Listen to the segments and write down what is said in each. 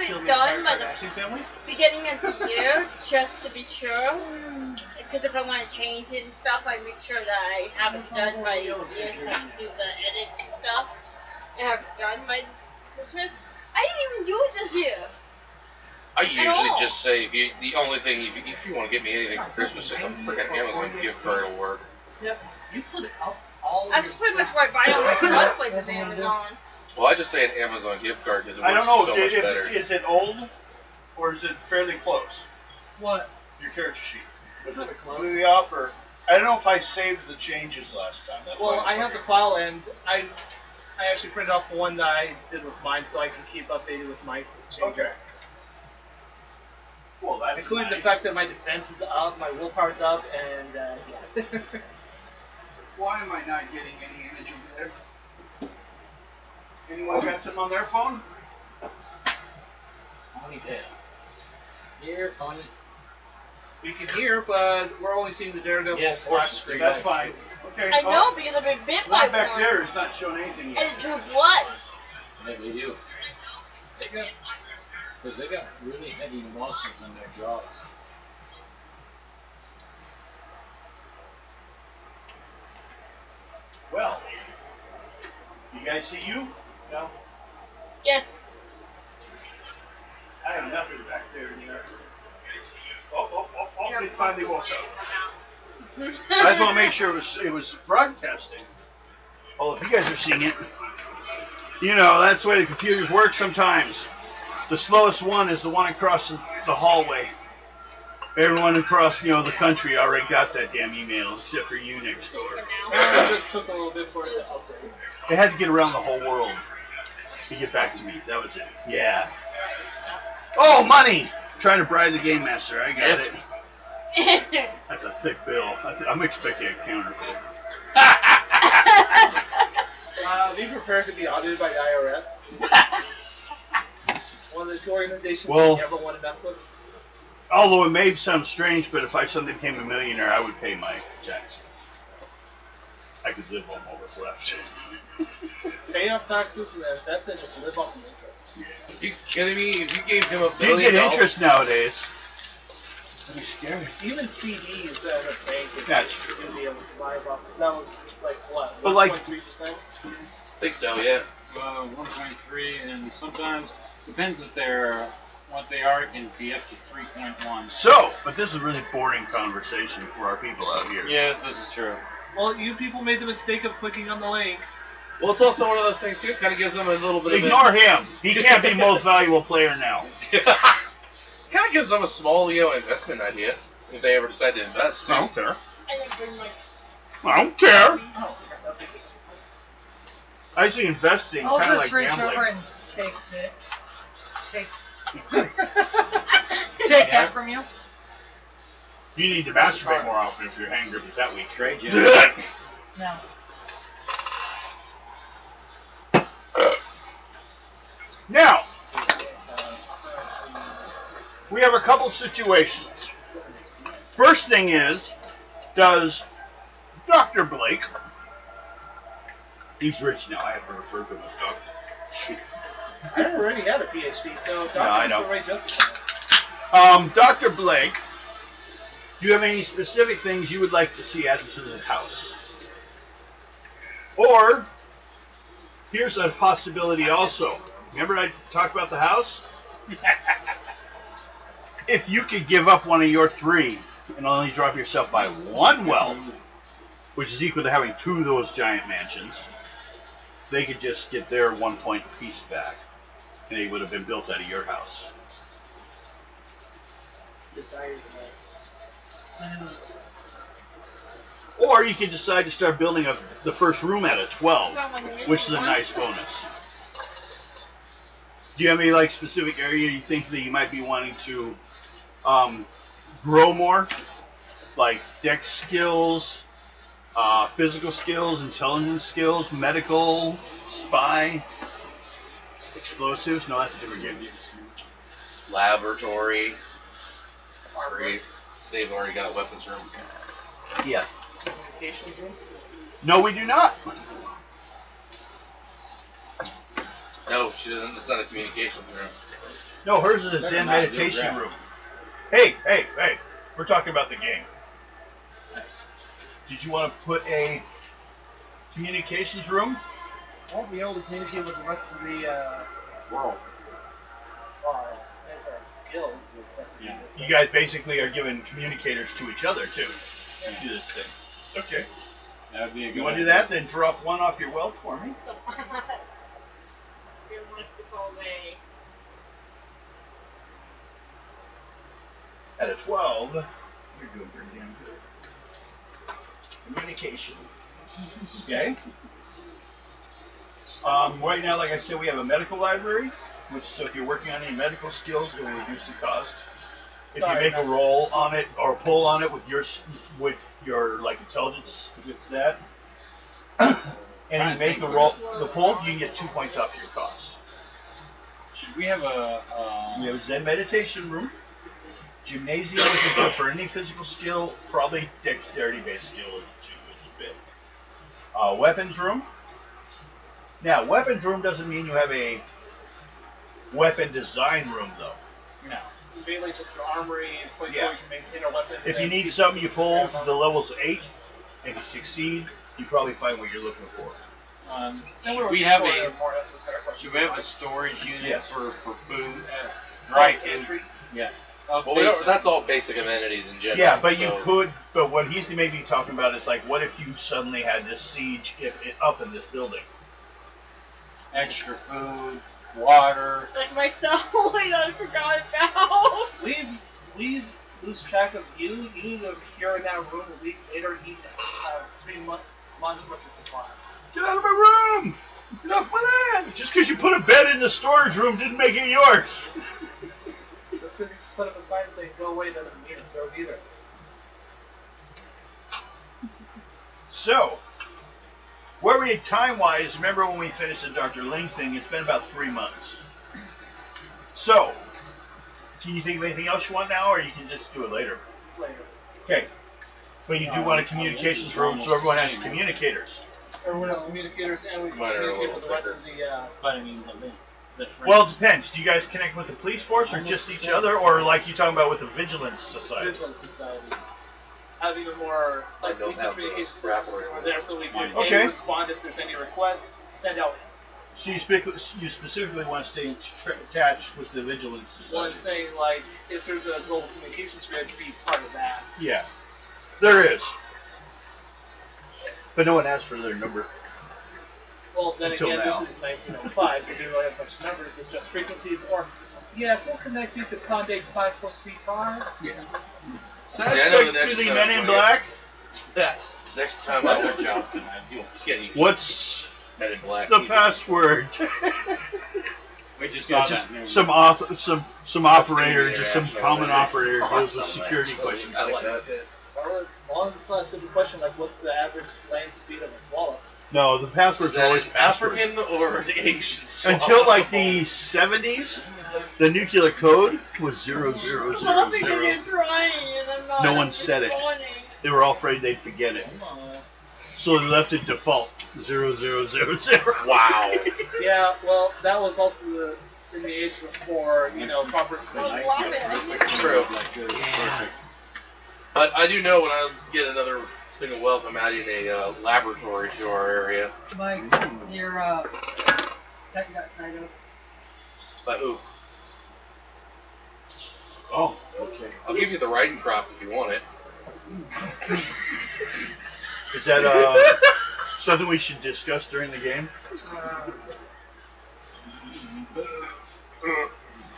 have it done by the beginning of the year, just to be sure. Because if I want to change it and stuff, I make sure that I have it done by the year, so I can do the edits and stuff. And have it done by Christmas. I didn't even do it this year. I usually just say, the only thing, if you want to get me anything for Christmas, if a freaking Amazon gift card will work. Yep. You put it up all That's pretty much what I buy on my most places Amazon. Well, I just say an Amazon gift card because it works so much better. Is it old or is it fairly close? What? Your character sheet. Was it completely off, or I don't know if I saved the changes last time. Well, I have the file, and I actually printed off the one that I did with mine, so I can keep updated with my changes. Okay. Well, that's including nice. the fact that my defense is up, my willpower's up, and yeah. Why am I not getting any image over there? Anyone got something on their phone? Ponytail. Here, pony. We can hear, but we're only seeing the Daredevil splash screen. That's fine. Okay. I know, because I've been bit by one back there is not showing anything yet. And it drew blood. Yeah, they do. Because they got really heavy muscles in their jaws. Well, you guys see you? No? Yes. I have nothing back there anymore. Oh, they finally woke up. I just want to make sure it was broadcasting. Well, if you guys are seeing it, you know, that's the way the computers work sometimes. The slowest one is the one across the hallway. Everyone across, the country already got that damn email, except for you next door. It just took a little bit for it to update. They had to get around the whole world to get back to me. That was it. Yeah. Oh, money! Trying to bribe the game master. I got it. That's a thick bill. I'm expecting a counterfeit. Be prepared to be audited by the IRS. One of the two organizations you never want to mess with. Although it may sound strange, but if I suddenly became a millionaire, I would pay my tax. I could live on what was left. Pay off taxes and then invest it and just live off the interest. You kidding me? If you gave him $1 billion, you get interest nowadays. That'd be scary. Even CDs at a bank, that's true. You'd be able to survive off. That was like what? 1.3%. I think so, yeah. 1.3, and sometimes depends if they're what they are. It can be up to 3.1. So, but this is a really boring conversation for our people out here. Yes, this is true. Well, you people made the mistake of clicking on the link. Well, it's also one of those things too. It kind of gives them a little bit. Ignore him. He can't be most valuable player now. Kind of gives them a small, investment idea if they ever decide to invest. I don't care. I didn't bring my. I don't care. I see investing kind of like I'll just reach gambling. over and take it. Take that from you. You need to masturbate more often if your hand grip is that weak. Great, No. Now, we have a couple situations. First thing is, does Dr. Blake, he's rich now, I have to refer to him as Doctor. I already had a PhD, so doctor's already justified. Dr. Blake, do you have any specific things you would like to see added to the house? Or, here's a possibility also. Remember I talked about the house? If you could give up one of your 3 and only drop yourself by 1 wealth, which is equal to having 2 of those giant mansions, they could just get their 1 point piece back, and they would have been built out of your house. Or you could decide to start building the first room at a 12, which is a nice bonus. Do you have any specific area you think that you might be wanting to grow more? Like dex skills, physical skills, intelligence skills, medical, spy, explosives? No, that's a different game. Laboratory. They've already got a weapons room. Yes. Communications room? No, we do not. No, she doesn't. It's not a communications room. No, hers is a Zen meditation room. Hey, we're talking about the game. Did you want to put a communications room? I won't be able to communicate with the rest of the World. guild. Yeah. You guys basically are giving communicators to each other, too. Yeah. Do this thing. Okay. That would be a good You want to do idea. that? Then drop one off your wealth for me. You're like this all day. At a 12, you're doing pretty damn good. Communication. Okay. Right now, like I said, we have a medical library, which so if you're working on any medical skills, it will reduce the cost. If you make a roll on it or pull on it with your like intelligence, if it's that, and you make the roll, the pull, you can get 2 points off your cost. Should we have a? We have a Zen meditation room. Gymnasium is good for any physical skill, probably dexterity-based skill is a bit. Weapons room. Now, weapons room doesn't mean you have a weapon design room, though. No. Mainly just an armory and place Yeah. where you can maintain our weapons. If you and need keep something, you pull scrap the on. levels 8. If you succeed, you probably find what you're looking for. And Should we'll we have explore a? more esoteric questions. Should we have a storage unit Yes. for food? Dry Dry food. pantry? Yeah. Well, that's all basic amenities in general. Yeah, but so. you could. But what he's maybe talking about is like, what if you suddenly had this siege up in this building? Extra food, water. Like myself, I forgot about. We lose track of you. You appear in that room a week later and eat 3 months worth of supplies. Get out of my room! Get off my land! Just because you put a bed in the storage room didn't make it yours. That's because you just put up a sign saying go away doesn't mean it's yours either. So, where we time-wise, remember when we finished the Dr. Ling thing, it's been about 3 months. So, can you think of anything else you want now, or you can just do it later? Later. Okay. But you do want a communications room so everyone has communicators. Everyone has communicators and we can Mine are a communicate little with the rest of the But I mean, the Well, it depends. Do you guys connect with the police force, or just each other, or like you talking about with the Vigilance Society? Vigilance Society. Have even more I don't decent have the communication systems grappler. over there so we can Okay. respond if there's any requests, send out. So you specifically want to stay attached with the Vigilance Well, I'm Society? saying, like, if there's a global communications grid, be part of that. Yeah, there is. But no one asked for their number. Well, then Until again, now. this is 1905. We didn't really have much numbers. It's just frequencies. Or, yes, we'll connect you to Conde 5435. Yeah. See, I know the To next the Men in one, Black. Yes. Next time That's I our will job tonight. just get you What's Men in Black. the password? We just Yeah, saw just that. some operator, the just some international common limits. operator deals with Awesome, security actually. questions I like like that. that. Or as long as it's not a simple question, like, what's the average land speed of a swallow? No, the Is password's that always an password. African or an Asian swallow? Until like the 70s, the nuclear code was 0000. I'm because you're trying and I'm not. No one said it. responding. They were all afraid they'd forget it, so they left it default 0000. Wow. Yeah, well, that was also in the age before, proper Well, information. love it. True. Yeah. But I do know when I get another thing of wealth, I'm adding a laboratory to our area. Mike, your that got tied up. By who? Oh, okay. I'll give you the writing prop if you want it. Is that something we should discuss during the game?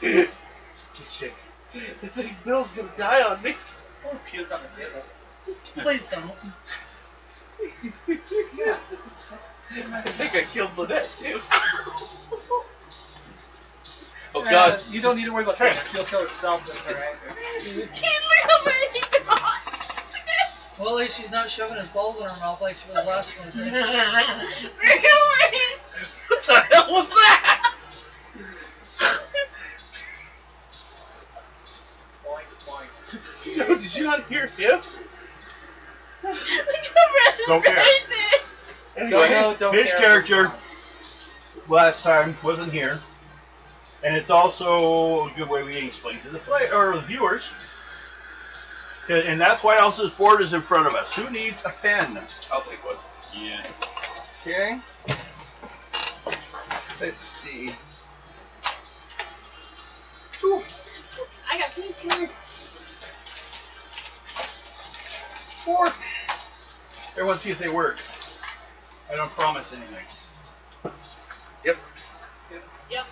Get sick. I think Bill's gonna die on me. Or puke on the table. Please don't. I think I killed Lynette too. Oh Yeah, God. you don't need to worry about that. She'll kill herself with her antics. Well, at least she's not shoving his balls in her mouth like she was last Wednesday. Really? What the hell was that? Boink, boink. No, did you not hear him? Don't care. Anyway, Don't His care. character last time wasn't here. And it's also a good way we explain to the the viewers. And that's why Elsa's board is in front of us. Who needs a pen? I'll take one. Yeah. Okay. Let's see. Ooh. I got pink card. 4. Everyone see if they work. I don't promise anything. Yep. Yep.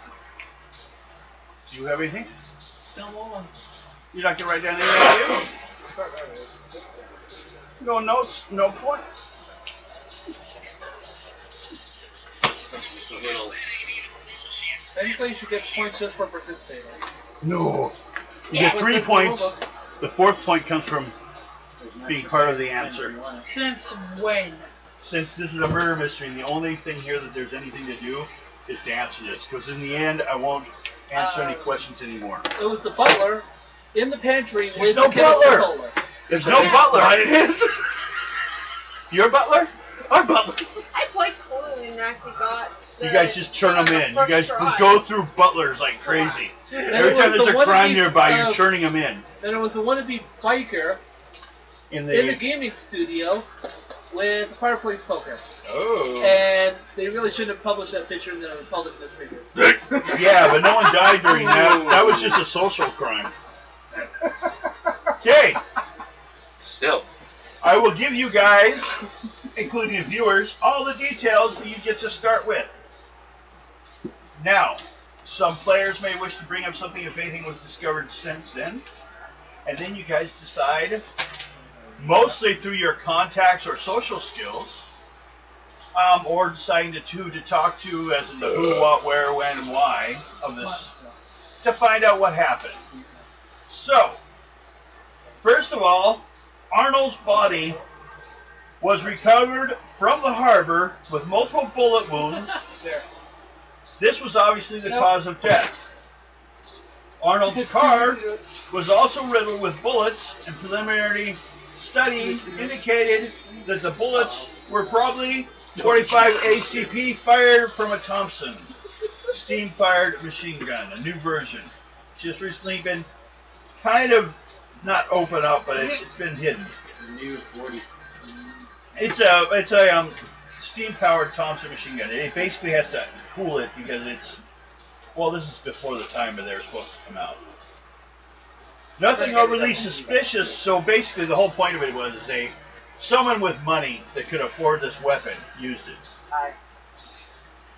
Do you have anything? Don't want You're not going to write down any ideas? No notes, no points. It's a little. Technically, she gets points just for participating. No. You get 3 points. The 4th point comes from being part of the answer. Since when? Since this is a murder mystery, the only thing here that there's anything to do is to answer this. Because in the end, I won't answer any questions anymore. It was the butler in the pantry There's with no the chemist's butler. butler. There's no butler. It is. Your butler? Our butlers. I played Clue and actually got. You guys just turn them in. You guys go through butlers like crazy. Then Every it time was there's the a crime wannabe, nearby, you're turning them in. Then it was the wannabe biker In in the the gaming studio with fireplace poker. oh. And they really shouldn't have published that picture in the public newspaper. Yeah, but no one died during that. That was just a social crime. Okay, Still. I will give you guys, including the viewers, all the details that you get to start with. Now, some players may wish to bring up something if anything was discovered since then. And then you guys decide, mostly through your contacts or social skills, or deciding who to talk to as in the who, what, where, when, and why of this, to find out what happened. So, first of all, Arnold's body was recovered from the harbor with multiple bullet wounds. There. This was obviously the cause of death. Arnold's car was also riddled with bullets, and preliminary study indicated that the bullets were probably 45 ACP fired from a Thompson steam-fired machine gun, a new version. Just recently been kind of not open up, but it's been hidden. New 40. It's a steam-powered Thompson machine gun. It basically has to cool it because it's, well, this is before the time that they're supposed to come out. Nothing overly suspicious, so basically the whole point of it was someone with money that could afford this weapon used it. Hi.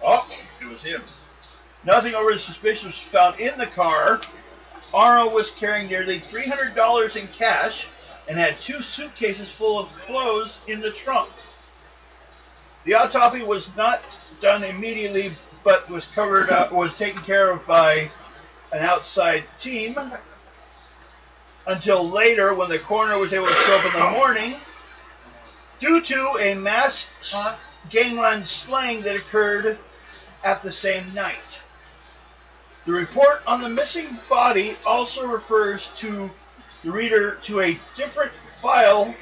Oh, it was him. Nothing overly suspicious was found in the car. Arnold was carrying nearly $300 in cash and had 2 suitcases full of clothes in the trunk. The autopsy was not done immediately, but was taken care of by an outside team until later, when the coroner was able to show up in the morning, due to a mass gangland slaying that occurred at the same night. The report on the missing body also refers to the reader to a different file,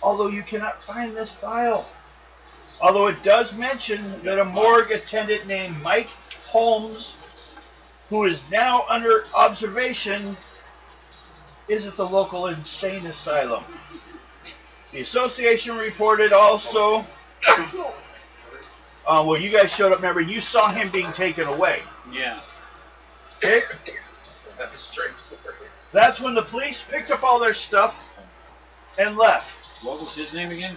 although you cannot find this file. Although it does mention that a morgue attendant named Mike Holmes, who is now under observation, is at the local insane asylum. The association reported also, well, you guys showed up, remember, you saw him being taken away. Yeah. Okay? That's strange. That's when the police picked up all their stuff and left. What was his name again?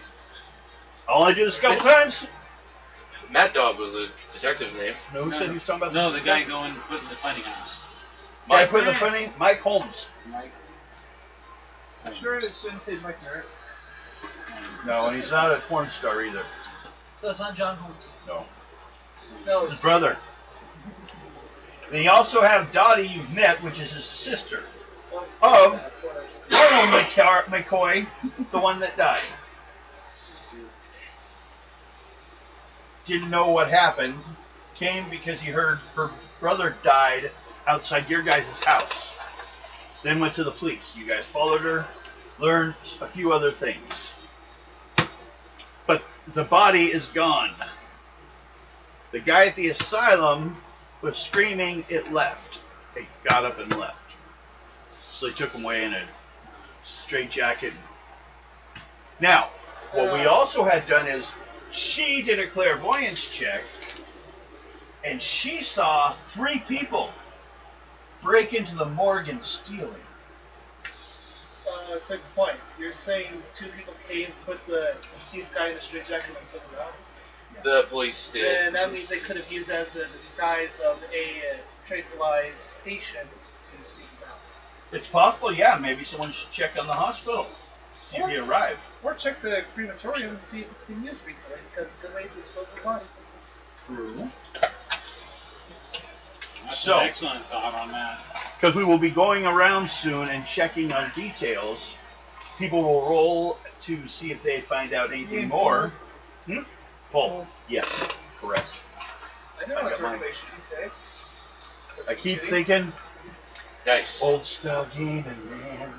I'll only do this a couple times. Mad Dog was the detective's name. No, who said he was talking about No, the guy going put in the funny house. Guy put in the funny, Mike Holmes. Mike. I'm sure it shouldn't say Mike Merritt. No, and he's not a porn star either. So it's not John Holmes. No. No, His brother. And you also have Dottie, you've met, which is his sister, of Arnold McCoy, the one that died. Didn't know what happened. Came because he heard her brother died outside your guys' house. Then went to the police. You guys followed her, learned a few other things. But the body is gone. The guy at the asylum was screaming, it left. It got up and left. So they took him away in a straitjacket. Now, what we also had done is she did a clairvoyance check, and she saw 3 people break into the morgue and steal it. Quick point. You're saying 2 people came, put the deceased guy in a straitjacket and took him out? The police did. And that means they could have used it as a disguise of a tranquilized patient to sneak him out. It's possible, yeah. Maybe someone should check on the hospital, see if he arrived. Or check the crematorium and see if it's been used recently, because it's a good way to dispose of the body. True. That's an excellent thought on that. Because we will be going around soon and checking on details. People will roll to see if they find out anything more. Pull. Yes, correct. I know what information you take. I keep thinking, nice. Old style gaming, man.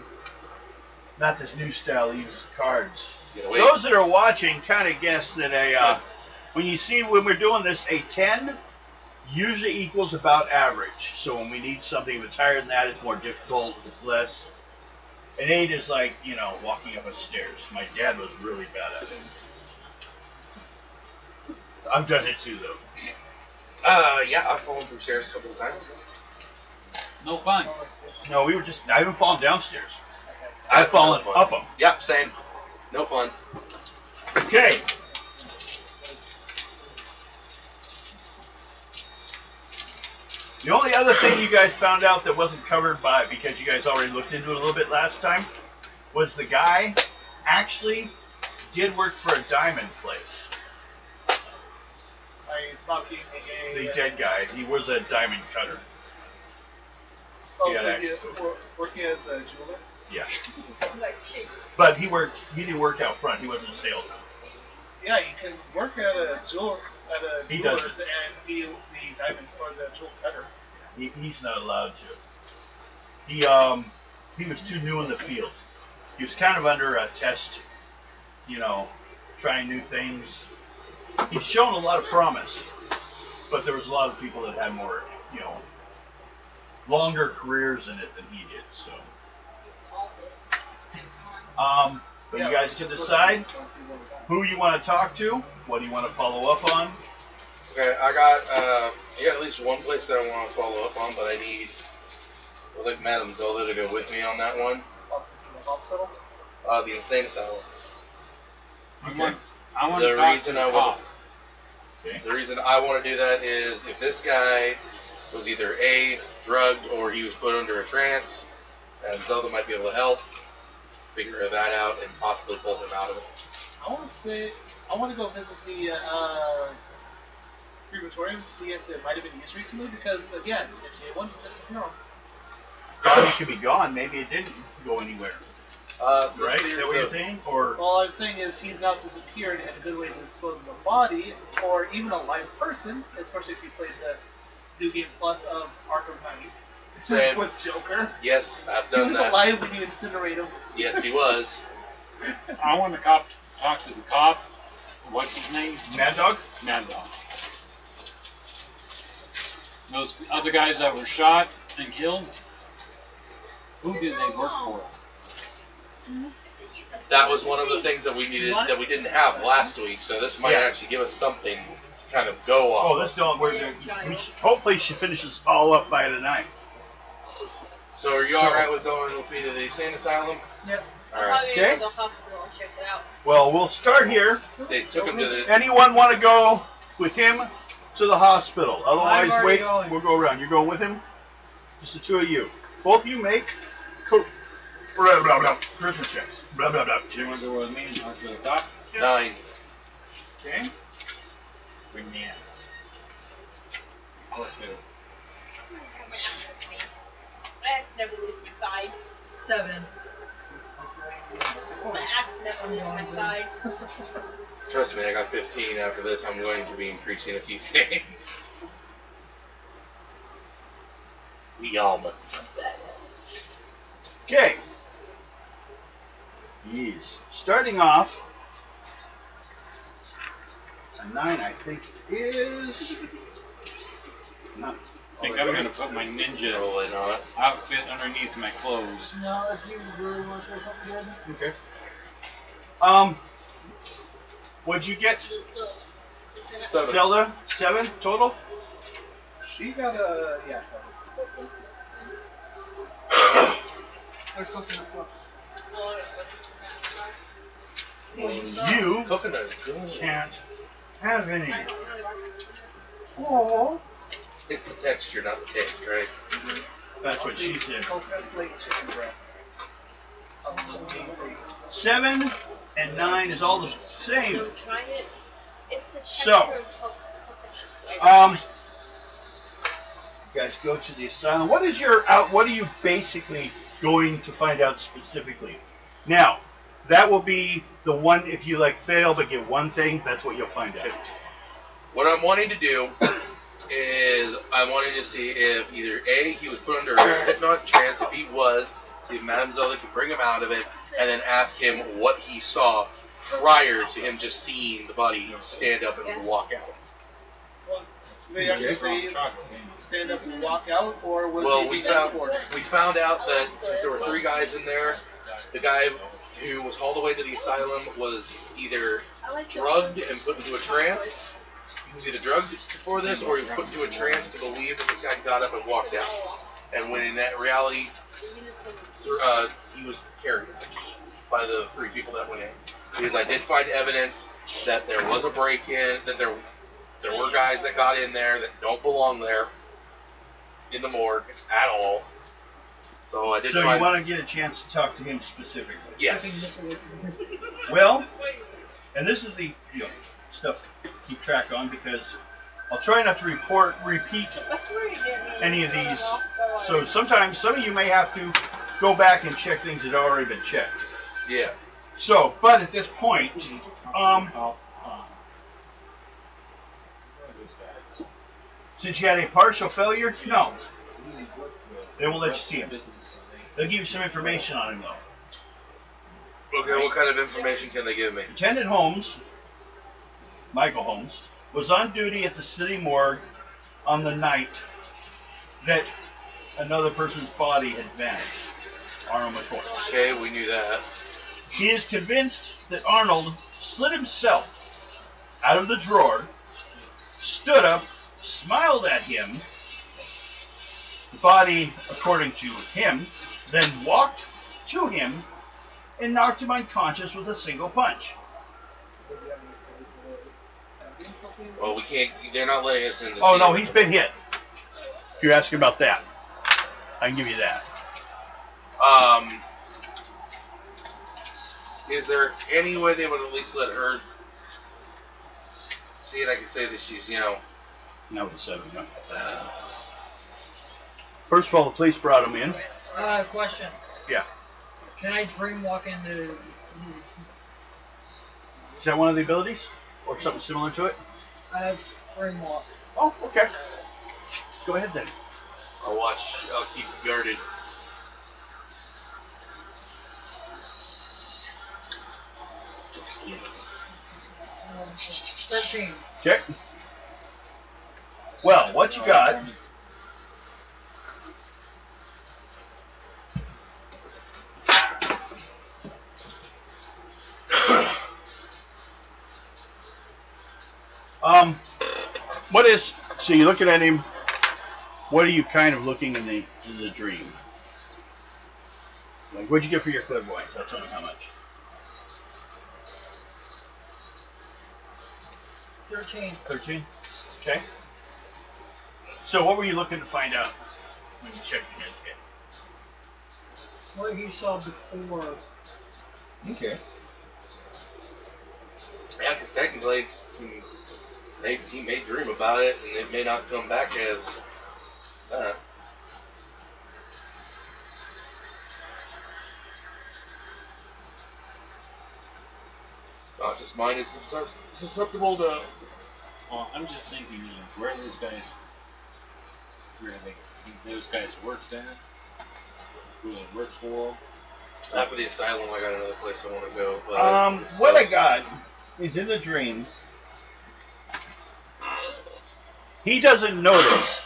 Not this new style, use cards. Those that are watching kind of guess that when we're doing this, a 10 usually equals about average. So when we need something, if it's higher than that, it's more difficult. If it's less. An 8 is like, walking up a stairs. My dad was really bad at it. I've done it too, though. Yeah, I've fallen from stairs a couple of times. No fun. No, I haven't fallen downstairs. I've fallen up them. Yep, same. No fun. Okay. The only other thing you guys found out that wasn't covered because you guys already looked into it a little bit last time, was the guy actually did work for a diamond place. Are you talking the dead guy? He was a diamond cutter. Oh, so he is working as a jeweler? Yeah. But he didn't work out front. He wasn't a salesman. Yeah, you can work at a jeweler's and be the diamond or the jewel cutter. He's not allowed to. He was too new in the field. He was kind of under a test, trying new things. He'd shown a lot of promise, but there was a lot of people that had more, longer careers in it than he did. So, but you guys can decide who you want to talk to, what do you want to follow up on. Okay, I got at least one place that I want to follow up on, but I think Madam Zelda to go with me on that one. Hospital? The insane asylum. Okay. The reason I want to do that is if this guy was either A, drugged, or he was put under a trance, and Zelda might be able to help figure that out and possibly pull him out of it. I want to go visit the crematorium to see if it might have been used recently, because again, if it wasn't disappear, body could be gone. Maybe it didn't go anywhere. Right? Is that what you're saying? Or all I'm saying is he's now disappeared, and a good way to dispose of a body, or even a live person, especially if you played the New Game Plus of Arkham Knight. Same. With Joker. Yes, I've done that. He was alive when you incinerate him. Yes, he was. I want to talk to the cop. What's his name? Mad Dog? Mad Dog. Those other guys that were shot and killed, who did they work for? That was one of the things that we needed that we didn't have last week, so this might actually give us something to kind of go off. Oh, this don't. Hopefully she finishes all up by tonight. So are you alright with going with me to the insane asylum? Yep. Alright. Okay. To the hospital and check it out. Well, we'll start here. They took him to the... Anyone want to go with him to the hospital? Otherwise, wait. Going. We'll go around. You're going with him? Just the 2 of you. Both of you make charisma checks. Do you want to go with me and talk to the cop? 9. Okay. Bananas. I'll let you know. My axe never leaves my side. 7. My axe never leaves my side. Trust me, I got 15. After this, I'm going to be increasing a few things. We all must become badasses. Okay. Yes. Starting off, a 9, I think, is not I think I'm gonna put my ninja Probably not. outfit underneath my clothes. No, if you really want to say something good. Okay. What'd you get, 7. Zelda? 7 total? She got a 7. There's coconut fluff. You Coconut is good. can't have any. Oh. It's the texture, not the taste, right? That's what she said. Coconut flake chicken breast. Amazing. 7 and 9 is all the same. So try it. It's the texture So, of coconut. You guys go to the asylum. What is your out? What are you basically going to find out specifically? Now, that will be the one. If you like fail but get one thing, that's what you'll find out. What I'm wanting to do is I'm wanting to see if either A, he was put under a hypnotic trance, if he was, see if Madame Zelda could bring him out of it, and then ask him what he saw prior to him just seeing the body stand up and walk out. They actually stand up and walk out, or was Well, he we being found escorted? out that since there were 3 guys in there, the guy who was hauled away to the asylum was either drugged and put into a trance. He was either drugged before this, or he was put into a trance to believe that this guy got up and walked out. And when in that reality, he was carried by the 3 people that went in. Because I did find evidence that there was a break-in, that there were guys that got in there that don't belong there in the morgue at all. So I did So find... you want to get a chance to talk to him specifically? Yes. Well, and this is the stuff to keep track on, because I'll try not to repeat any of these. So sometimes some of you may have to go back and check things that have already been checked. Yeah. So, but at this point, since you had a partial failure, no. They won't let you see him. They'll give you some information on him, though. Okay, what kind of information can they give me? Lieutenant Holmes, Michael Holmes, was on duty at the city morgue on the night that another person's body had vanished. Arnold McCoy. Okay, we knew that. He is convinced that Arnold slid himself out of the drawer, stood up, smiled at him. The body, according to him, then walked to him and knocked him unconscious with a single punch. Does he have any evidence of him? Well, we can't... They're not letting us in to Oh, see no, him. he's been hit. If you're asking about that, I can give you that. Is there any way they would at least let her see it? I could say that she's, Not with the 7. No. First of all, the police brought him in. Question. Yeah. Can I dream walk into... Is that one of the abilities? Or something similar to it? I have dream walk. Oh, okay. Go ahead then. I'll keep guarded. Mosquitoes. 13. Okay. Well, what you got? What is? So you're looking at him. What are you kind of looking in the dream? Like, what'd you get for your clairvoyance? I'll tell you how much. 13. 13. Okay. So what were you looking to find out when you checked his head? What he saw before. Okay. Yeah, because technically, he may dream about it, and it may not come back as that. Conscious mind is susceptible to... Well, I'm just thinking, where are those guys? Where those guys worked at? Who they work for? After the asylum, I got another place I want to go. But What I got is in the dream. He doesn't notice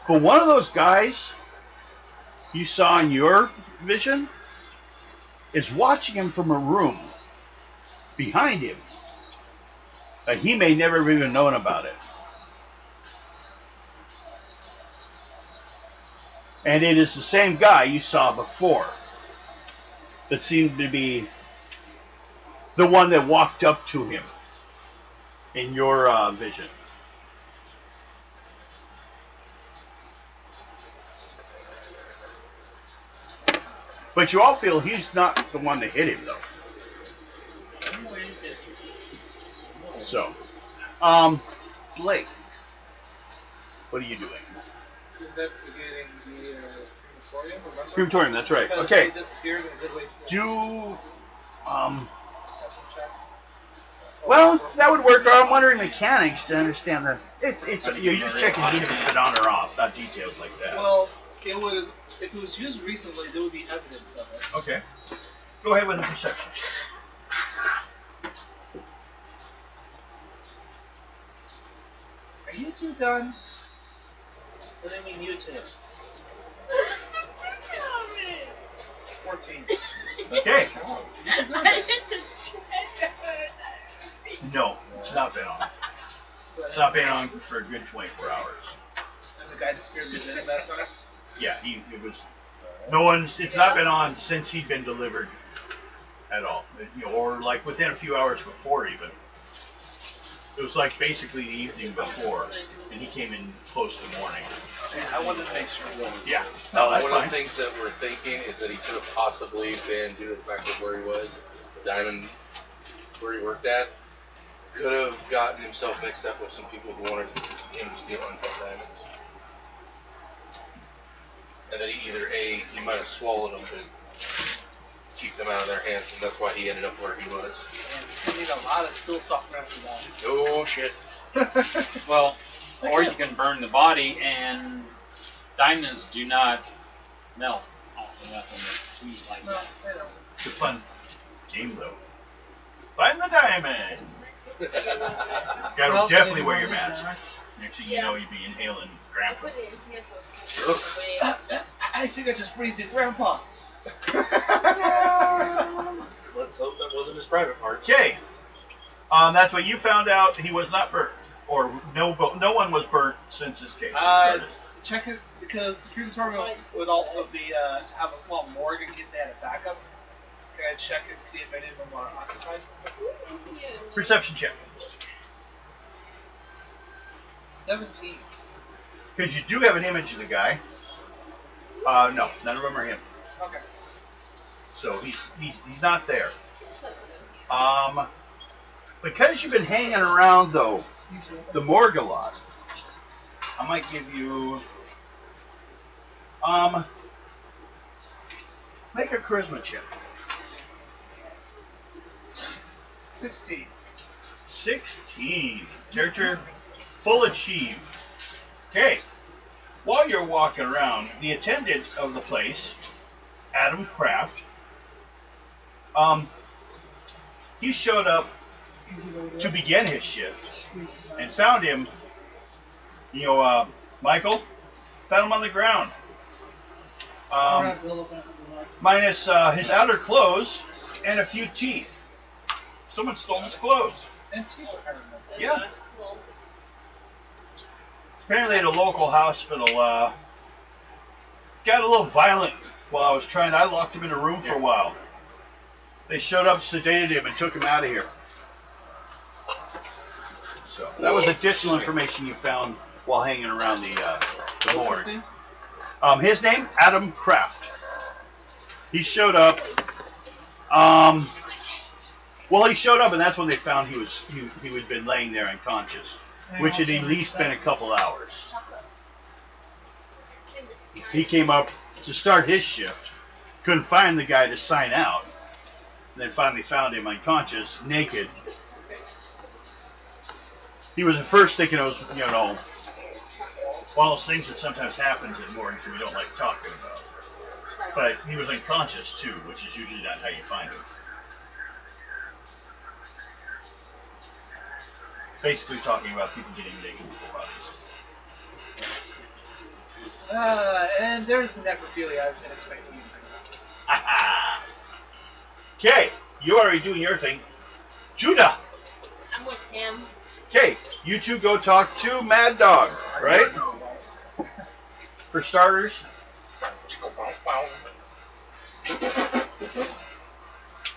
But one of those guys you saw in your vision is watching him from a room behind him. He may never have even known about it. And it is the same guy you saw before that seemed to be the one that walked up to him in your vision. But you all feel he's not the one that hit him, though. So, Blake, what are you doing? Investigating the crematorium, remember? Crematorium, that's right. Because Okay. they disappeared in a good way to Do, perception check. well, that would work. I'm wondering mechanics to understand the. You're just checking if it's been on or off, not details like that. Well, it would, if it was used recently, there would be evidence of it. Okay. Go ahead with the perception. Are you two done? What do you mean you two? 14. Okay. You deserve I it. hit the chair. No, it's not been on. So, It's not been on for a good 24 hours. and the guy disappeared within that time? Yeah, it was. No one's. It's not been on since he'd been delivered at all. Or like within a few hours before even. It was like basically the evening before, and he came in close to morning. Yeah, I wanted to make sure. Yeah. No, that's One fine. of the things that we're thinking is that he could have possibly been, due to the fact of where he was, the diamond where he worked at, could have gotten himself mixed up with some people who wanted him to steal uncut diamonds. And that he might have swallowed them to keep them out of their hands, and that's why he ended up where he was. And you need a lot of still software after that. Oh shit. Well, or you can burn the body, and diamonds do not melt off the weapon. They're sweet like No, that. they don't. It's a fun game though. Find the diamond. Gotta definitely wear your mask. Next thing you know, you'd be inhaling I grandpa. put it in here so it's kind of away. I think I just breathed in Grandpa. Let's hope that wasn't his private parts. Okay. That's what you found out. He was not burnt, or no one was burnt since this case started. Check it, because the crematorium would also be have a small morgue in case they had a backup. Can I check and see if any of them are occupied? Perception check. 17. Because you do have an image of the guy. No, none of them are him. Okay. So he's not there. Because you've been hanging around though the morgue a lot, I might give you make a charisma check. 16. 16. Character full achieved. Okay. While you're walking around, the attendant of the place, Adam Kraft, he showed up to begin his shift and found him, Michael, found him on the ground. Minus his outer clothes and a few teeth. Someone stole his clothes. And 2, I remember. Yeah. Apparently at a local hospital, got a little violent while I locked him in a room for a while. They showed up, sedated him, and took him out of here. So that was additional information you found while hanging around the What's morgue. his name? His name, Adam Kraft. He showed up. Well, he showed up, and that's when they found he had been laying there unconscious, which had at least been a couple hours. He came up to start his shift, couldn't find the guy to sign out, and then finally found him unconscious, naked. He was at first thinking it was, one of those things that sometimes happens in mornings that we don't like talking about. But he was unconscious too, which is usually not how you find him. Basically talking about people getting naked with their bodies. And there's the necrophilia I was expecting you to bring up. Okay, you already doing your thing. Judah. I'm with him. Okay, you two go talk to Mad Dog, right? For starters.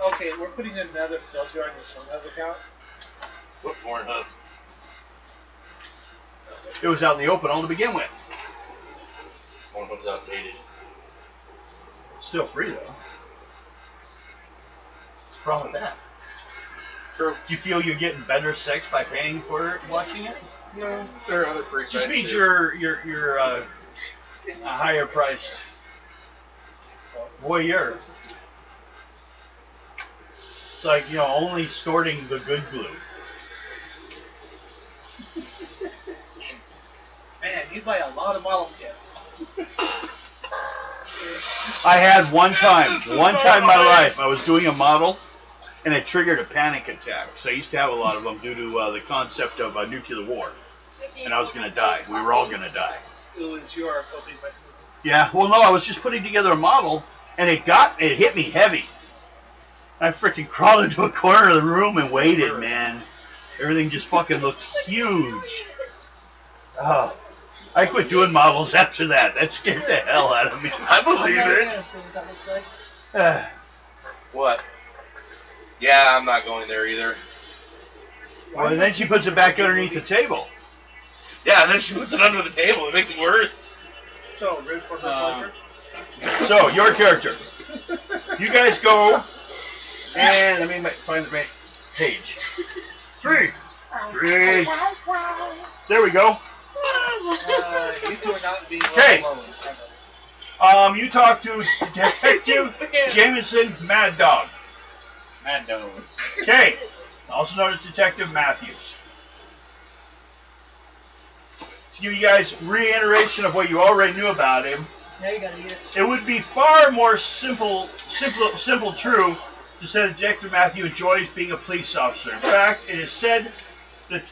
Okay, we're putting in another filter on your Pornhub account. What Pornhub? It was out in the open all to begin with. Pornhub's outdated. Still free though. What's the problem with that? True. Do you feel you're getting better sex by paying for watching it? No, there are other free sites. Just means too. you're a higher priced voyeur. It's like, only snorting the good glue. Man, you buy a lot of model kits. I had one time in my life, I was doing a model, and it triggered a panic attack. So I used to have a lot of them due to the concept of nuclear war. And I was going to die. We were all going to die. It was your coping mechanism. Yeah, well, no, I was just putting together a model, and it hit me heavy. I freaking crawled into a corner of the room and waited, man. Everything just fucking looked huge. Oh, I quit doing models after that. That scared the hell out of me. I believe I'm it. gonna see what that looks like. What? Yeah, I'm not going there either. Well, and then she puts it back underneath the table. Yeah, and then she puts it under the table. It makes it worse. So, root for her pleasure? So, your character. You guys go, and let me find the right page. Three. There we go. You two are not being Okay. alone. You talk to Detective Jameson Mad Dog. Mad Dog. Okay. Also known as Detective Matthews. To give you guys reiteration of what you already knew about him, Yeah, you gotta eat it. it would be far more simple true to say that Detective Matthew enjoys being a police officer. In fact, it is said that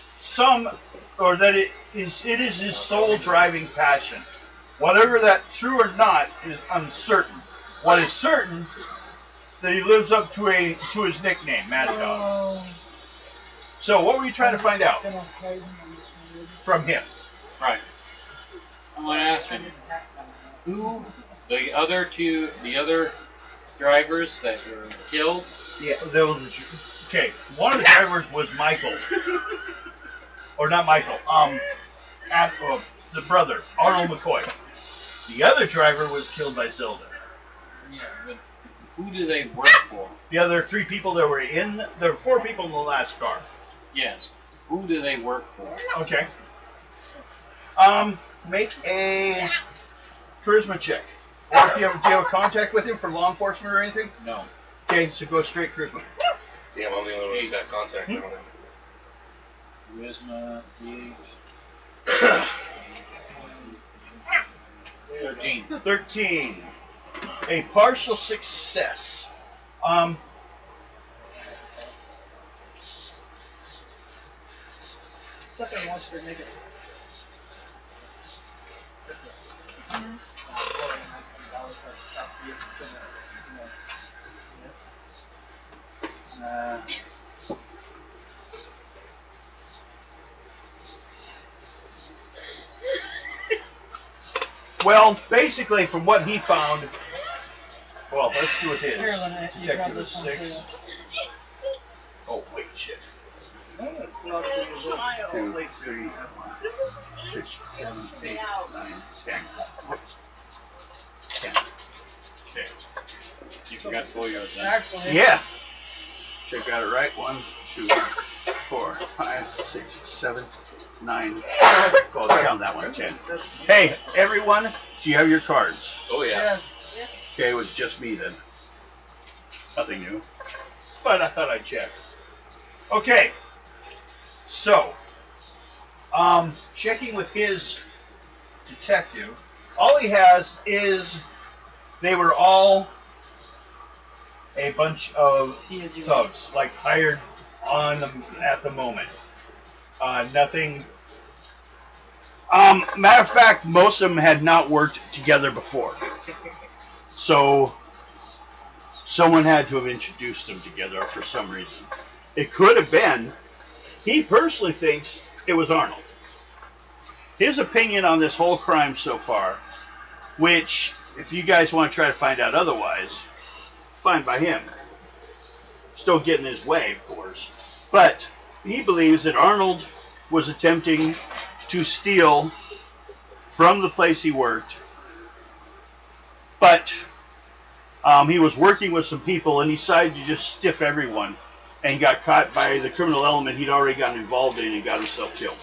it is his sole driving passion. Whether that's true or not is uncertain. What is certain that he lives up to his nickname, Mad Dog. So, what were you trying to find out from him? Right. I want to ask him, who the other drivers that were killed? Yeah, okay. One of the drivers was Michael, or not Michael. The brother, Arnold McCoy. The other driver was killed by Zelda. Yeah, but who do they work for? The other three people that were there were four people in the last car. Yes. Who do they work for? Okay. Make a charisma check. Or do you have a contact with him for law enforcement or anything? No. Okay, so go straight charisma. Damn, I'm the only one who's got contact on him. Charisma, age. 13. 13. A partial success. Something wants to make it. Well, basically, from what he found, well, let's do it his. Here, Lynette, you grab Detective this one 6. too. Oh, wait, shit. 2, 3, 6, 7, 8, 9, 10. 10. Okay. You forgot to pull yours down. Actually, Yeah. Should have got it right. 1, 2, 4, 5, 6, 7, 9. Well, count that one. 10. Hey, everyone, do you have your cards? Oh, yeah. yes. Okay, it was just me then. Nothing new. But I thought I'd check. Okay. So, checking with his detective, all he has is they were all a bunch of thugs, like hired on them at the moment. Nothing Matter of fact, most of them had not worked together before. So someone had to have introduced them together for some reason. It could have been, he personally thinks it was Arnold. His opinion on this whole crime so far, which, if you guys want to try to find out otherwise, fine by him. Still get in his way, of course. But he believes that Arnold was attempting to steal from the place he worked, but he was working with some people and he decided to just stiff everyone and got caught by the criminal element he'd already gotten involved in and got himself killed.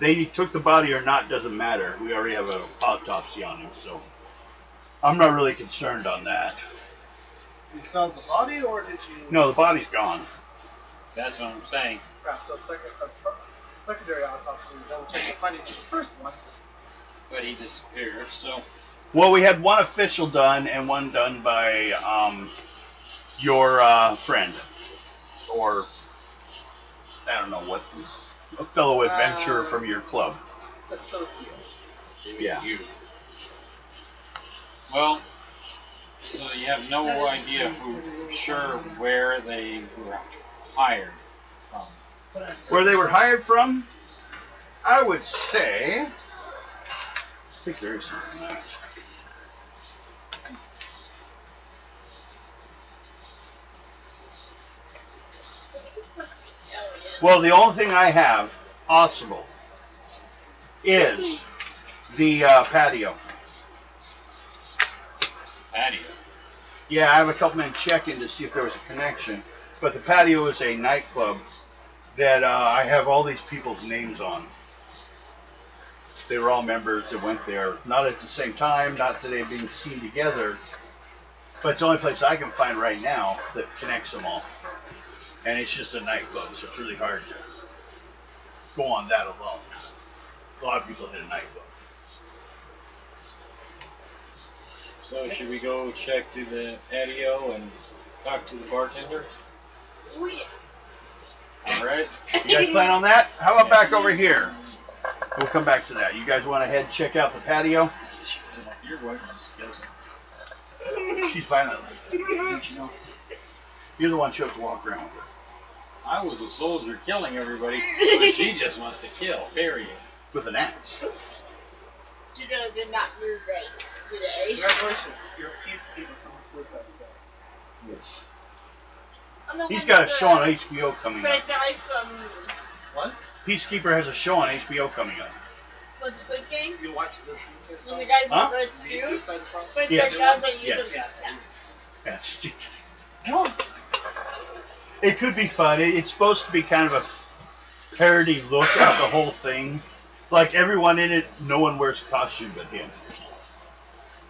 They took the body or not doesn't matter. We already have an autopsy on him, so I'm not really concerned on that. You saw the body, or did you? No, the body's gone. That's what I'm saying. Right, so secondary autopsy, double check the findings of the first one. But he disappeared, so. Well, we had one official done and one done by your friend, or I don't know what, a fellow adventurer from your club. Associate. Yeah. You. Well, so you have no idea sure where they were hired from. Where they were hired from, I would say, I think there is something else. Well, the only thing I have possible is the patio. Patio. Yeah, I have a couple men checking to see if there was a connection. But the patio is a nightclub that I have all these people's names on. They were all members that went there. Not at the same time, not that they've been seen together. But it's the only place I can find right now that connects them all. And it's just a nightclub, so it's really hard to go on that alone. A lot of people hit a nightclub. So should we go check to the patio and talk to the bartender? Oh, yeah. All right. You guys plan on that? How about back over here? We'll come back to that. You guys want to head check out the patio? Your wife is She's violent. Didn't you know? You're the one who chose to walk around with her. I was a soldier killing everybody, but she just wants to kill, period. With an axe. She did not move right today. Congratulations, you're a peacekeeper from the Suicide Squad. Yes. He's got a show on HBO coming up. Red guy from What? Peacekeeper has a show on HBO coming up. what's Squid Game? You watch the Suicide Squad? When the guys Huh? in red The suits. Suicide Squad? But Yes. the guys that use Yes. them. Yes. That's stupid. It could be fun. It's supposed to be kind of a parody look at the whole thing. Like everyone in it, no one wears a costume but him.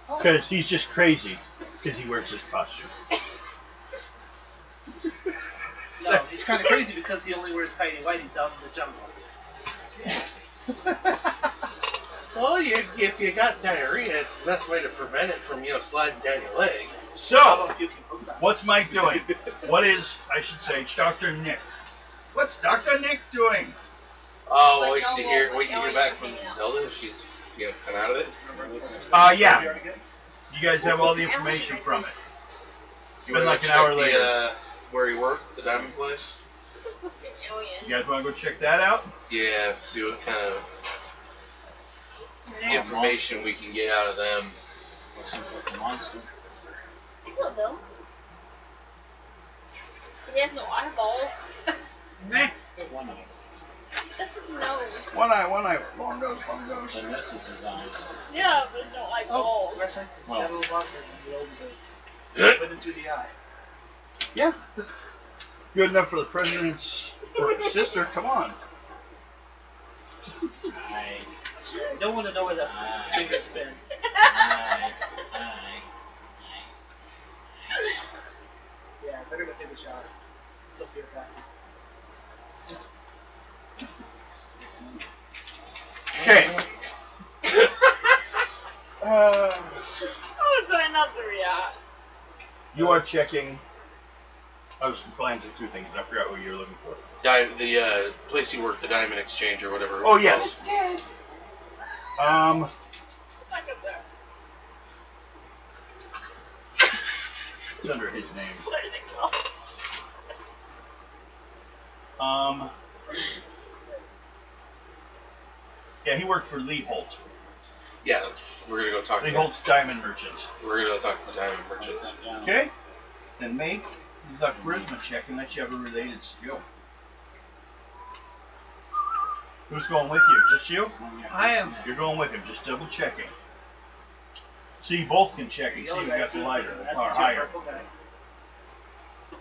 Because he's just crazy because he wears his costume. No, he's kind of crazy because he only wears tidy whities out in the jungle. Well, if you got diarrhea, it's the best way to prevent it from, sliding down your leg. How So, about puking poop out? what's Mike doing? What is, I should say, Dr. Nick? What's Dr. Nick doing? Oh, But wait no to more- hear no back more from hanging out. Zelda if she's come out of it. Yeah. You guys have all the information from it. It's been like an hour later. Where he worked, the diamond place. You guys want to go check that out? Yeah, see what kind of information we can get out of them. Seems like a monster. Hello, Bill. He has no eyeballs. One eye. That's his nose. One eye. Long nose. And this is his eyes. Yeah, but no Oh, eyeballs. congratulations. Well. Devil Walker in the old days. Went into the eye. Yeah. Good enough for the president's sister. Come on. Eye. You don't want to know where the finger's been. Eye. Yeah, better go take a shower. It's up here, passing. Okay. I was trying not to react. You are checking I was glancing through things and I forgot what you were looking for. The place you work, the Diamond Exchange or whatever. Oh, yes. It's under his name. Yeah, he worked for Lee Holt. Yeah, we're gonna go talk Lee to Holt's Diamond Merchants. We're gonna go talk to the Diamond Merchants. Okay? Then make the charisma check unless you have a related skill. Who's going with you? Just you? I am. You're going with him. Just double checking. So you both can check and see who got the lighter or higher.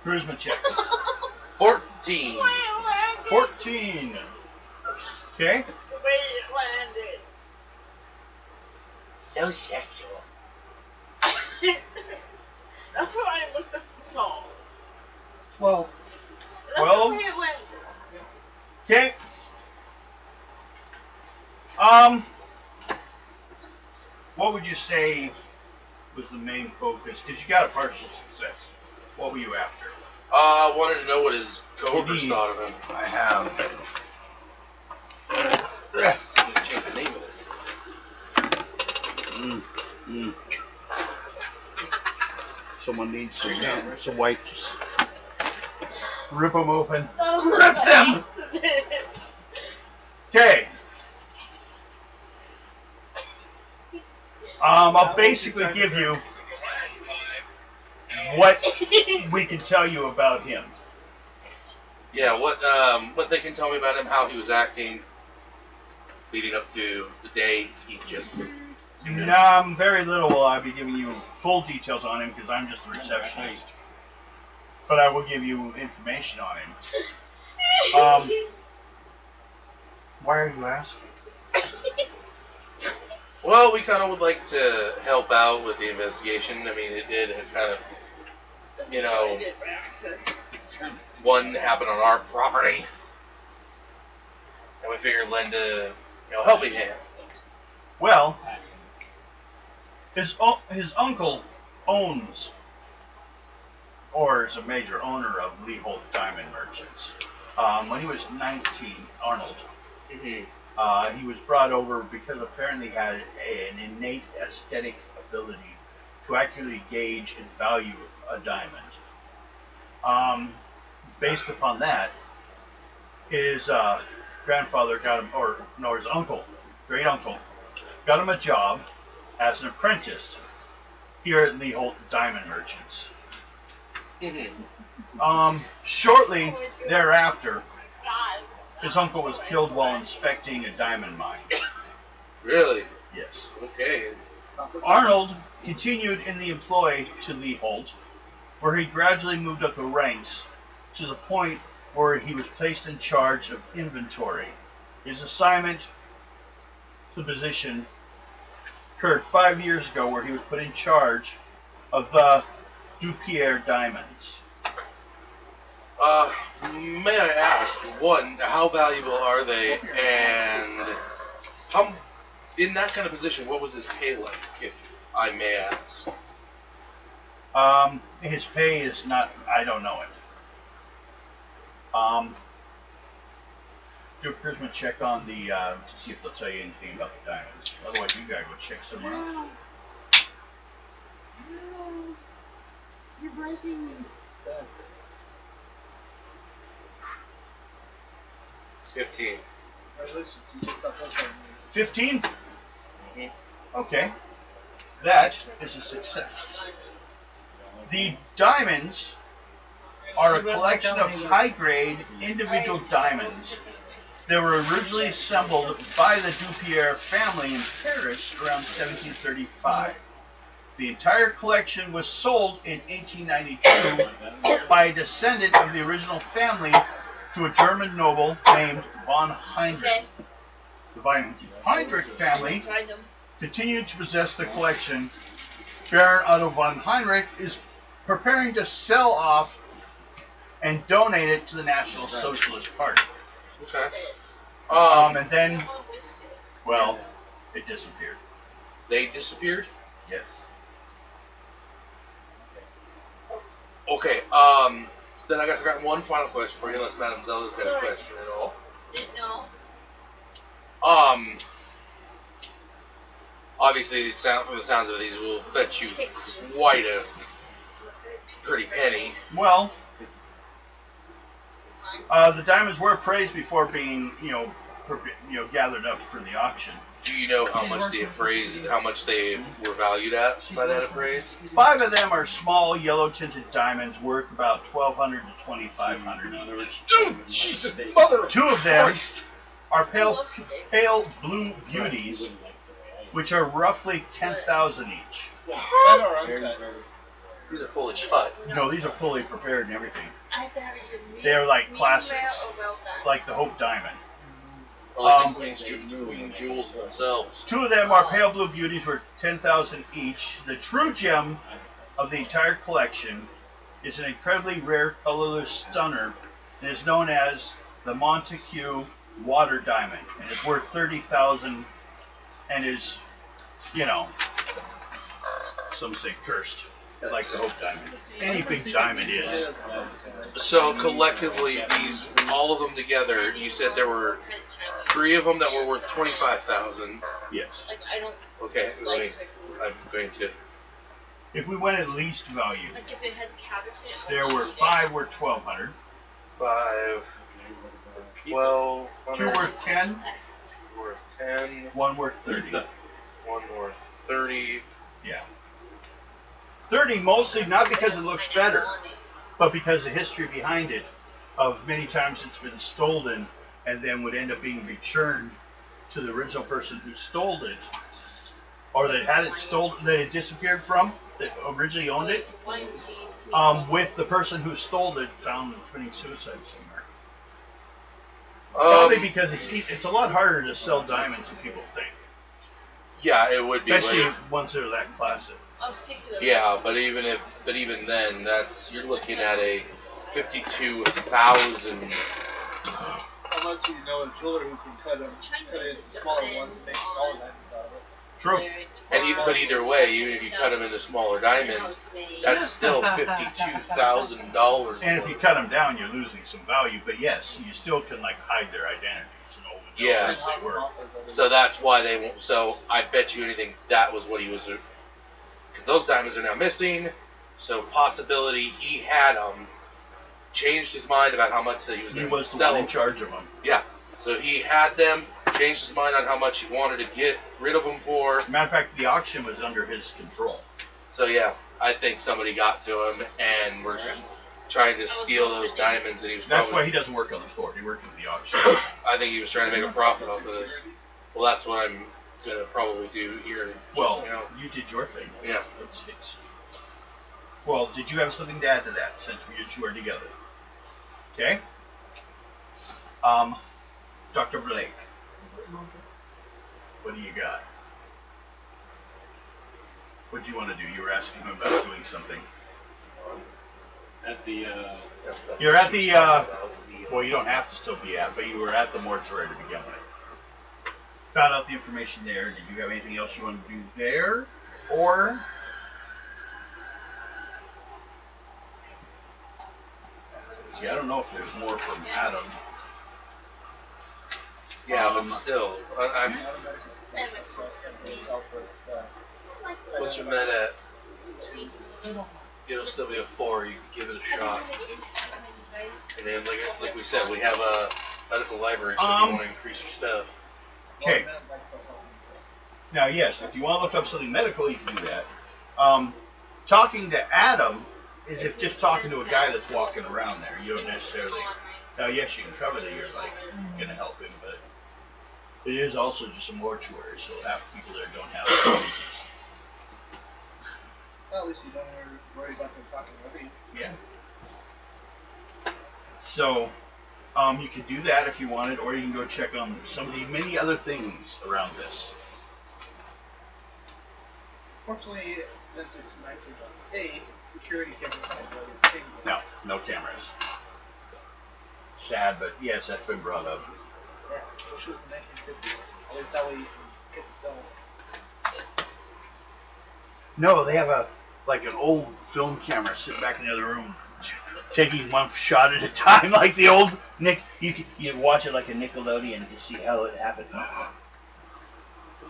Charisma check. 14. 14. Okay? The way it landed. So sexual. That's what I looked up and saw. 12. That's Well, the way it landed. Okay. What would you say was the main focus? Because you got a partial success. What were you after? I wanted to know what his coworkers thought of him. I have. You can change the name of it. Someone needs some wipes. Rip them open. Oh, Rip them! Okay. I'll basically give you what we can tell you about him. Yeah, what they can tell me about him, how he was acting, leading up to the day he just. Very little will I be giving you full details on him because I'm just the receptionist. But I will give you information on him. Why are you asking? Well, we kind of would like to help out with the investigation. I mean, it did kind of, one happened on our property, and we figured lend a, helping hand. Well, his uncle owns, or is a major owner of Lee Holt Diamond Merchants. When he was 19, Arnold, he was brought over because apparently he had an innate aesthetic ability to accurately gauge and value a diamond. Based upon that, his grandfather got him, his uncle, great uncle, got him a job as an apprentice here at Lee Holt Diamond Merchants. Shortly thereafter, his uncle was killed while inspecting a diamond mine. Really? Yes. Okay. Arnold continued in the employ to Lee Holt, where he gradually moved up the ranks to the point where he was placed in charge of inventory. His assignment to the position occurred 5 years ago, where he was put in charge of the Dupierre diamonds. May I ask, one, how valuable are they, and how, in that kind of position, what was his pay like, if I may ask? His pay is not, I don't know it. Do a charisma check on the, to see if they'll tell you anything about the diamonds. Otherwise, you gotta go check somewhere else. You're breaking me. 15. Congratulations, you just got those on these. 15? Okay. That is a success. The diamonds are a collection of high-grade individual diamonds that were originally assembled by the Dupierre family in Paris around 1735. The entire collection was sold in 1892 by a descendant of the original family to a German noble named von Heinrich. The von Heinrich family continued to possess the collection. Baron Otto von Heinrich is preparing to sell off and donate it to the National Socialist Party. Okay. And then, well, it disappeared. They disappeared? Yes. Okay, Then I guess I got one final question for you, unless Madame Zelda's got a question at all. Didn't know. Obviously, from the sounds of these, will fetch you quite a pretty penny. Well, the diamonds were appraised before being, gathered up for the auction. Do you know how much they were valued at by that appraised? 5 of them are small yellow tinted diamonds worth about $1,200 to $2,500 each. Oh, Jesus, mother! 2 of them are pale blue beauties, which are roughly $10,000 each. These are fully cut. No, these are fully prepared and everything. I have to have it either They're like medium classics, rare or well done. like the Hope Diamond. Queen jewels themselves. 2 of them are pale blue beauties worth $10,000 each. The true gem of the entire collection is an incredibly rare colorless stunner and is known as the Montaque Water Diamond, and it's worth $30,000 and is, some say cursed, like the Hope Diamond. Any big diamond is. So collectively, all of them together, you said there were 3 of them that were worth $25,000. Yes. Like, I don't Okay, like I'm going to. If we went at least value, like if it had cabbage in it. there were 5 worth $1,200, 5, 12, 2 worth 10, worth 10, 1 worth 30. 1 worth 30. Yeah. 30 mostly not because it looks better, but because the history behind it of many times it's been stolen and then would end up being returned to the original person who stole it, or that had it stolen, that it disappeared from, that originally owned it, with the person who stole it found committing suicide somewhere. Probably because it's a lot harder to sell diamonds than people think. Yeah, it would be. Especially once they're that classic. Yeah, but even then, you're looking at a 52,000. Unless you know a jeweler who can cut it into smaller ones and make smaller diamonds out of it. True. But either way, even if you cut them into smaller diamonds, that's still $52,000. And if you cut them down, you're losing some value. But yes, you still can hide their identities and all the Yeah. they were. So that's why they won't. So I bet you anything that was what he was. Because those diamonds are now missing. So possibility he had them, changed his mind about how much that he was going to sell. He was the one in charge of them. Yeah. So he had them, changed his mind on how much he wanted to get rid of them for. Matter of fact, the auction was under his control. So yeah, I think somebody got to him and was trying to steal those diamonds, and he was. That's why he doesn't work on the floor. He works with the auction. I think he was trying to make a profit off of this. Well, that's what I'm gonna probably do here. You did your thing. Yeah. Well, did you have something to add to that since you 2 are together? Okay. Dr. Blake, what do you got? What do you want to do? You were asking him about doing something. At the, You're at the, well, you don't have to still be at, but you were at the mortuary to begin with. Found out the information there. Did you have anything else you want to do there? Or... See, I don't know if there's more from Adam. Yeah, but still, what's your med at? It'll still be a 4. You can give it a shot. And then, like we said, we have a medical library, so if you want to increase your stuff. Okay. Now, yes, if you want to look up something medical, you can do that. Talking to Adam is if just talking to a guy that's walking around there. You don't necessarily... Now, yes, you can cover that you're, going to help him, but it is also just a mortuary, so half the people there don't have diseases. Well, at least you don't worry about them talking over you. Yeah. So, you can do that if you wanted, or you can go check on some of the many other things around this. Fortunately, since it's 1908, security cameras can't really take it. No cameras. Sad, but yes, that's been brought up. Yeah, which was the 1950s. At least that way you can get the film. No, they have an old film camera sitting back in the other room. taking one shot at a time, like the old Nick. You watch it like a Nickelodeon to see how it happened. Something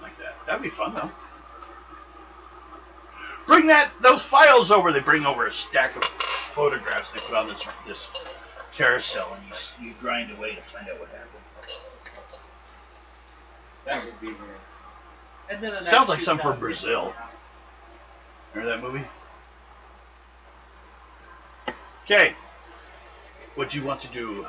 like that. That'd be fun though. Bring those files over. They bring over a stack of photographs they put on this carousel, and you grind away to find out what happened. That would be weird. And then a Sounds like something for Brazil. Remember that movie? Okay. What do you want to do?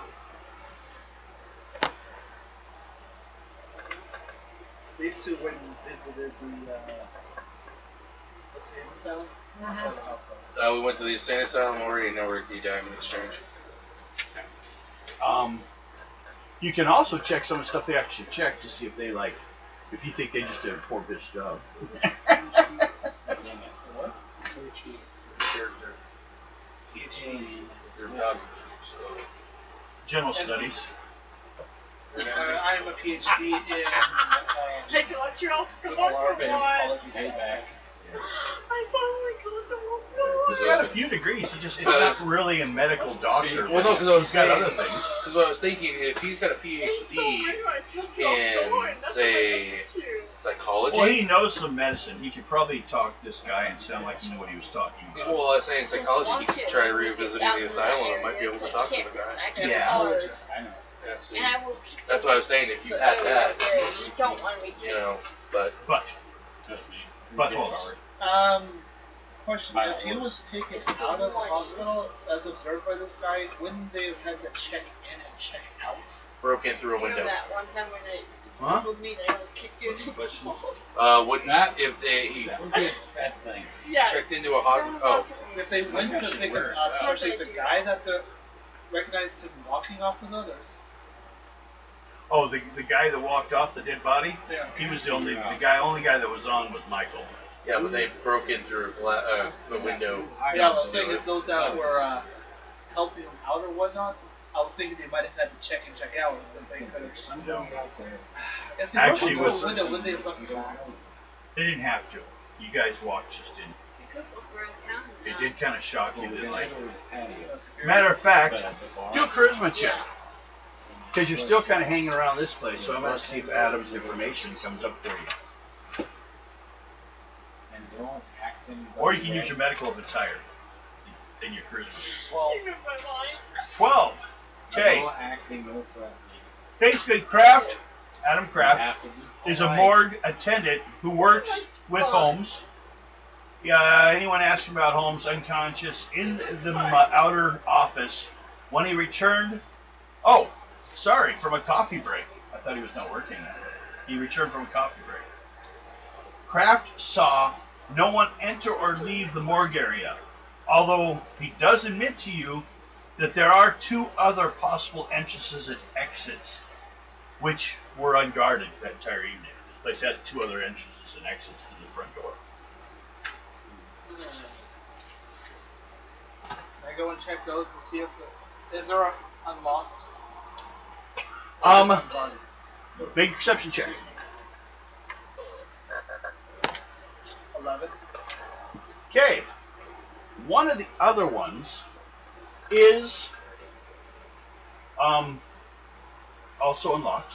These two went and visited the same asylum. We went to the insane asylum already, and now we're at the Diamond Exchange. You can also check some of the stuff they actually check to see if they if you think they just did a poor bitch job. What? General studies. I am a PhD in Intellectual payback. I finally got the one. He's got a few degrees. It's not really a medical doctor. Well, no, because I was he's got saying, other things. because what I was thinking, if he's got a PhD in, say, psychology. Well, he knows some medicine. He could probably talk this guy and sound like he knew what he was talking about. Well, I was saying psychology, he could try revisiting the asylum and might be able to talk to the guy. Yeah. I know. Yeah, see. And I will That's what I was saying, if you had that, you don't want me to. you know, but Buttholes. Question: if he was taken out of the hospital as observed by this guy, wouldn't they have had to check in and check out? broke in through a window. That one time when they told me they would kick you. Wouldn't that if he That thing. Yeah. checked into a hot? If they went to pick him up, especially the guy that recognized him walking off with others. Oh, the guy that walked off the dead body? Yeah. He was the only guy that was on was Michael. Yeah, but they broke in through a window. Yeah, I was saying it's those that were helping him out or whatnot. I was thinking they might have had to check in, check out. If they could have. No. If they Actually, broke into was- a window, wouldn't they have left the glass? They didn't have to. You guys watched, just didn't. You could walk around town. It did kind of shock you. That, like, Patio. matter of fact, But at the bar- do a charisma check. Yeah. Because you're still kind of hanging around this place, so I'm going to see if Adam's information comes up for you. And don't accent Or you can use your medical if it's higher than your charisma. 12. You know my mind. 12. Okay. No axing, no threatening. Basically, Kraft, Adam You Kraft, have to be is a polite. morgue attendant who works with Holmes. Yeah, anyone asks him about Holmes unconscious in the outer office when he returned. Oh, sorry, from a coffee break. I thought he was not working. He returned from a coffee break. Kraft saw no one enter or leave the morgue area, although he does admit to you that there are two other possible entrances and exits, which were unguarded that entire evening. This place has two other entrances and exits to the front door. I go and check those and see if they're unlocked. Make a perception check. 11. Okay. One of the other ones is also unlocked,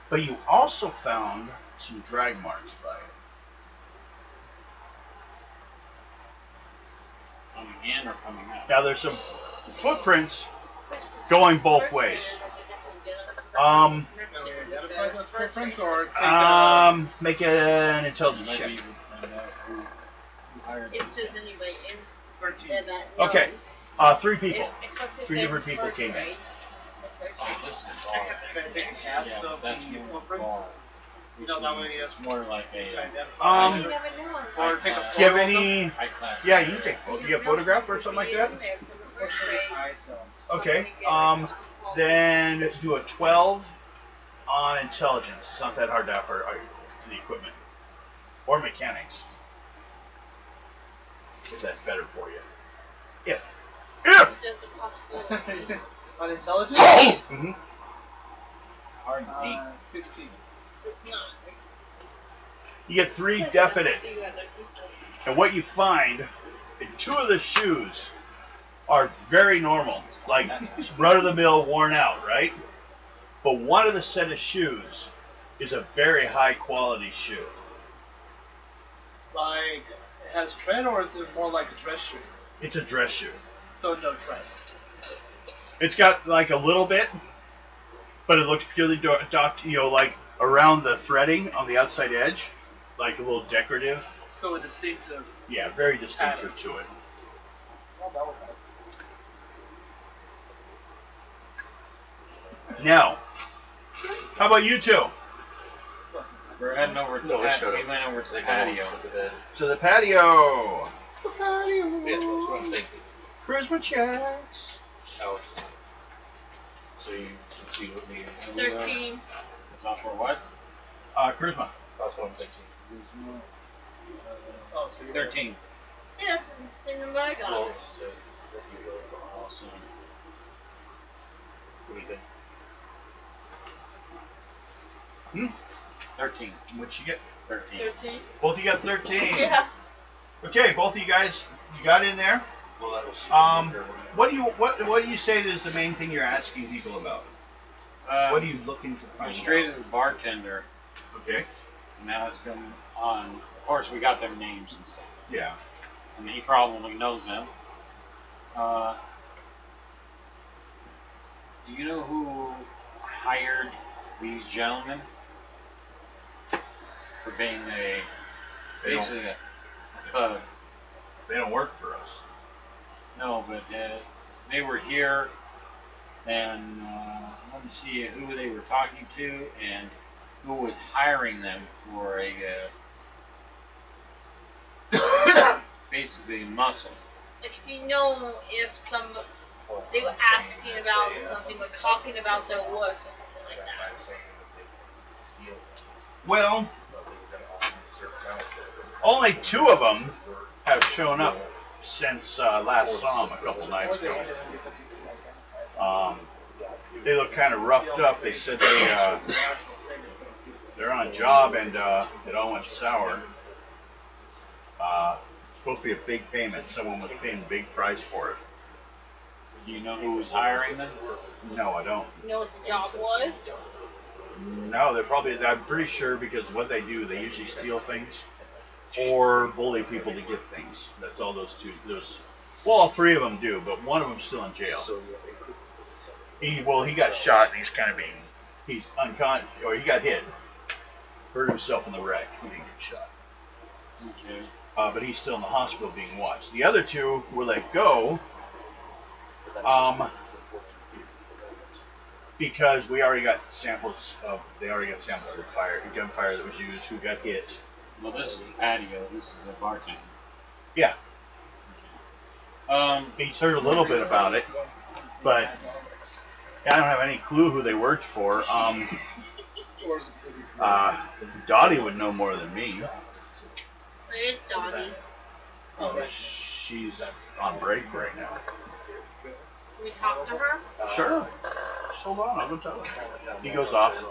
but you also found some drag marks by it. Coming in or coming out? Now there's some footprints going both ways. Um, Can we identify the footprints or take Make an intelligence Maybe check. you would find out who hired If them. there's anybody in 13? there that Okay. knows. 3 people. Especially if Three they're different people first came in. grade. Oh, this is all. Can I take a cast Yeah, of that's the more footprints? bar, You know, that way you it's more like to a identify? You never knew one. Or take a Do you have photo of them? any? high class. Yeah, you can take photo. You have a photograph or something like that? Unfortunately, I don't. Okay. Then do a 12 on intelligence. It's not that hard to for the equipment or mechanics. If that's better for you. If. There's a possibility. On intelligence? Mm-hmm. Hard D. 16. It's not. You get 3 definite. And what you find in 2 of the shoes are very normal, like run-of-the-mill, worn out, right? But one of the set of shoes is a very high-quality shoe. Like, it has tread, or is it more like a dress shoe? It's a dress shoe. So no tread. It's got like a little bit, but it looks purely like around the threading on the outside edge, like a little decorative. So a distinctive. Yeah, very distinctive to it. Well, that would help. Now, how about you two? We're heading over to the patio. We went over to the patio. To the patio. The patio. Yeah, that's what I'm thinking. Christmas checks. Alex. So you can see what me. 13. It's off for what? Charisma. That's what I'm thinking. Oh, so you're 13. Yeah, in the my god. Well, so what do you go for? Awesome. What do you think? 13. What you get? 13. 13. Both of you got 13. Yeah. Okay, both of you guys, you got in there. Well, that was. What do you say is the main thing you're asking people about? What are you looking to I find went straight out? to the bartender Okay. and asked him on. Of course, we got their names and stuff. Yeah. And he probably knows them. Do you know who hired these gentlemen for being basically a thug? They don't work for us. No, but they were here, and let me see who they were talking to and who was hiring them for a basically muscle. If you know if they were asking about something or talking about their work or something like that. Well, only 2 of them have shown up since last saw them a couple nights ago. They look kind of roughed up. They said they're on a job and it all went sour. Supposed to be a big payment. Someone was paying a big price for it. Do you know who was hiring them? No, I don't. You know what the job was? No, I'm pretty sure because what they do, they usually steal things or bully people to get things. That's all those 2. Well, all 3 of them do, but one of them's still in jail. He got shot and he's unconscious, or he got hit. Hurt himself in the wreck. He didn't get shot. Okay. But he's still in the hospital being watched. The other 2 were let go because we already got samples of gunfire that was used, who got hit. Well, this is the patio. This is the bartender. Yeah. He's heard a little bit about it, but I don't have any clue who they worked for. Dottie would know more than me. Where is Donnie? She's on break right now. Can we talk to her? Sure. Just hold on, I'll go tell her. He goes off.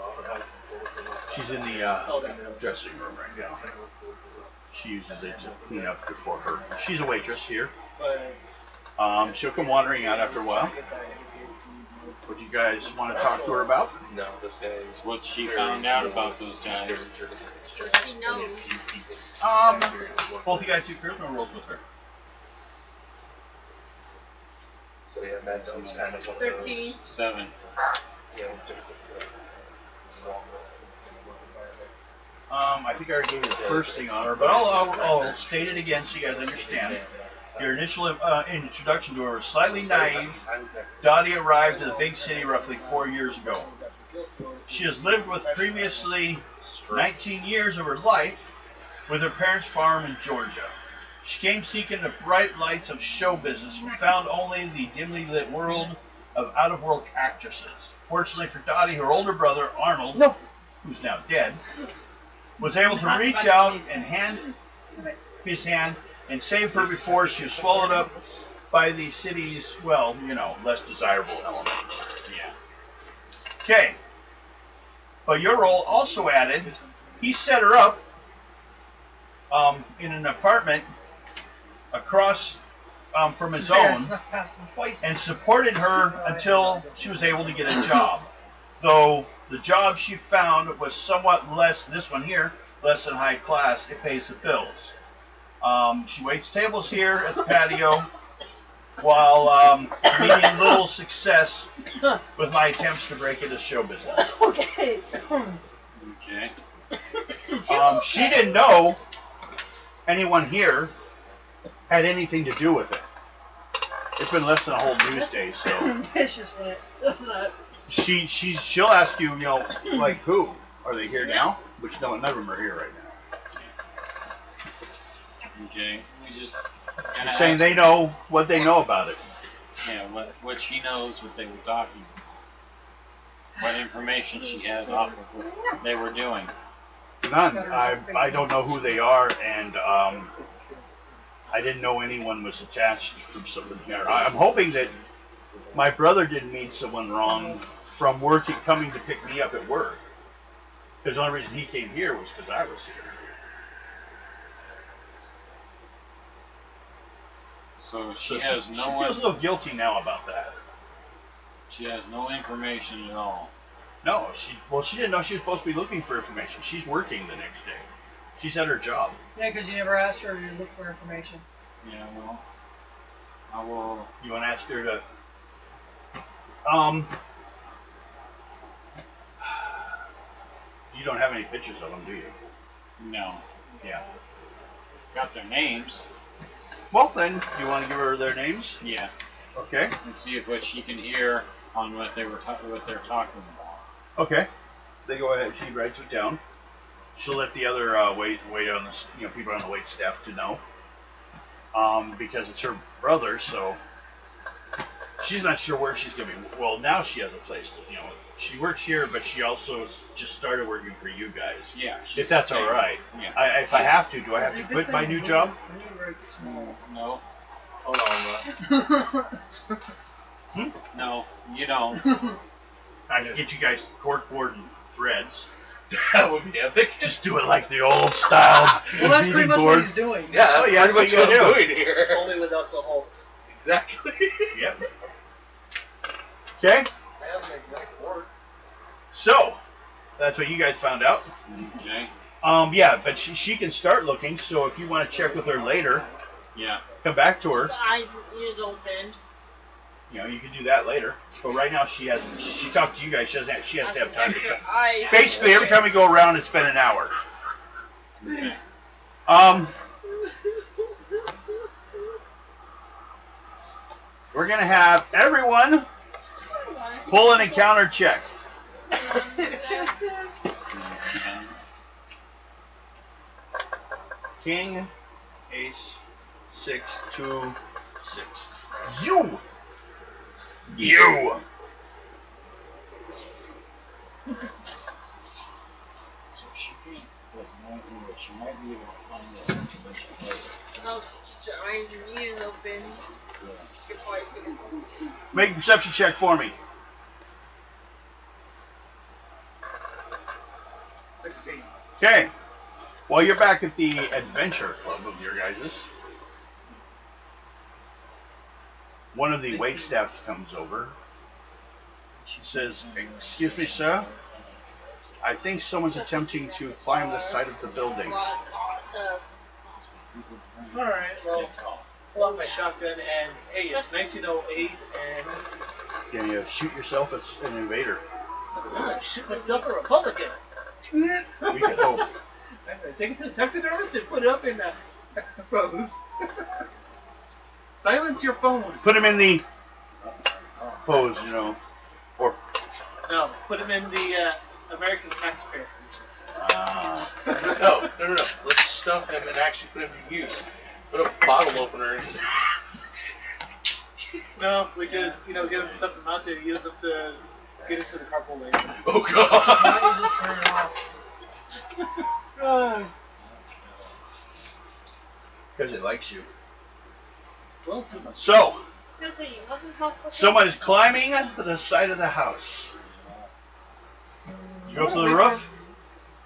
She's in the dressing room right now. She uses it to clean up before her. She's a waitress here. She'll come wandering out after a while. What do you guys want to talk to her about? No, this guy is. What she found out about those guys. What she knows. Both you guys do charisma rolls with her. So yeah, Mad Dog's kind of one of 13. 7. Yeah, difficult to I think I already gave you the first thing on her, but I'll state it again so you guys understand. Your initial introduction to her was slightly naive. Dottie arrived in the big city roughly 4 years ago. She has lived with previously 19 years of her life with her parents' farm in Georgia. She came seeking the bright lights of show business, but found only the dimly lit world of out-of-world actresses. Fortunately for Dottie, her older brother, Arnold, who's now dead, was able to reach out and hand his hand and save her before she was swallowed up by the city's, less desirable element. Yeah. Okay. But your role also added, he set her up in an apartment across from his Yeah, own snuck past him twice. and supported her until she was able to get a job. Though the job she found was somewhat less, this one here, less than high class, it pays the bills. She waits tables here at the patio while meeting little success with my attempts to break into show business. Okay. Okay. She didn't know anyone here had anything to do with it. It's been less than a whole news day, so Vicious when it does that. she'll ask you, like who? Are they here now? Which none of them are here right now. Okay. We just. They're saying they know what they know about it. Yeah, what she knows, what they were talking about. What information she has off of what they were doing. None. I don't know who they are, and I didn't know anyone was attached from someone here. I'm hoping that my brother didn't meet someone wrong from coming to pick me up at work. Because the only reason he came here was because I was here. So She has feels a little guilty now about that. She has no information at all. No, she didn't know she was supposed to be looking for information. She's working the next day. She's at her job. Yeah, because you never asked her to look for information. Yeah, well, I will. You want to ask her to? You don't have any pictures of them, do you? No. Yeah. Got their names. Well, then, you want to give her their names? Yeah. Okay. And see if what she can hear on what they're talking about. Okay. They go ahead. She writes it down. She'll let the other wait on the people on the wait staff to know. Because it's her brother, so she's not sure where she's gonna be. Well, now she has a place to, she works here, but she also just started working for you guys. Yeah. If that's all right. Yeah. If I have to, do I have to quit my new job? No. Hold on, No, you don't. I can get you guys corkboard and threads. That would be epic. Just do it like the old style. Well, that's pretty much what he's doing. Yeah, that's yeah, pretty much what I'm doing here. Only without the Hulk. Exactly. Yep. Okay. I have an exact word. So, that's what you guys found out. Okay. Yeah, but she can start looking. So if you want to check with her later, Yeah. come back to her. The eyes is open. You can do that later. But right now she talked to you guys. She has to have time to talk. Basically, every time we go around, it's been an hour. Okay. We're gonna have everyone pull an encounter check. King, ace, 6, 2, 6. You. So she can't. She might be able to find this information later. No, the eyes and ears open. Good boy, figure something. Make a perception check for me. 16. Okay. While you're back at the adventure club of your guys's, one of the wait staffs comes over. She says, "Excuse me, sir. I think someone's attempting to climb the side of the building." Awesome. Alright, well, pull out my shotgun and, hey, it's 1908 and... Can you shoot yourself as an invader? Shoot myself a Republican. We can hope. Take it to the taxidermist and put it up in froze. Silence your phone. Put him in the pose, or No, put him in the American taxpayer position. No. Let's stuff him and actually put him to use. Put a bottle opener in his ass. No, we could, get him stuff in Montaque and use him to get into the carpool lane. Oh God. because it likes you. Well, too much. So, That's a welcome help. someone is climbing the side of the house. You go to the roof,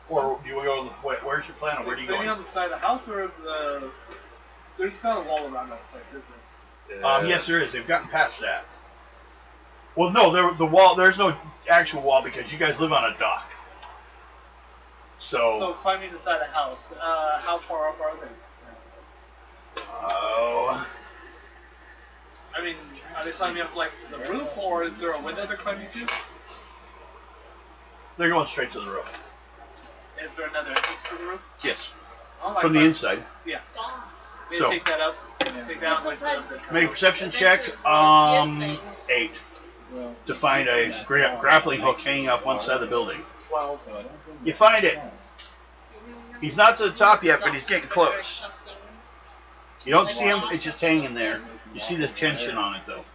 or do you go? Where's your plan? Or where do you go? on the side of the house or there's not a wall around that place, is there? Yes, there is. They've gotten past that. Well, no, the wall. There's no actual wall because you guys live on a dock. So climbing inside a house, how far up are they? Oh. I mean, are they climbing up like to the roof, or is there a window they're climbing to? They're going straight to the roof. Is there another entrance to the roof? Yes. Oh, like From the inside. Yeah. They So- take that up. Take down like the Make a perception check. 8 to find a grappling hook hanging off one side of the building. 12. You find it. He's not to the top yet, but he's getting close. You don't see him. It's just hanging there. You see the tension on it, though.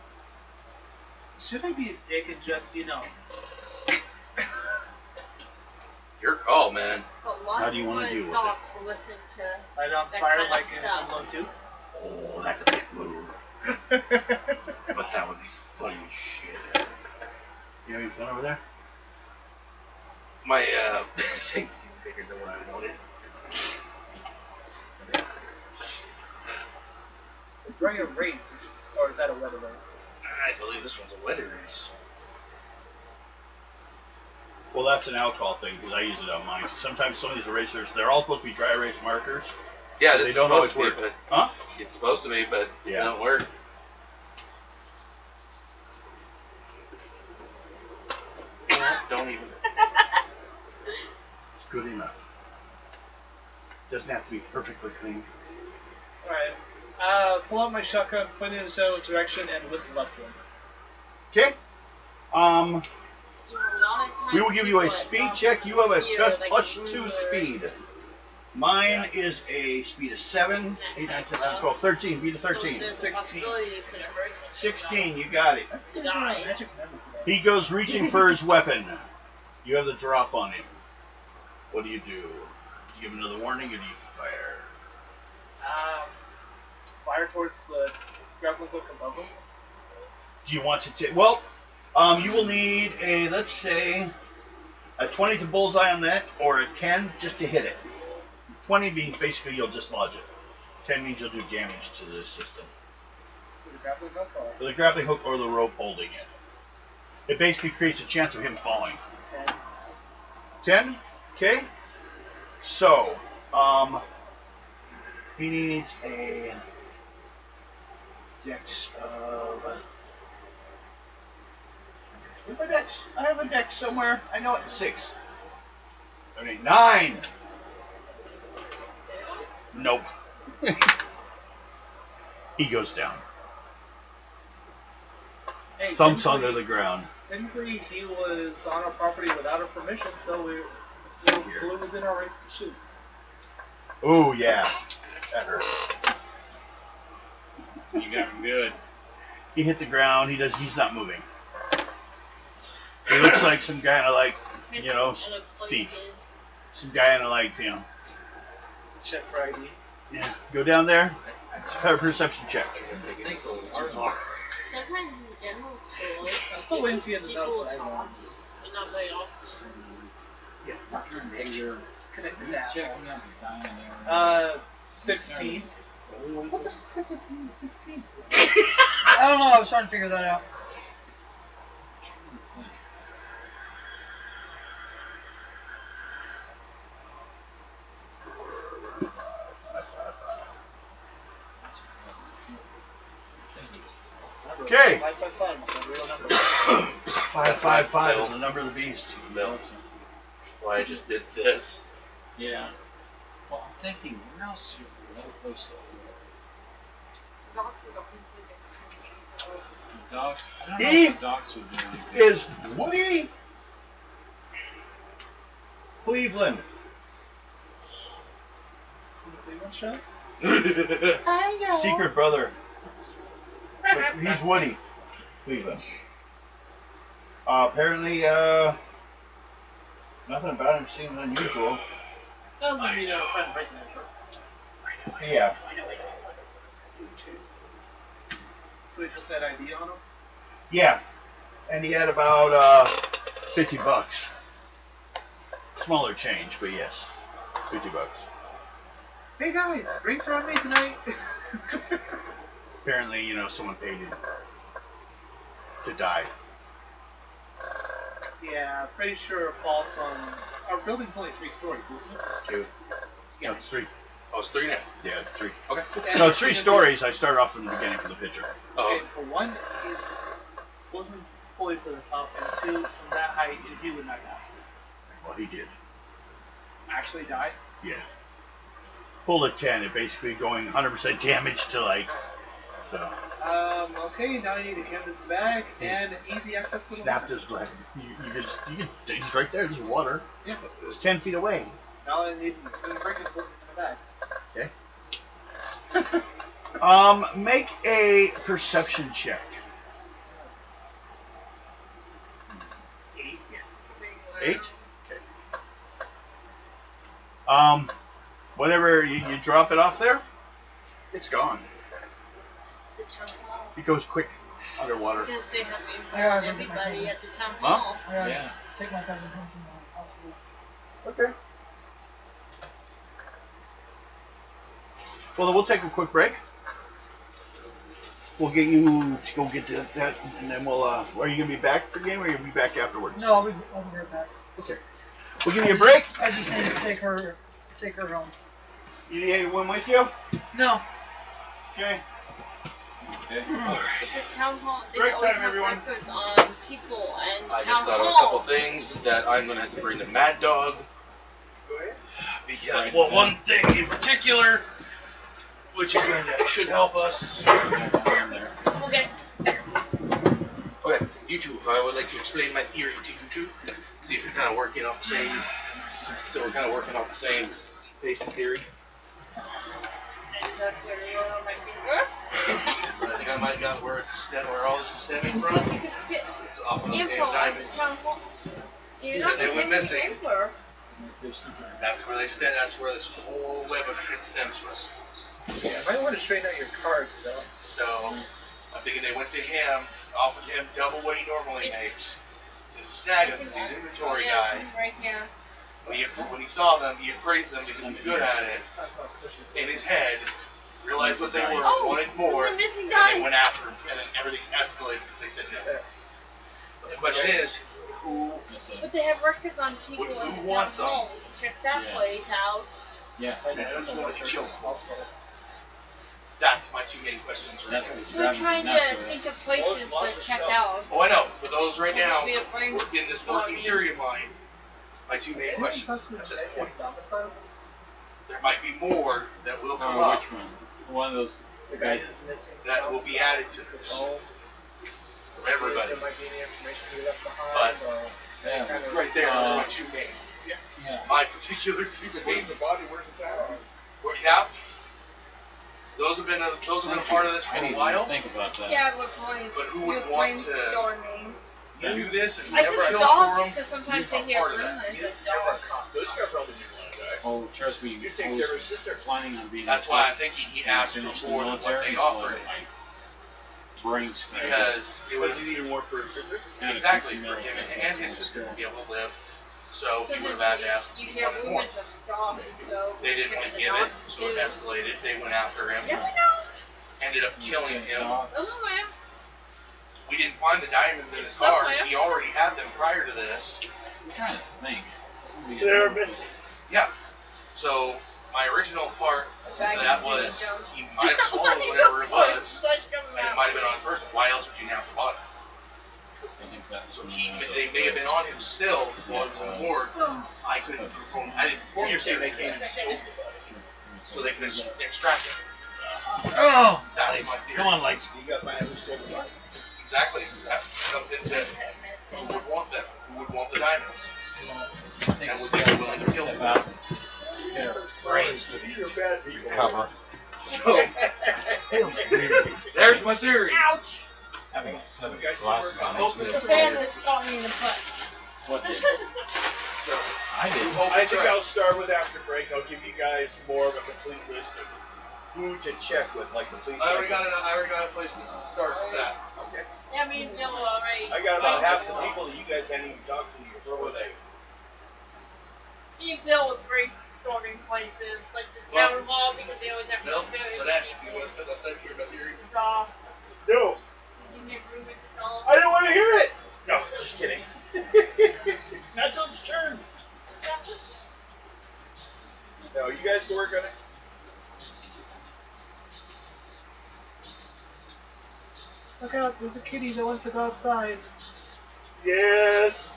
Should I be a dick and just, Your call, man. How do you want to deal with it? Listen to light on that fire kind of like stuff. in Halo 2? Oh, that's a big move. But that would be funny as shit. You having fun over there? My thing's even bigger than what I wanted. During a race, or is that a weather race? I believe this one's a wedding race. Well, that's an alcohol thing because I use it on mine. Sometimes some of these erasers, they're all supposed to be dry erase markers. Yeah, They this is don't supposed to always be, work. but Huh? it's supposed to be, but Yeah. it don't work. Don't even. It's good enough. Doesn't have to be perfectly clean. Alright. Pull out my shotgun, point it in the general direction, and whistle up to him. Okay. We will give you a speed check. You have a +2 speed. Mine is a speed of 7, 8, 9, 10, 11, 12, 13. Beat a 13. 16, you got it. That's magic memory. He goes reaching for his weapon. You have the drop on him. What do? Do you give another warning or do you fire? Fire towards the grappling hook above him. Do you want to take... Well, you will need a, let's say, a 20 to bullseye on that, or a 10 just to hit it. 20 means basically you'll dislodge it. 10 means you'll do damage to the system. With the grappling hook or? With the grappling hook or the rope holding it. It basically creates a chance of him falling. 10. 10? Okay. So, he needs a dex of... Where's my dex? I have a dex somewhere. I know it's 6. I mean, 9! Nope. He goes down. Hey, Thumps under the ground. Technically, he was on our property without our permission, so we flew within our rights to shoot. Oh, yeah. That hurt. You got him good. He hit the ground. He's not moving. He looks like some kind of thief. Some guy in a Check for ID. yeah. Go down there. Have a perception check. Thanks a little too far. Sometimes in general schools, I'm still waiting for you to notice what I talk, want. but not very often. You're Connected to checking asshole. out the time there. 16. What the fuck is it mean 16? I don't know. I was trying to figure that out. Okay. 555 is a real number. 555 is the number of the beast. No. That's why I just did this. Yeah. Well, I'm thinking, where else is another place to Dogs is a completely different the dogs? I don't know He if the dogs would do anything. Is Woody Cleveland. Cleveland shot? Secret brother. But he's Woody Cleveland. Apparently, nothing about him seems unusual. That would be a friend right now. Yeah. So he just had ID on him? Yeah. And he had about $50. Smaller change, but yes. $50. Hey guys, drinks are on me tonight. Apparently, someone paid him to die. Yeah, pretty sure a fall from... Our building's only 3 stories, isn't it? 2. No, it's 3. Oh, it's 3 now. Yeah, 3. Okay. No, it's 3 stories. I started off from the beginning for the picture. Okay, for one, he wasn't fully to the top, and 2, from that height, he would not die. Well, he did. Actually die? Yeah. Bullet 10, it basically going 100% damage to so. Okay, now I need to canvas bag and easy access to the Snapped water. his leg. He's right there. There's water. Yeah. It was 10 feet away. Now I need to see break and put it in the bag. Okay. Make a perception check. 8? Okay. Whenever you drop it off there, it's gone. It goes quick underwater. Because they have informed everybody at the town hall. Yeah. Take my cousin home from the hospital. Okay. Well, then we'll take a quick break. We'll get you to go get that, and then we'll. Are you gonna be back for the game, or are you gonna be back afterwards? No, I'll be right back. Okay. We'll give you a break. I just need to take her home. You need anyone with you? No. Okay. Okay. The town hall, they Break always time, have everyone. records on people and I town just thought of a hall. couple things that I'm going to have to bring to Mad Dog. Go ahead. Because, well, one thing in particular, which is should help us. Okay. Okay, you two, I would like to explain my theory to you two. See if we're kind of working off the same. So we're kind of working off the same basic theory. And that's where you are on my finger. I think I might got where all this is stemming from. You could get It's off of the info damn on the diamonds. town hall. You're So not they gonna went get missing. the info. That's where they stand. That's where this whole web of shit stems from. Yeah, might want to straighten out your cards, though. So I'm thinking they went to him, offered him double what he normally makes to snag him because he's an inventory guy. Right here. When he saw them, he appraised them because he's good at it. That's what I was pushing. In his head, realized what they were, Oh, wanted more, the and missing they dice. went after him, and then everything escalated because they said no. The question is, who? But they have records on people Who in the town wants them? hall. Check that Yeah. place out. Yeah. Who's wanted to kill him? That's my two main questions right That's now. what's We're driving trying me nuts to with it. think of places to check out. Oh, I know, but those right now, We have brain in this working theory of mine, my two main questions at this point. There might be more that will come Oh, up which one? One of those The guy guys. is missing. that will be added to this from everybody. There might be any information we left But- behind. Or Yeah. Right there, those are my two main. Yeah. My particular two main. the body? Where's the body? Well, yeah. Those have been a part of this for I a didn't while. even think about that. Yeah, we're going. But who would want to brainstorming. do this and I never said kill dogs for them? because sometimes they You're hear part of rumors that. of dogs. Those guys probably didn't want to die. Oh, trust me, You I think was they were sit there? planning on being. That's why I'm thinking he asked for finished the more than what military, they so offered. like, brain scratcher. Because it would Was he needed more for his sister? And a exactly piece for of him metal. and his sister to be able to live. So he Sometimes would have had to ask you if he hear wanted more. rumors of dogs, so They didn't want to give it, so it escalated. They went after him. Never know. Ended up killing him. Somewhere. We didn't find the diamonds in his car. Somewhere. He already had them prior to this. I'm trying to think. They're missing. Yeah. So my original part to that was he might have swallowed Why whatever it was, Such coming and it out. might have been on his person. Why else would you now have the body? I think that's So they may have been on him still while he was in the morgue. Oh. I didn't perform You're the saying they theory, came and stole the body. so they can extract it. Oh! That's my theory. Come on, Lex. You got to find out who stole the body. Exactly. That comes into who would want them, who would want the diamonds, and would they be willing to kill Step them. out. Brains. These are bad people. Cover. So there's my theory. Ouch! Having a set of Guys, glasses on. The makes me- fan just caught me in the butt. What did? So I did. I think I'll start with after break. I'll give you guys more of a complete list of who to check with, like the police. I already got a place to start with that. Okay. Yeah, me and Bill are already. I got about half the people that you guys hadn't even talked to yet. Where were they? Me and Bill with brainstorming places, like the town hall, because they always have No, military. but back. You want to step outside for your theory? Dogs. No. You make room with the dogs. I don't want to hear it. No, just kidding. Not till it's turned. No, you guys can work on it. Look out, there's a kitty that wants to go outside. Yes.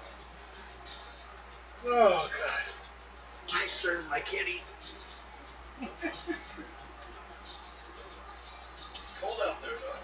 Oh, God. I served my kitty. It's cold out there, though.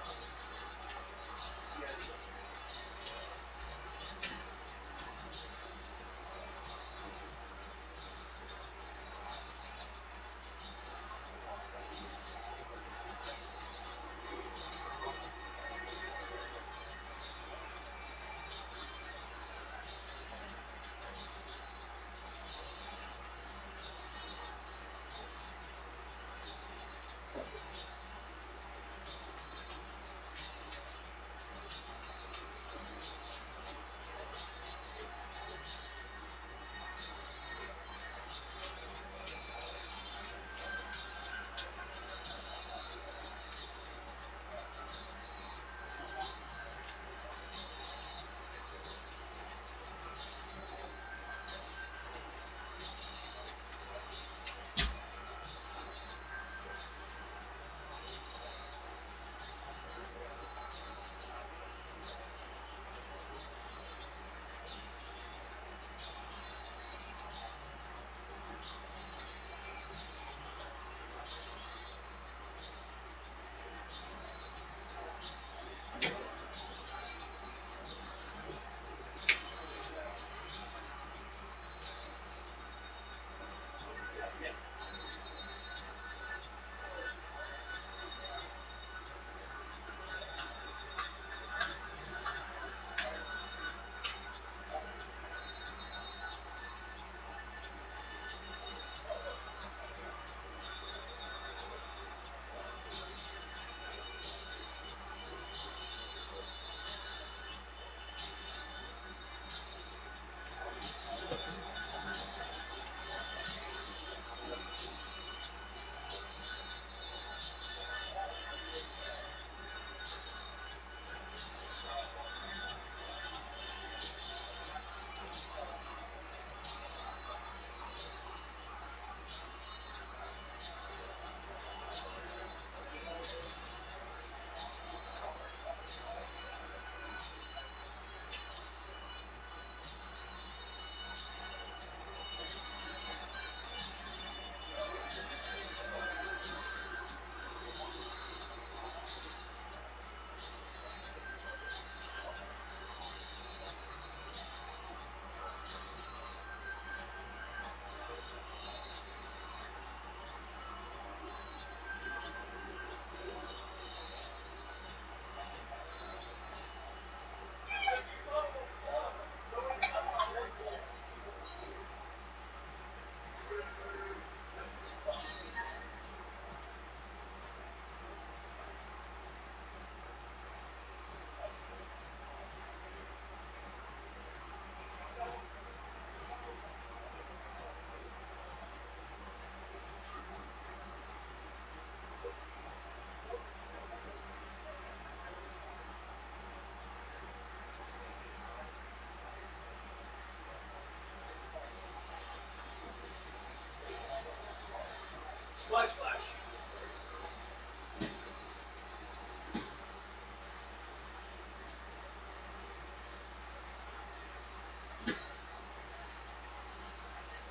Splash, splash.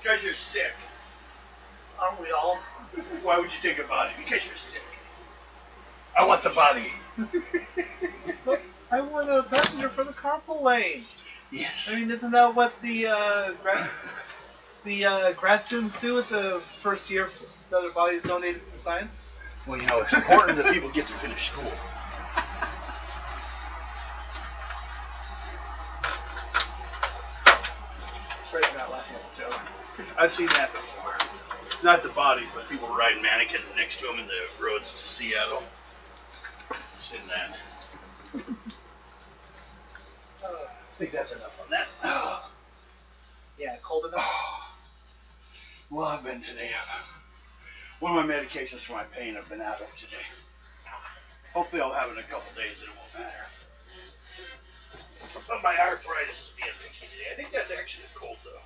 Because you're sick. Aren't we all? Why would you take a body? Because you're sick. I want the body. Look, I want a passenger for the carpool lane. Yes. I mean, isn't that what the grad students do with the first year that their bodies donated to science? Well, you know, it's important that people get to finish school. Right in that left hand, Joe. I've seen that before. Not the body, but people riding mannequins next to them in the roads to Seattle. Seen that. I think that's enough on that. Oh. Yeah, cold enough. Oh. Well, I've been today. One of my medications for my pain I've been out of today. Hopefully I'll have it in a couple days and it won't matter. But my arthritis is being picky today. I think that's actually a cold though.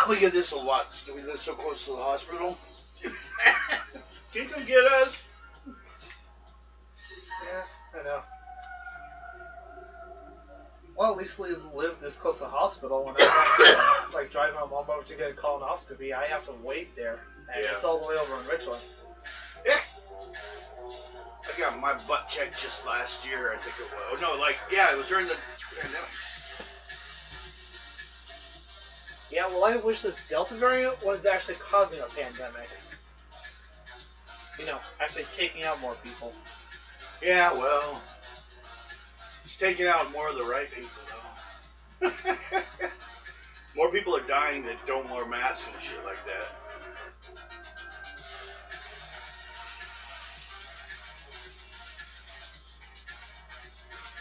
We get this a lot. Do we live so close to the hospital? Can you come get us? Yeah, I know. Well, at least we live this close to the hospital. When I have to, like, drive my mom over to get a colonoscopy, I have to wait there. And Yeah. it's all the way over in Richland. Yeah. I got my butt checked just last year, I think it was. Oh, no, like, yeah, it was during the pandemic. Yeah, well, I wish this Delta variant was actually causing a pandemic. You know, actually taking out more people. Yeah, well, it's taking out more of the right people, though. More people are dying that don't wear masks and shit like that.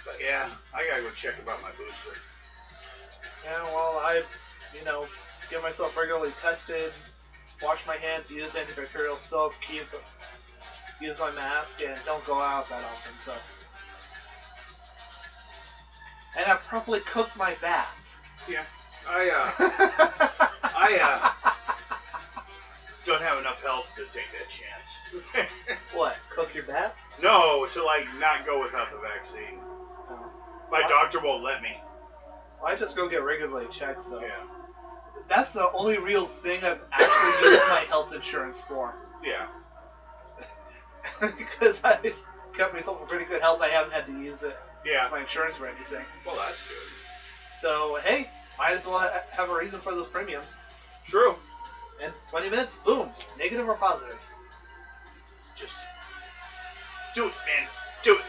But yeah, I gotta go check about my booster. Yeah, well, I, you know, get myself regularly tested, wash my hands, use antibacterial soap, use my mask, and don't go out that often, so. And I properly cooked my bats. Yeah, I don't have enough health to take that chance. What, cook your bat? No, to like not go without the vaccine. Oh. My doctor won't let me. Well, I just go get regularly checked, so. Yeah. That's the only real thing I've actually used my health insurance for. Yeah. Because I kept myself in pretty good health, I haven't had to use it. Yeah. My insurance or anything. Well, that's good. So, hey, might as well have a reason for those premiums. True. And 20 minutes, boom, negative or positive. Just do it, man. Do it.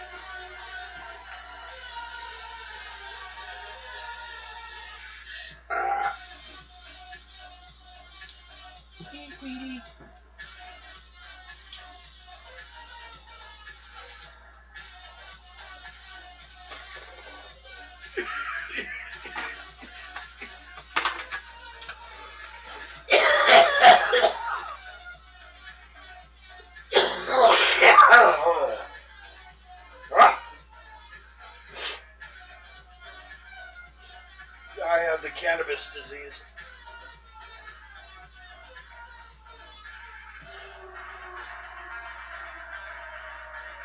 I have the cannabis disease.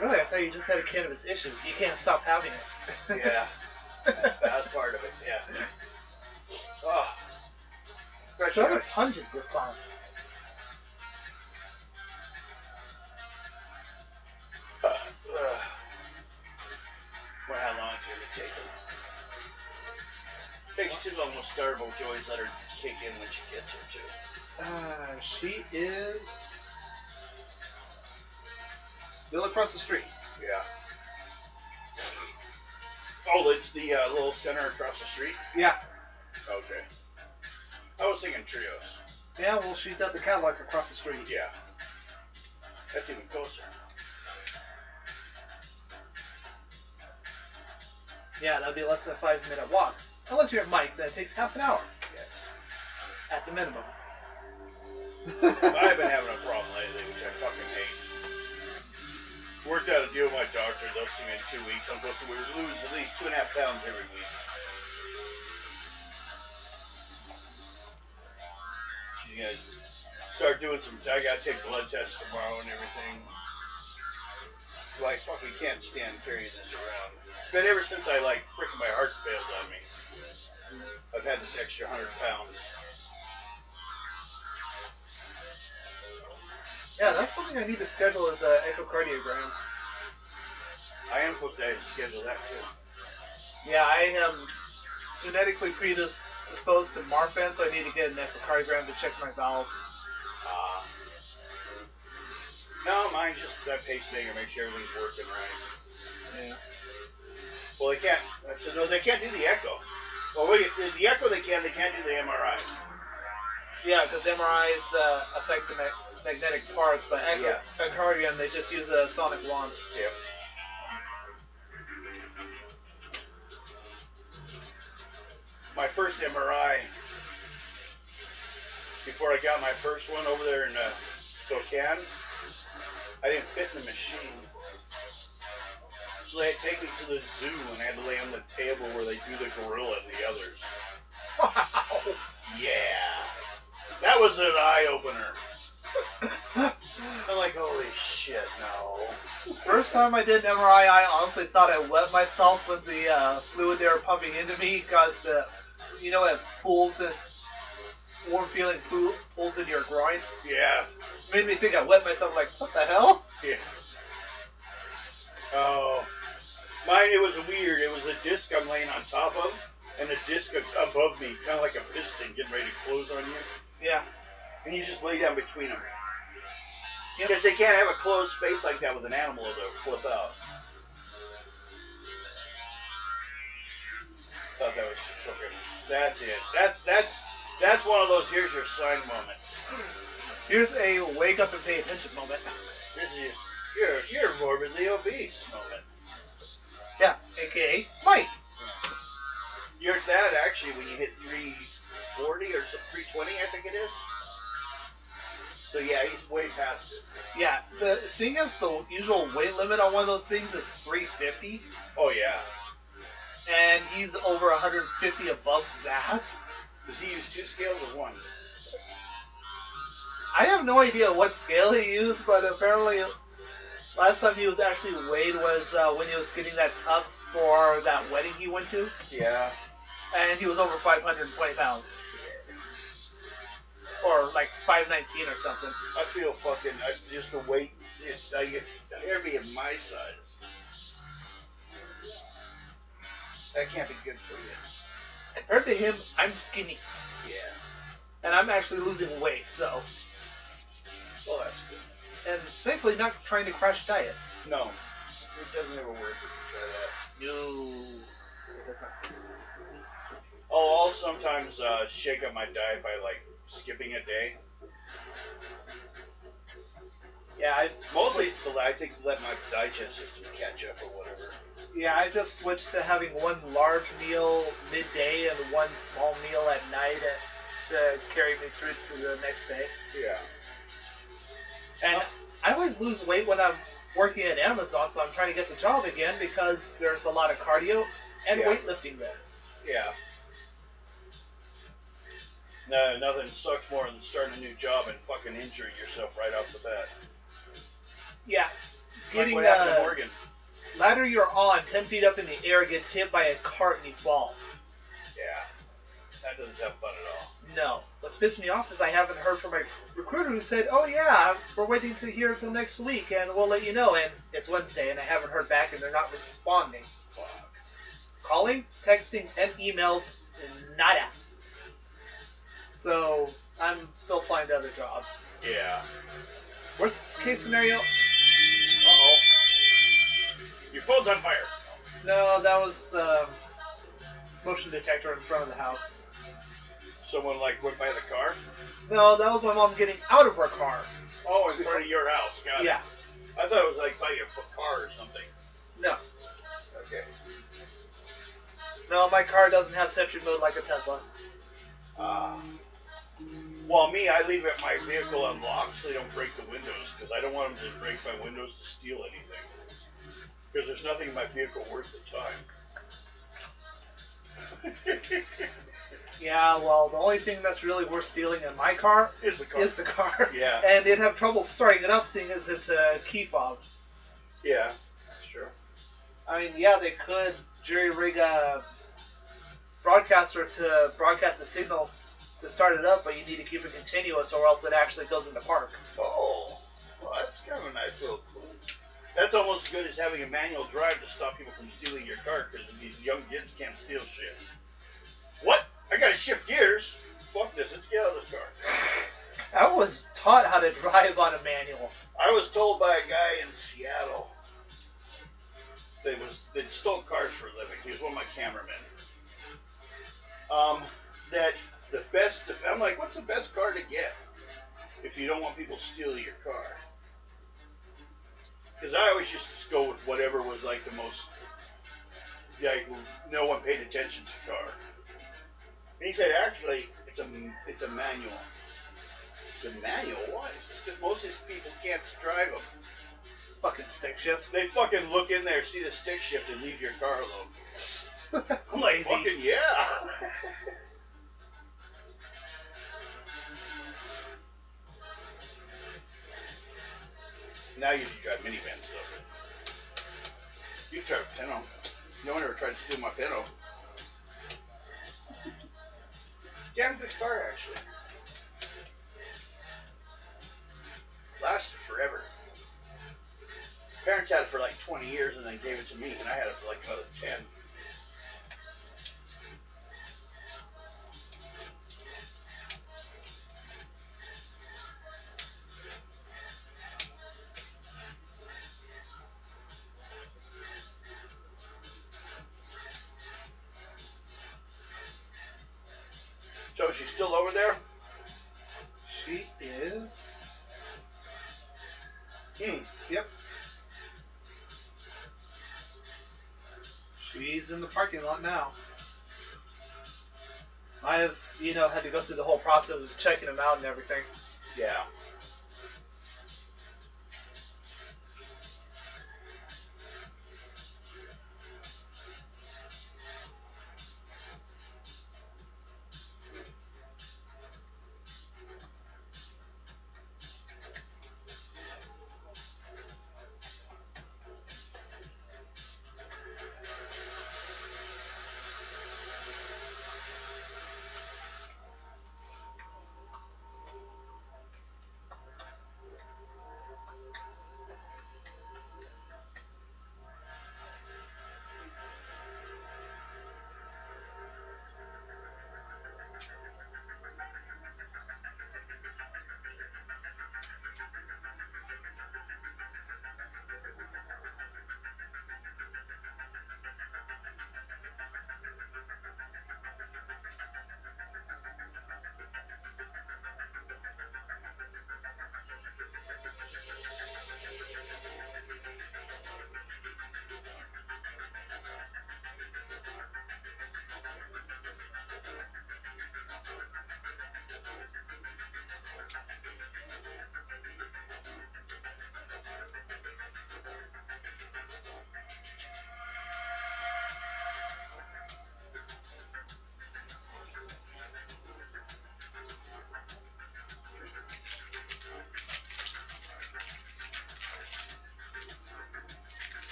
Really? I thought you just had a cannabis issue. You can't stop having it. Yeah. That's part of it, yeah. Oh. It's rather pungent this time. Well, how long it's going to take them. Takes too long to start, but we can always let her kick in when she gets here, too. She is still across the street. Yeah. Oh, it's the little center across the street? Yeah. Okay. I was thinking trios. Yeah, well, she's at the Cadillac across the street. Yeah. That's even closer. Yeah, that'd be less than a 5-minute walk. Unless you're at Mike, then it takes half an hour. Yes. At the minimum. I've been having a problem lately, which I fucking hate. Worked out a deal with my doctor. They'll see me in 2 weeks. I'm supposed to lose at least 2.5 pounds every week. She's gonna start doing some. I gotta take blood tests tomorrow and everything. Like, fucking can't stand carrying this around. It's been ever since frickin' my heart failed on me. I've had this extra 100 pounds. Yeah, that's something I need to schedule as an echocardiogram. I am supposed to schedule that too. Yeah, I am genetically predisposed to Marfan, so I need to get an echocardiogram to check my valves. No, mine's just that pacemaker, make sure everything's working right. Yeah. Well, they can't. So no, they can't do the echo. Well, wait, the echo they can't do the MRI. Yeah, because MRIs affect the magnetic parts, but echocardiogram, they just use a sonic wand. Yep. My first MRI, before I got my first one over there in Spokane, I didn't fit in the machine. So they had to take me to the zoo and I had to lay on the table where they do the gorilla and the others. Wow! Yeah. That was an eye-opener. I'm like, holy shit, no. First time I did an MRI, I honestly thought I wet myself with the fluid they were pumping into me, because it pulls in, warm feeling pulls into your groin. Yeah. Made me think I wet myself, like, what the hell? Yeah. Oh. Mine, it was weird. It was a disc I'm laying on top of, and a disc above me, kind of like a piston getting ready to close on you. Yeah. And you just lay down between them. Because they can't have a closed space like that with an animal to flip out. Thought that was fucking. That's it. That's one of those here's your sign moments. Here's a wake up and pay attention moment. This is you're morbidly obese moment. Yeah, aka Mike. You're at that actually when you hit 340 or 320, I think it is. So yeah, he's way past it. Yeah, seeing as the usual weight limit on one of those things is 350. Oh yeah. And he's over 150 above that. Does he use 2 scales or 1? I have no idea what scale he used, but apparently last time he was actually weighed was when he was getting that tubs for that wedding he went to. Yeah. And he was over 520 pounds. Or like 519 or something. I feel fucking, just the weight, it's heavy in my size. That can't be good for you. Compared to him, I'm skinny. Yeah. And I'm actually losing weight, so. Well, that's good. And thankfully not trying to crash diet. No. It doesn't ever work if you try that. No. It does not. I'll sometimes shake up my diet by skipping a day. Yeah, mostly it's I think let my digest system catch up or whatever. Yeah, I just switched to having one large meal midday and one small meal at night to carry me through to the next day. Yeah. And I always lose weight when I'm working at Amazon, so I'm trying to get the job again because there's a lot of cardio and weightlifting there. Yeah. No, nothing sucks more than starting a new job and fucking injuring yourself right off the bat. Yeah. Like what happened to Morgan. ladder you're on, 10 feet up in the air, gets hit by a cart and you fall. Yeah. That doesn't sound fun at all. No. What's pissed me off is I haven't heard from my recruiter who said, oh yeah, we're waiting to hear until next week and we'll let you know. And it's Wednesday and I haven't heard back and they're not responding. Fuck. Calling, texting, and emails, nada. So I'm still finding other jobs. Yeah. Worst case scenario? Uh-oh. Your phone's on fire. No, that was motion detector in front of the house. Someone, like, went by the car? No, that was my mom getting out of her car. Oh, in front of your house. Got it. Yeah. I thought it was, like, by your car or something. No. Okay. No, my car doesn't have sentry mode like a Tesla. Well, me, I leave my vehicle unlocked so they don't break the windows, because I don't want them to break my windows to steal anything. Because there's nothing in my vehicle worth the time. Yeah, well, the only thing that's really worth stealing in my car Is the car. is the car. Yeah. And it'd have trouble starting it up seeing as it's a key fob. Yeah, that's true. I mean, yeah, they could jury-rig a broadcaster to broadcast a signal to start it up, but you need to keep it continuous or else it actually goes into park. Oh, well, that's kind of a nice little clue. That's almost as good as having a manual drive to stop people from stealing your car, because these young kids can't steal shit. What? I gotta shift gears. Fuck this, let's get out of this car. I was taught how to drive on a manual. I was told by a guy in Seattle they'd stole cars for a living. He was one of my cameramen. That the best, I'm like, what's the best car to get if you don't want people stealing your car? Because I always used to go with whatever was like the most, like, no one paid attention to car. And he said, actually, it's a manual. It's a manual? Why? It's just because most of these people can't drive them. Fucking stick shift. They fucking look in there, see the stick shift, and leave your car alone. I'm like, Lazy. fucking yeah. Now you should drive minivans, though. You've tried a Pinto. No one ever tried to steal my Pinto. Damn good car, actually. Lasted forever. Parents had it for like 20 years and then gave it to me, and I had it for like another 10. So she's still over there? She is. Yep. She's in the parking lot now. I have, had to go through the whole process of checking them out and everything. Yeah.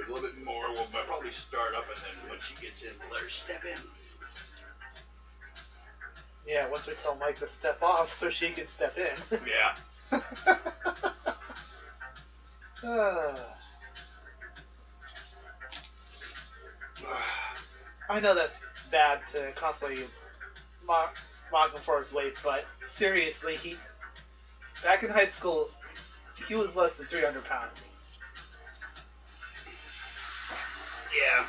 a little bit more. We'll probably start up, and then when she gets in, we'll let her step in. Yeah, once we tell Mike to step off so she can step in. Yeah. I know that's bad to constantly mock him for his weight, but seriously, back in high school, he was less than 300 pounds. Yeah.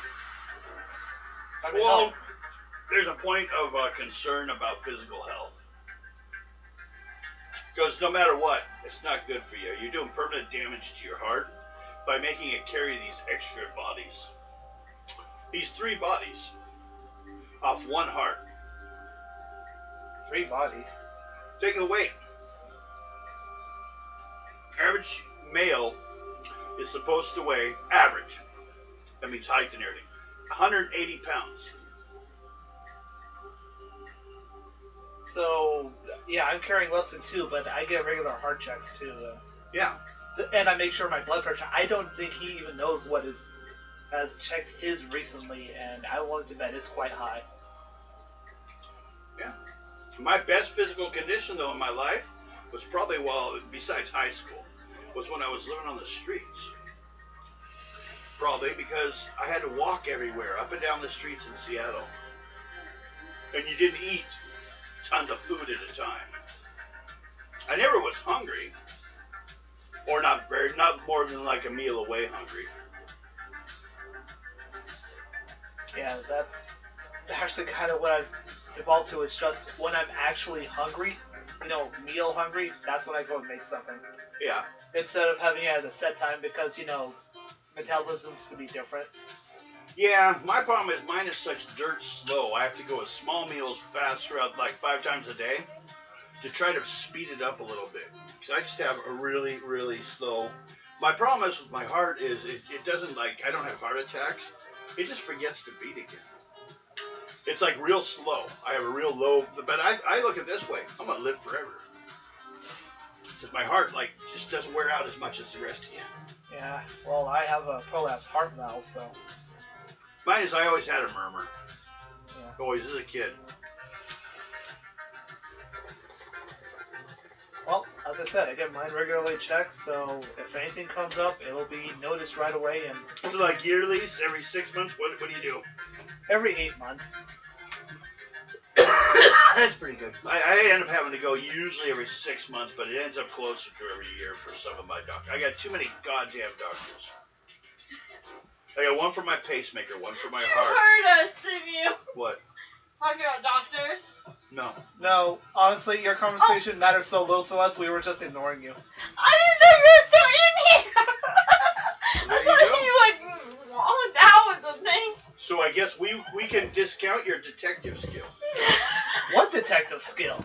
I mean, Well, there's a point of concern about physical health. Because no matter what, it's not good for you. You're doing permanent damage to your heart by making it carry these extra bodies. These 3 bodies off 1 heart. 3 bodies. Take the weight. Average male is supposed to weigh, average, that means height and everything, 180 pounds. So, yeah, I'm carrying less than 2, but I get regular heart checks too. Yeah. And I make sure my blood pressure, I don't think he even knows what has checked his recently, and I wanted to bet it's quite high. Yeah. My best physical condition, though, in my life was probably, besides high school, was when I was living on the streets. Probably because I had to walk everywhere, up and down the streets in Seattle. And you didn't eat tons of food at a time. I never was hungry. Or not more than like a meal away hungry. Yeah, that's actually kind of what I've devolved to, is just when I'm actually hungry, meal hungry, that's when I go and make something. Yeah. Instead of having it at a set time, because, metabolisms can be different. Yeah, my problem is mine is such dirt slow. I have to go with small meals fast throughout like 5 times a day to try to speed it up a little bit. Because I just have a really, really slow... My problem is with my heart is it doesn't I don't have heart attacks. It just forgets to beat again. It's like real slow. I have a real low... But I look at it this way. I'm going to live forever. Because my heart just doesn't wear out as much as the rest of you. Yeah, well, I have a prolapsed heart valve, so... Mine is I always had a murmur. Yeah. Always as a kid. Well, as I said, I get mine regularly checked, so if anything comes up, it'll be noticed right away, and... So like yearly, every 6 months, what do you do? Every 8 months. That's pretty good. I end up having to go usually every 6 months, but it ends up closer to every year for some of my doctors. I got too many goddamn doctors. I got one for my pacemaker, one for my heart. You heard us, didn't you? What? Talking about doctors. No. No, honestly, your conversation matters so little to us, we were just ignoring you. I didn't know you were still in here. There I you thought you that was a thing. So I guess we can discount your detective skill. What detective skill?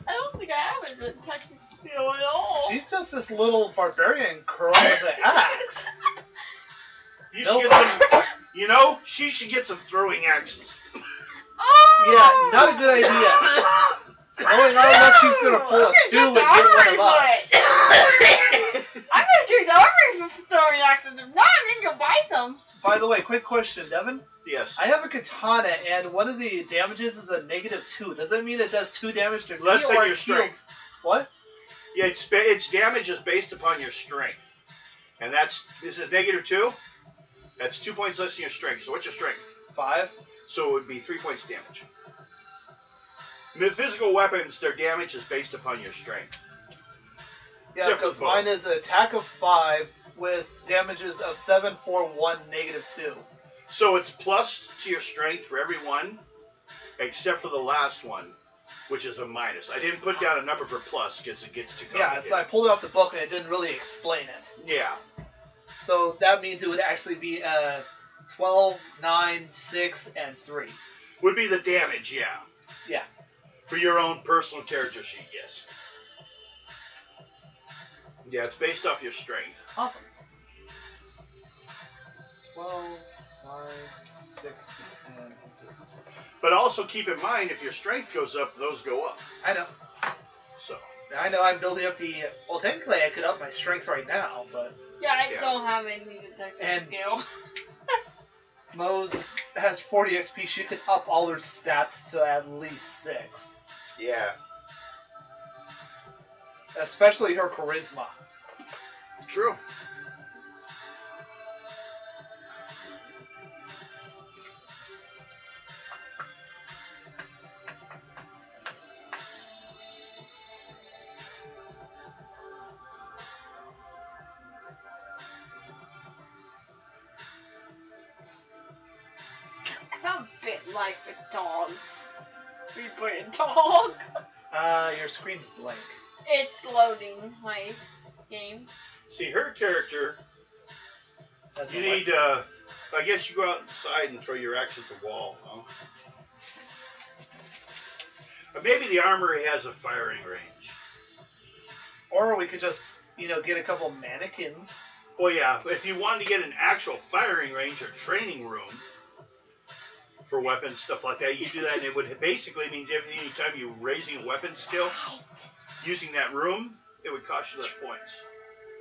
I don't think I have a detective skill at all. She's just this little barbarian girl with an axe. You should get some, she should get some throwing axes. Oh! Yeah, not a good idea. Knowing how much she's gonna pull a stew and get one of us. I'm gonna drink the armory for throwing axes. If not, I'm gonna go buy some. By the way, quick question, Devin. Yes. I have a katana, and one of the damages is a -2. Does that mean it does 2 damage to me, Less than or your it strength. heals? What? Yeah, its damage is based upon your strength. And this is -2. That's 2 points less than your strength. So what's your strength? 5. So it would be 3 points damage. Physical weapons, their damage is based upon your strength. Yeah, Except for because the bow. mine is an attack of 5 with damages of 7, 4, 1, -2. So it's plus to your strength for every one, except for the last one, which is a minus. I didn't put down a number for plus because it gets too complicated. Yeah, I pulled it off the book and it didn't really explain it. Yeah. So that means it would actually be 12, 9, 6, and 3. Would be the damage, yeah. Yeah. For your own personal character sheet, yes. Yeah, it's based off your strength. Awesome. 12, 9, 6, and 3. But also keep in mind, if your strength goes up, those go up. I know. So, I know I'm building up the. Well, technically, I could up my strength right now, but. Yeah, I don't have any detective skill. Mose has 40 XP. She could up all her stats to at least 6. Yeah. Especially her charisma. True. I felt a bit like the dogs. We put a dog. Your screen's blank. It's loading my game. See, her character, you need, I guess you go outside and throw your axe at the wall, huh? Or maybe the armory has a firing range. Or we could just, get a couple mannequins. Well, yeah, but if you wanted to get an actual firing range or training room for weapons, stuff like that, you do that, and it would basically means anytime you're raising a weapon skill, using that room, it would cost you less points.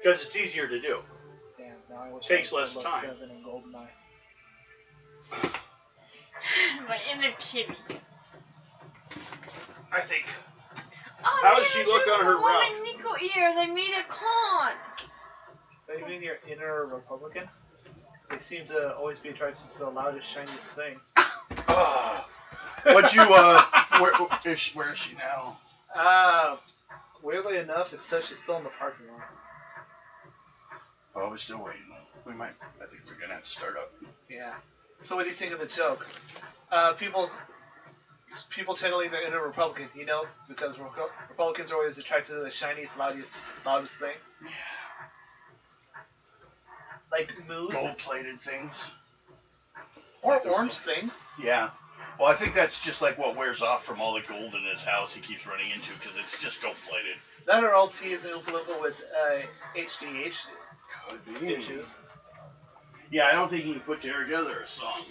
Because it's easier to do. Damn, now I wish Takes I less was time. 7 in GoldenEye. My inner kitty. I think. Oh, How does she look on her route? Nickel ears. I made a con. What do you mean you're inner Republican? They seem to always be attracted to the loudest, shiniest thing. What'd you, where is she now? Weirdly enough, it says she's still in the parking lot. Oh, we're still waiting. I think we're gonna have to start up. Yeah. So what do you think of the joke? People channeling their inner Republican, because Republicans are always attracted to the shiniest, loudest thing. Yeah. Like moose. Gold-plated things. Or orange things. Yeah. Well, I think that's just like what wears off from all the gold in his house he keeps running into because it's just gold-plated. That or else he is an Oompa Loompa with HDH Could be. issues. Yeah, I don't think he can put together a song.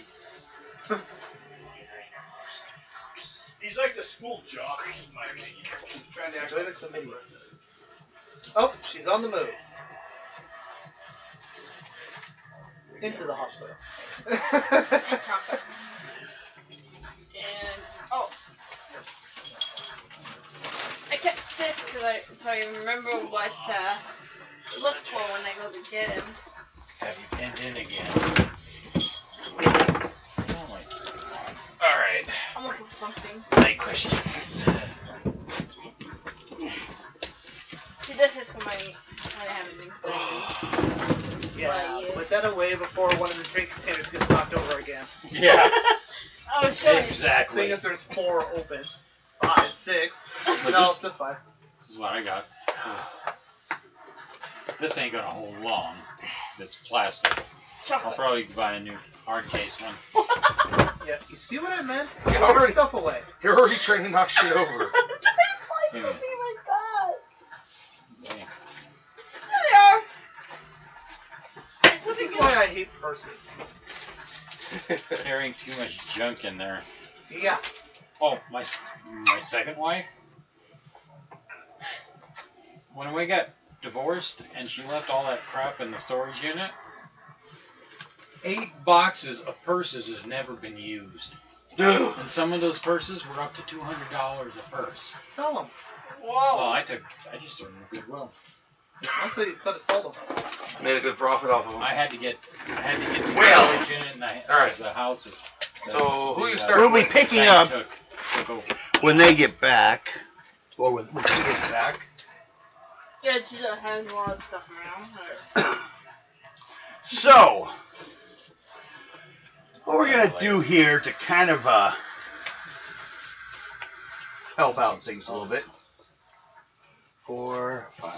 He's like the school jock, in my opinion. He's trying to act Enjoy like the chlamydia. Oh, she's on the move. Into the hospital. And I kept this so I remember what to look for when I go to get him. Have you pinned in again? Oh my God. Alright. I'm looking for something. My questions. See, this is for my I haven't been cleaning. Yeah, put that away before one of the drink containers gets knocked over again. Yeah. Oh, sure. Exactly. Seeing as there's 4 open. 5, 6. But No, this- that's fine. This is what I got. This ain't gonna hold long. It's plastic. I'll Chocolate. probably buy a new hard case one. Yeah, you see what I meant? You Put already- your stuff away. You're already trying to knock shit over. I'm trying to find something like that. Okay. There they are. This is why I hate purses. Carrying too much junk in there. Yeah. Oh, my second wife? When we got divorced and she left all that crap in the storage unit, 8 boxes of purses has never been used. And some of those purses were up to $200 a purse. Sell them. Whoa. Well, I just threw them in Goodwill. Honestly, you could have sold them. Made a good profit off of them. I had to get the Well, storage unit and alright. the houses. So, who you start We'll be with? picking Bank up took over. when they get back. Or when she gets back. Yeah, she just has a lot of stuff around her. So, what we're going to do here to kind of help out things a little bit. 4, 5,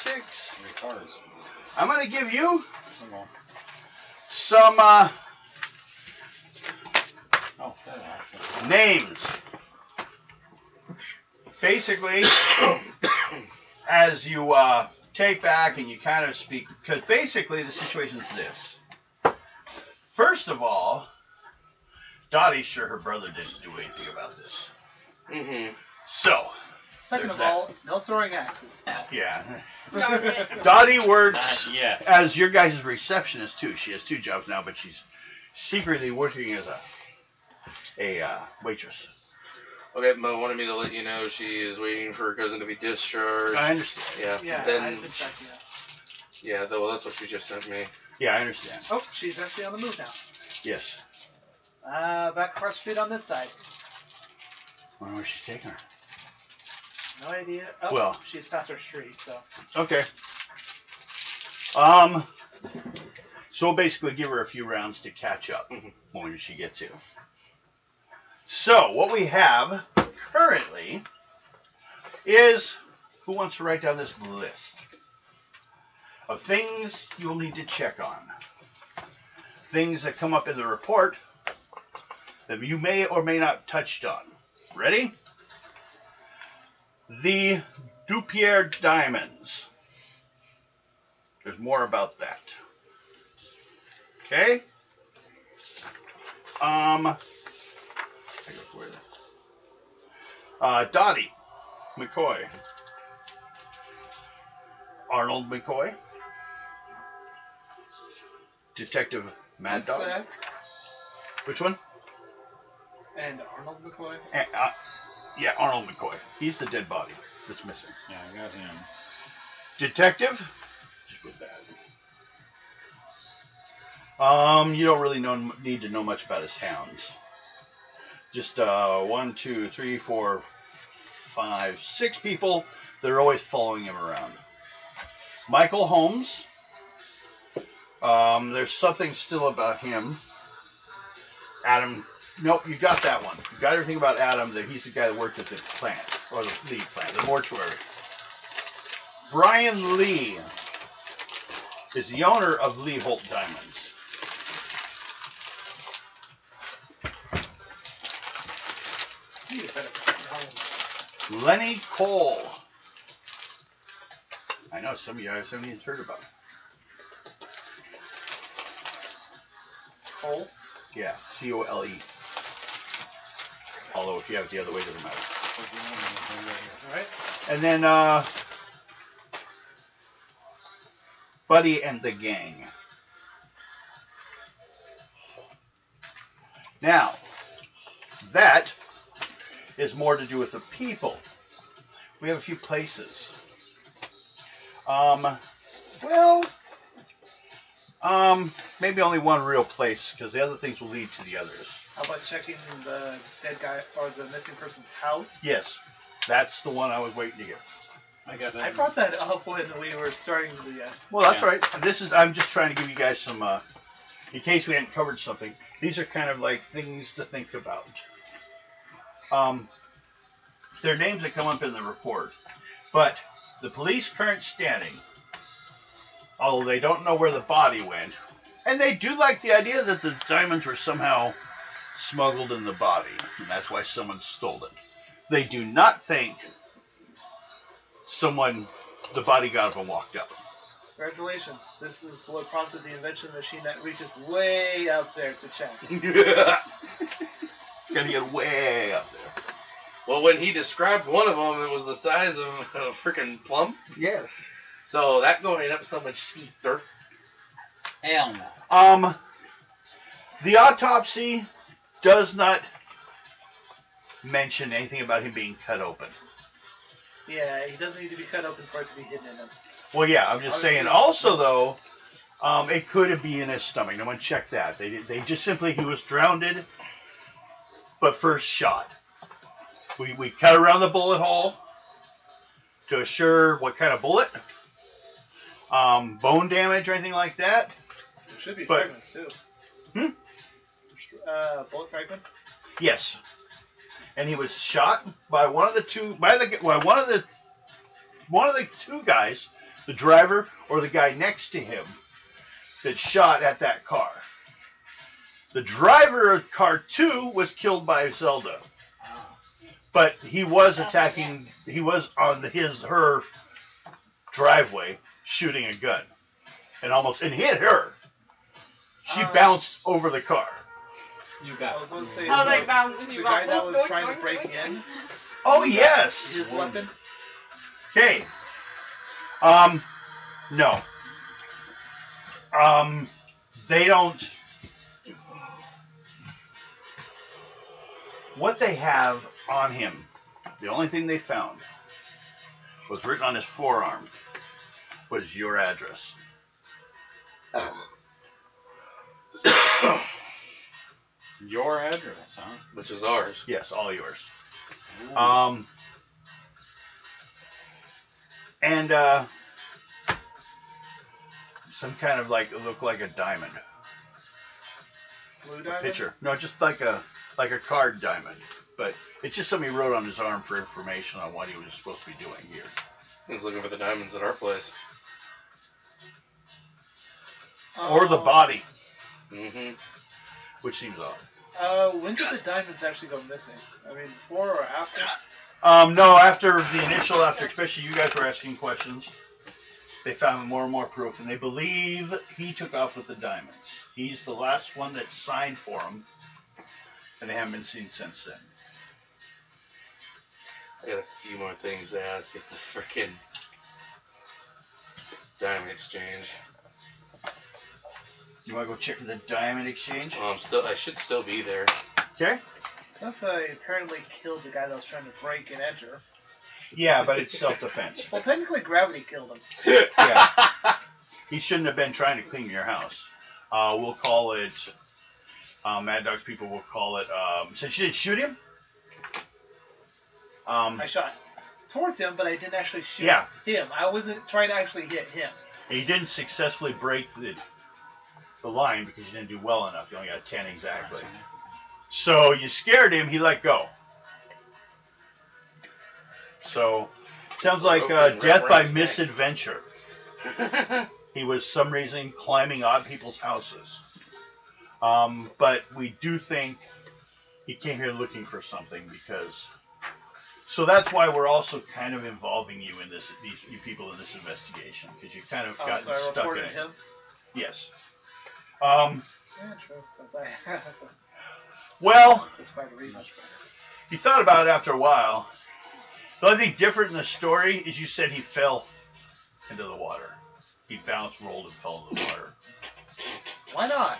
6. 3 cars. I'm going to give you Come on. some Oh, that happened. names. Basically, as you take back and you kind of speak, because basically the situation is this. First of all, Dottie's sure her brother didn't do anything about this. Mm-hmm. So, Second There's of all, no throwing axes. Yeah. Darn it. Dottie works Not yet. as your guys' receptionist too. She has 2 jobs now, but she's secretly working as a waitress. Okay, Mo wanted me to let you know she is waiting for her cousin to be discharged. I understand. Yeah. Yeah, Then. I've been checking it. Yeah. Well, that's what she just sent me. Yeah, I understand. Oh, she's actually on the move now. Yes. Back across the street on this side. I wonder where she's taking her. No idea. Oh, Well. she's past our street, so. Okay. So we'll basically give her a few rounds to catch up when she gets here. So what we have currently is, who wants to write down this list of things you'll need to check on? Things that come up in the report that you may or may not touched on. Ready? The Dupierre diamonds. There's more about that. Okay? Dottie McCoy. Arnold McCoy. Detective Mad Dog. Which one? And Arnold McCoy. Yeah, Arnold McCoy. He's the dead body that's missing. Yeah, I got him. Detective. Just put that. You don't really need to know much about his hounds. Just 1, 2, 3, 4, 5, 6 people that are always following him around. Michael Holmes. There's something still about him. Adam. Nope, you got that one. You got everything about Adam. That he's the guy that worked at the plant, or the lead plant, the mortuary. Brian Lee is the owner of Lee Holt Diamonds. Lenny Cole. I know some of you guys haven't even heard about him. Cole? Yeah, C-O-L-E. Although if you have it the other way, it doesn't matter. Alright. And then Buddy and the Gang. Now, that is more to do with the people. We have a few places. Maybe only one real place, because the other things will lead to the others. How about checking the dead guy or the missing person's house? Yes, that's the one I was waiting to get. I got that. I brought that up when we were starting the. Well, that's right. I'm just trying to give you guys some, in case we hadn't covered something. These are kind of like things to think about. They're names that come up in the report, but the police current standing, although they don't know where the body went, and they do like the idea that the diamonds were somehow smuggled in the body, and that's why someone stole it. They do not think the body got up and walked up. Congratulations. This is what prompted the invention of the machine that reaches way out there to check. Gotta get way up there. Well, when he described one of them, it was the size of a freaking plum. Yes. So that going up so much sweeter. Hell no. The autopsy does not mention anything about him being cut open. Yeah, he doesn't need to be cut open for it to be hidden in him. Well, yeah, I'm just saying. Also, though, it could be in his stomach. No one checked that. They just simply, he was drowned, but first shot. We cut around the bullet hole to assure what kind of bullet, bone damage or anything like that. There should be fragments too. Bullet fragments. Yes, and he was shot by one of the two guys, the driver or the guy next to him, that shot at that car. The driver of car 2 was killed by Zelda. But he was attacking, he was on her driveway shooting a gun. And hit her. She bounced over the car. You got I was going to say, How they the bound with you? guy that was trying to break in, Oh, yes. His weapon? Okay. No. They don't. What they have on him, the only thing they found was written on his forearm was your address. Your address, huh? Which is ours. Yes, all yours. Ooh. And some kind of like, it looked like a diamond. Blue diamond? Picture. No, just like a card diamond. But it's just something he wrote on his arm for information on what he was supposed to be doing here. He was looking for the diamonds at our place. Or the body, Mm-hmm. which seems odd. When did the diamonds actually go missing? I mean, before or after? No, after especially you guys were asking questions, they found more and more proof, and they believe he took off with the diamonds. He's the last one that signed for them, and they haven't been seen since then. I got a few more things to ask at the frickin' diamond exchange. You want to go check the diamond exchange? Well, I should still be there. Okay. Since I apparently killed the guy that was trying to break and enter. Yeah, but it's self-defense. Well, technically gravity killed him. Yeah. He shouldn't have been trying to clean your house. We'll call it, Mad Dog's people will call it, since you didn't shoot him? I shot towards him, but I didn't actually shoot him. I wasn't trying to actually hit him. He didn't successfully break the line because you didn't do well enough. You only got 10 exactly. So you scared him, he let go. So, sounds like death by misadventure. He was some reason climbing on people's houses. But we do think he came here looking for something because... So that's why we're also kind of involving you in this, you people in this investigation, because you kind of got so I stuck in reported it. him? Yes. Yeah, true. Since I Well, just find a reason. he thought about it after a while. The only thing different in the story is you said he fell into the water. He bounced, rolled, and fell into the water. Why not?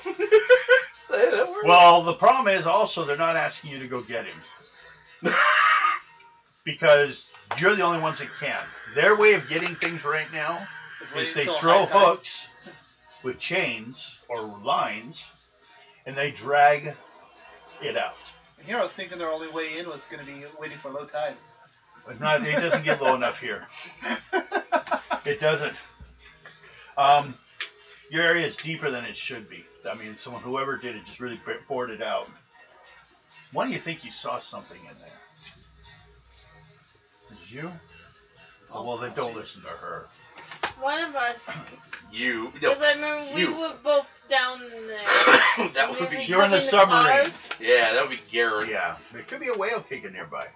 Well, the problem is also they're not asking you to go get him. Because you're the only ones that can. Their way of getting things right now is they throw hooks with chains or lines, and they drag it out. And here I was thinking their only way in was going to be waiting for low tide. But it doesn't get low enough here. It doesn't. Your area is deeper than it should be. I mean, whoever did it just really bored it out. Why do you think you saw something in there? Did you? Oh, well, then don't listen to her. One of us. You. Because No, I remember we were both down there. that would be. You're in the submarine. Yeah, that would be Garrett. Yeah, there could be a whale kicking nearby.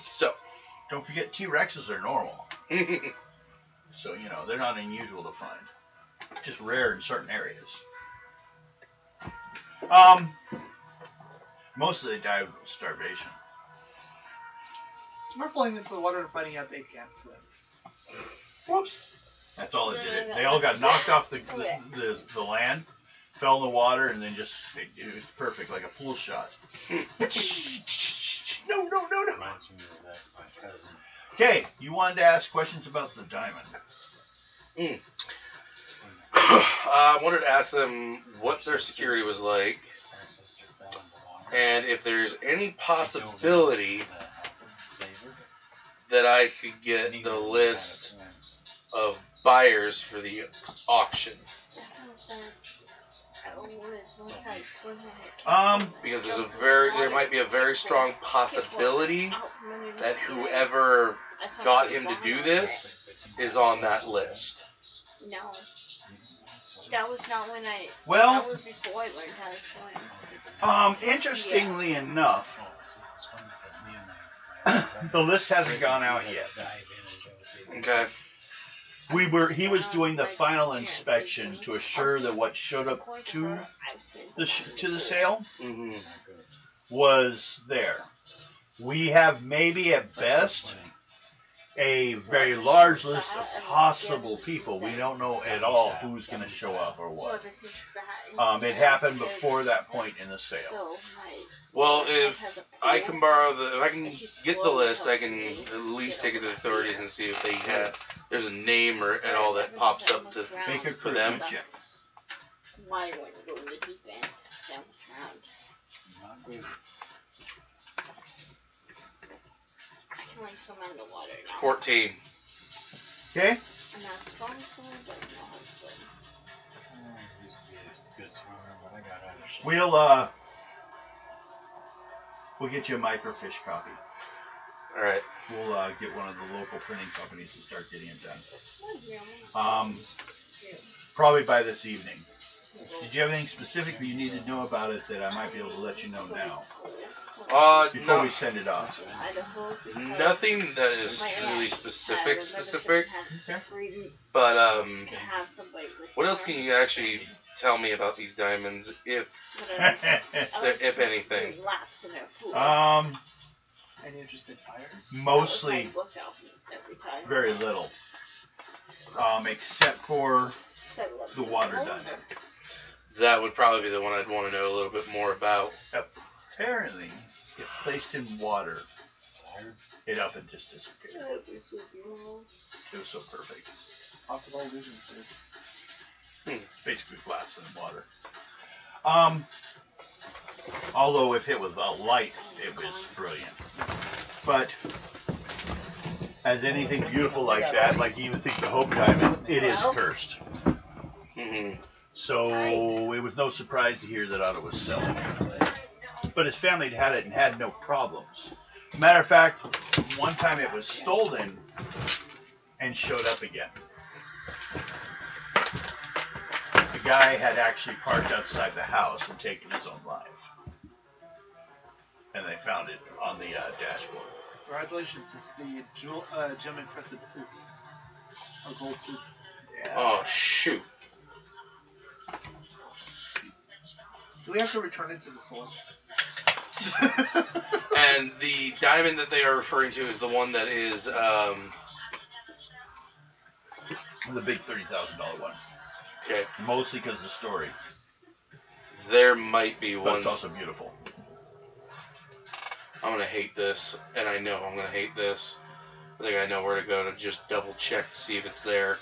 So. Don't forget, T-Rexes are normal. So, they're not unusual to find. Just rare in certain areas. Mostly they die of starvation. We're falling into the water and finding out they can't swim. Whoops. That's all it did. They all got knocked off the land, fell in the water, and then just, it was perfect, like a pool shot. No. Okay, you wanted to ask questions about the diamond. I wanted to ask them what their security was like, and if there's any possibility that I could get the list of buyers for the auction. Because there might be a very strong possibility that whoever got him to do this is on that list. No. That was not when Well, that was before I learned how to swim. Interestingly enough, the list hasn't gone out yet. Okay. He was doing the final inspection to assure that what showed up to the sale was there. We have maybe at best a very large list of possible people. We don't know at all who's going to show up or what. It happened before that point in the sale. Well, if I can get the list, I can at least take it to the authorities and see if they have. There's a name or and all that pops up to Make a for them. check. Why you want to go in the deep end? Down the ground. I can only swim underwater now. 14. Okay. I'm not a strong swimmer, but I know how to swim. I used to be a good swimmer, but I got out of shape. We'll get you a microfiche copy. All right. We'll get one of the local printing companies to start getting it done. Probably by this evening. Did you have anything specific that you need to know about it that I might be able to let you know now? Before we send it off. Nothing that is truly specific. Okay. But what else can you actually tell me about these diamonds, if anything? Any interested buyers? Mostly very little. Except for the water diamond. That would probably be the one I'd want to know a little bit more about. Apparently, if placed in water, it up and just disappeared. It was so perfect. Optical illusions, dude. Basically glass and water. Although if it was a light, it was brilliant. But as anything beautiful like that, like you even think the Hope Diamond, it is cursed. So it was no surprise to hear that Otto was selling it. But his family had it and had no problems. Matter of fact, one time it was stolen and showed up again. The guy had actually parked outside the house and taken his own life. And they found it on the dashboard. Congratulations, it's the gem encrusted poop. A gold poop. Yeah. Oh, shoot. Do we have to return it to the source? And the diamond that they are referring to is the one that is the big $30,000 one. Okay. Mostly because of the story. There might be But one. it's also beautiful. I'm gonna hate this, and I know I'm gonna hate this. I think I know where to go to just double check to see if it's there.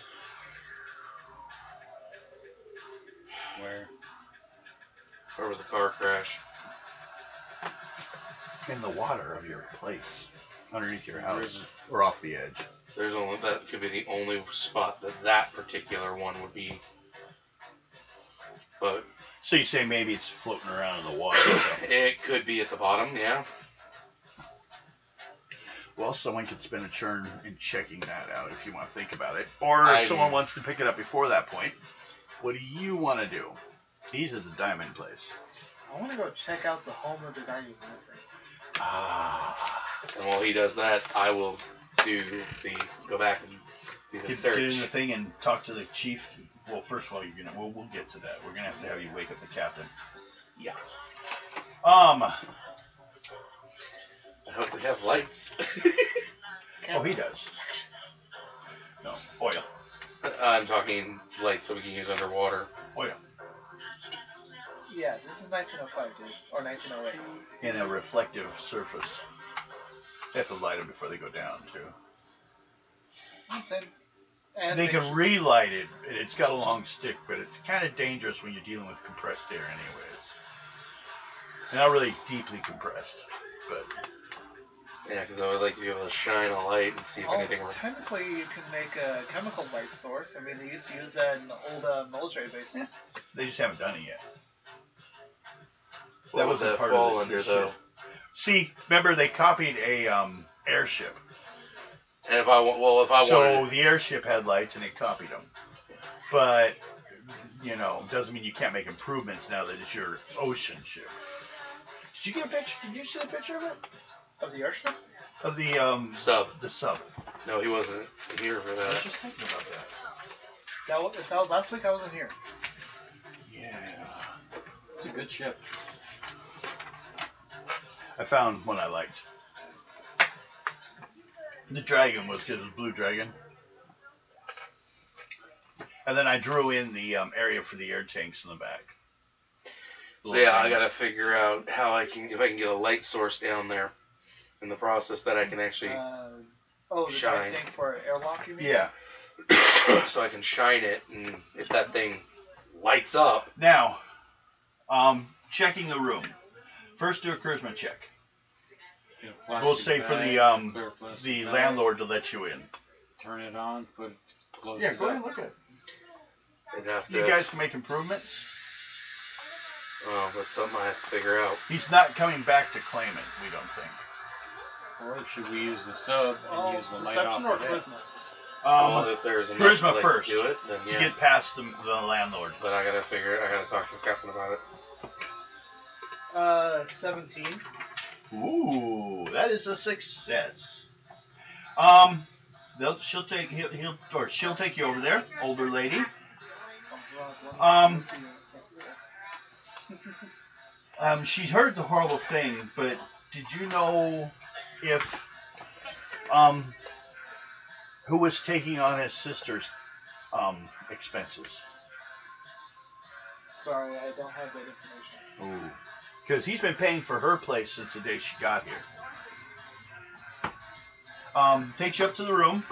Where was the car crash? In the water of your place. Underneath your house. Or off the edge. That could be the only spot that particular one would be. But So you say maybe it's floating around in the water. it could be at the bottom, yeah. Well, someone could spin a churn in checking that out if you want to think about it. Or if someone wants to pick it up before that point, what do you want to do? These are the diamond place. I want to go check out the home of the guy who's missing. And while he does that, I will go back and do the search. Get in the thing and talk to the chief. Well, first of all, we'll get to that. We're gonna have to have you wake up the captain. Yeah. I hope we have lights. Oh, he does. No, oil. I'm talking lights that we can use underwater. Oil. Yeah, this is 1905, dude. Or 1908. In a reflective surface. They have to light them before they go down, too. They can relight it. It's got a long stick, but it's kind of dangerous when you're dealing with compressed air anyways. Not really deeply compressed, but... Yeah, because I would like to be able to shine a light and see if anything works. Technically, you can make a chemical light source. I mean, they used to use that in old military bases. Yeah. They just haven't done it yet. What would that fall under, though? See, remember they copied a airship. And if I wanted... So the airship had lights and they copied them. But, doesn't mean you can't make improvements now that it's your ocean ship. Did you get a picture? Did you see a picture of it? Of the airship? Of the sub. The sub. No, he wasn't here for that. I was just thinking about that. If that was last week, I wasn't here. Yeah. It's a good ship. I found one I liked. The dragon was because it was blue dragon. And then I drew in the area for the air tanks in the back. So yeah, I gotta figure out how if I can get a light source down there in the process that I can actually the shine. tank for airlock, you mean? Yeah. So I can shine it, and if that thing lights up. Now, checking the room. First, do a charisma check. We'll say for the landlord to let you in. Turn it on. Close Yeah, it go ahead up. and look at it. I'd have to, You guys can make improvements. Oh, that's something I have to figure out. He's not coming back to claim it, we don't think. Or should we use the sub and use the light off Perception or of it? charisma? Well, if there's enough charisma light first to do it, then to yeah. get past the landlord. But I gotta talk to the captain about it. 17. Ooh, that is a success. She'll take you over there, older lady. She's heard the horrible thing, but did you know if who was taking on his sister's expenses? Sorry, I don't have that information. Ooh, because he's been paying for her place since the day she got here. Takes you up to the room.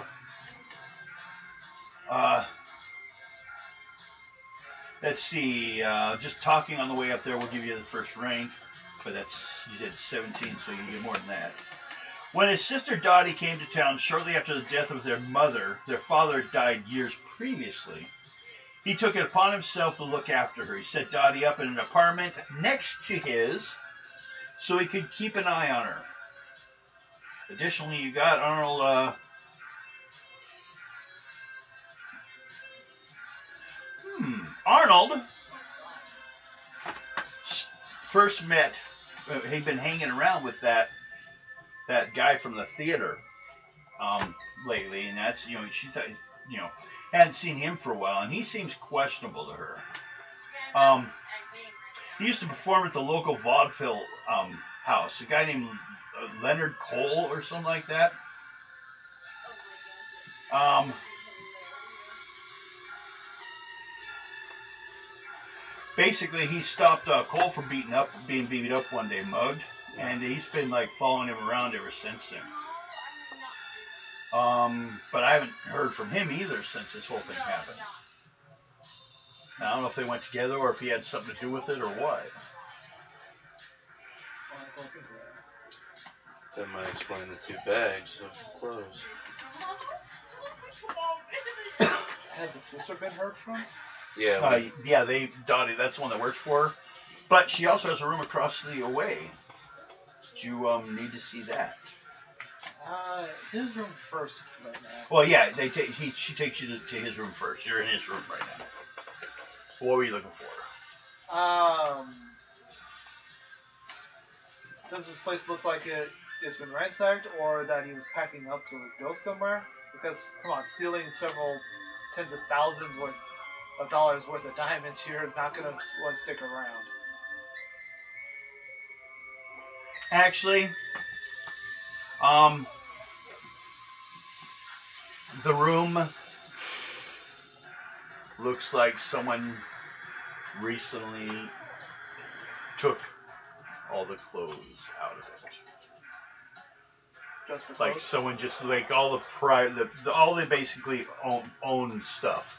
Let's see. Just talking on the way up there will give you the first rank, but you did 17, so you get more than that. When his sister Dottie came to town shortly after the death of their mother, their father died years previously. He took it upon himself to look after her. He set Dottie up in an apartment next to his, so he could keep an eye on her. Additionally, you got Arnold. Arnold first met. He'd been hanging around with that guy from the theater lately, and that's she thought hadn't seen him for a while, and he seems questionable to her. He used to perform at the local vaudeville house. A guy named Leonard Cole or something like that. Basically, he stopped Cole from being beat up one day, mugged, and he's been following him around ever since then. But I haven't heard from him either since this whole thing happened. Now, I don't know if they went together or if he had something to do with it or what. That might explain the 2 bags of clothes. Has the sister been heard from? Yeah. Dottie, that's the one that works for her. But she also has a room across the way. Do you need to see that? His room first right now. Well, yeah, she takes you to his room first. You're in his room right now. What were you looking for? Does this place look like it's been ransacked, or that he was packing up to go somewhere? Because, come on, stealing several tens of thousands of dollars worth of diamonds here, not gonna stick around. Actually, the room looks like someone recently took all the clothes out of it. Just the clothes? Like someone just all the all they basically own stuff.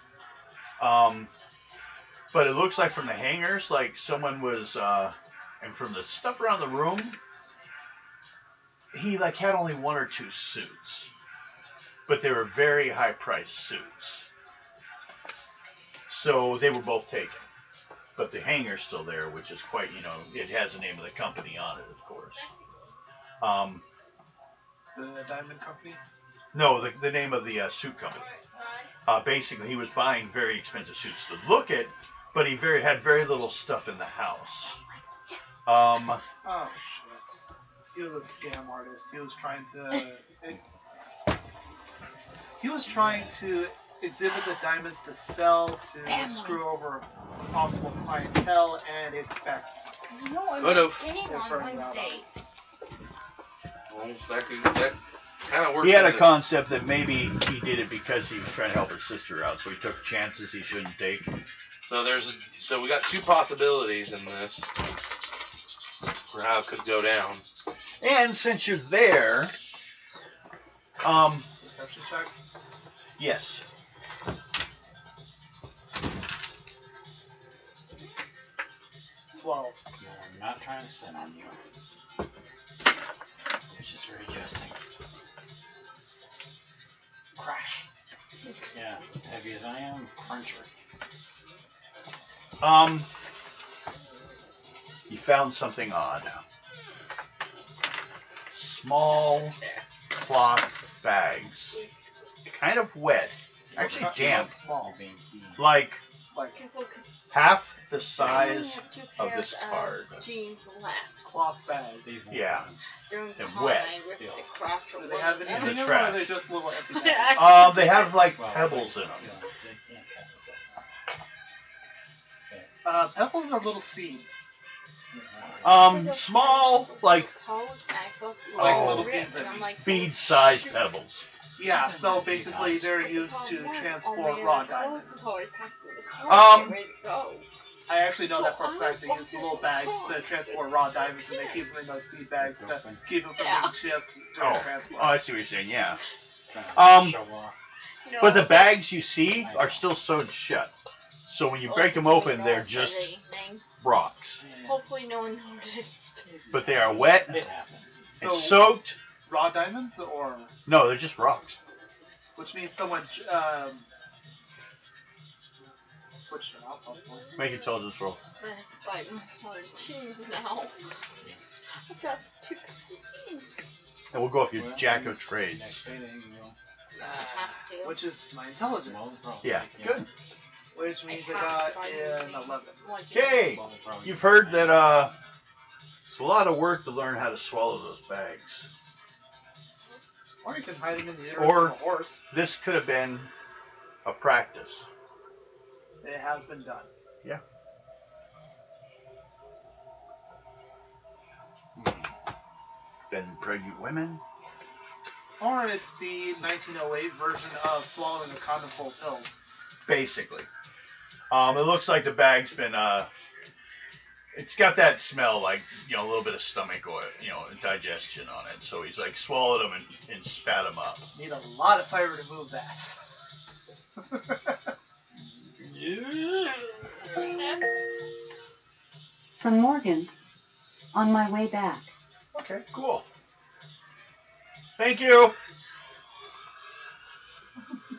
But it looks like from the hangers, like someone was, and from the stuff around the room, he had only 1 or 2 suits, but they were very high-priced suits. So they were both taken, but the hanger's still there, which is quite, it has the name of the company on it, of course. The diamond company? No, the name of the suit company. Basically, he was buying very expensive suits to look at, but he had very little stuff in the house. Oh shit! He was a scam artist. He was trying to exhibit the diamonds to sell to screw over possible clientele, and it backfired. No, I'm Could have. getting on Wednesdays. Well, that kind of works. He had a into- concept that maybe he did it because he was trying to help his sister out, so he took chances he shouldn't take. So we got two possibilities in this for how it could go down. And since you're there, Perception check. yes. 12. Yeah, I'm not trying to sin on you. It's just readjusting. Crash. Yeah, as heavy as I am, cruncher. You found something odd. Small cloth bags, kind of wet, actually damp, Small. Being key. like Like half the I size have two of pairs this card. jeans left. cloth bags. These won't Yeah. run. During They're time, wet. I ripped Yeah. the crotch Do from they one have of anything them. in them, or are they just little empty bags? They have like Well, pebbles in them. yeah, they can't catch the Pebbles are little seeds. Small, like Like little ripped, beads, and I I'm mean. like, bead-sized shoot. pebbles. Yeah, so basically they're used to transport raw diamonds. I actually know that for a fact. They use the little bags to transport raw diamonds, and they keep them in those bead bags to keep them from being chipped during transport. Oh, I see what you're saying. Yeah. Show off. But the bags you see are still sewed shut. So when you break them open, they're just rocks. Hopefully no one noticed. But they are wet It happens. and So soaked. raw diamonds, or No, they're just rocks. which means someone switched them out, possibly. Make intelligence roll. I have to bite my jeans now. I've got two jeans. And we'll go with your Well, jack of Next trades. payday, you will. I have to. Which is my intelligence, Well, probably, Yeah, good. which means I got an 11. Okay. Well, probably. You've heard that it's a lot of work to learn how to swallow those bags. Or you can hide them in the uterus Or- of a horse. This could have been a practice. It has been done. Then pregnant women. Or it's the 1908 version of swallowing a condom full of pills. Basically. It looks like the bag's been, it's got that smell like, a little bit of stomach oil, digestion on it. So he's like swallowed them and spat them up. Need a lot of fiber to move that. From Morgan, on my way back. Okay, cool. Thank you.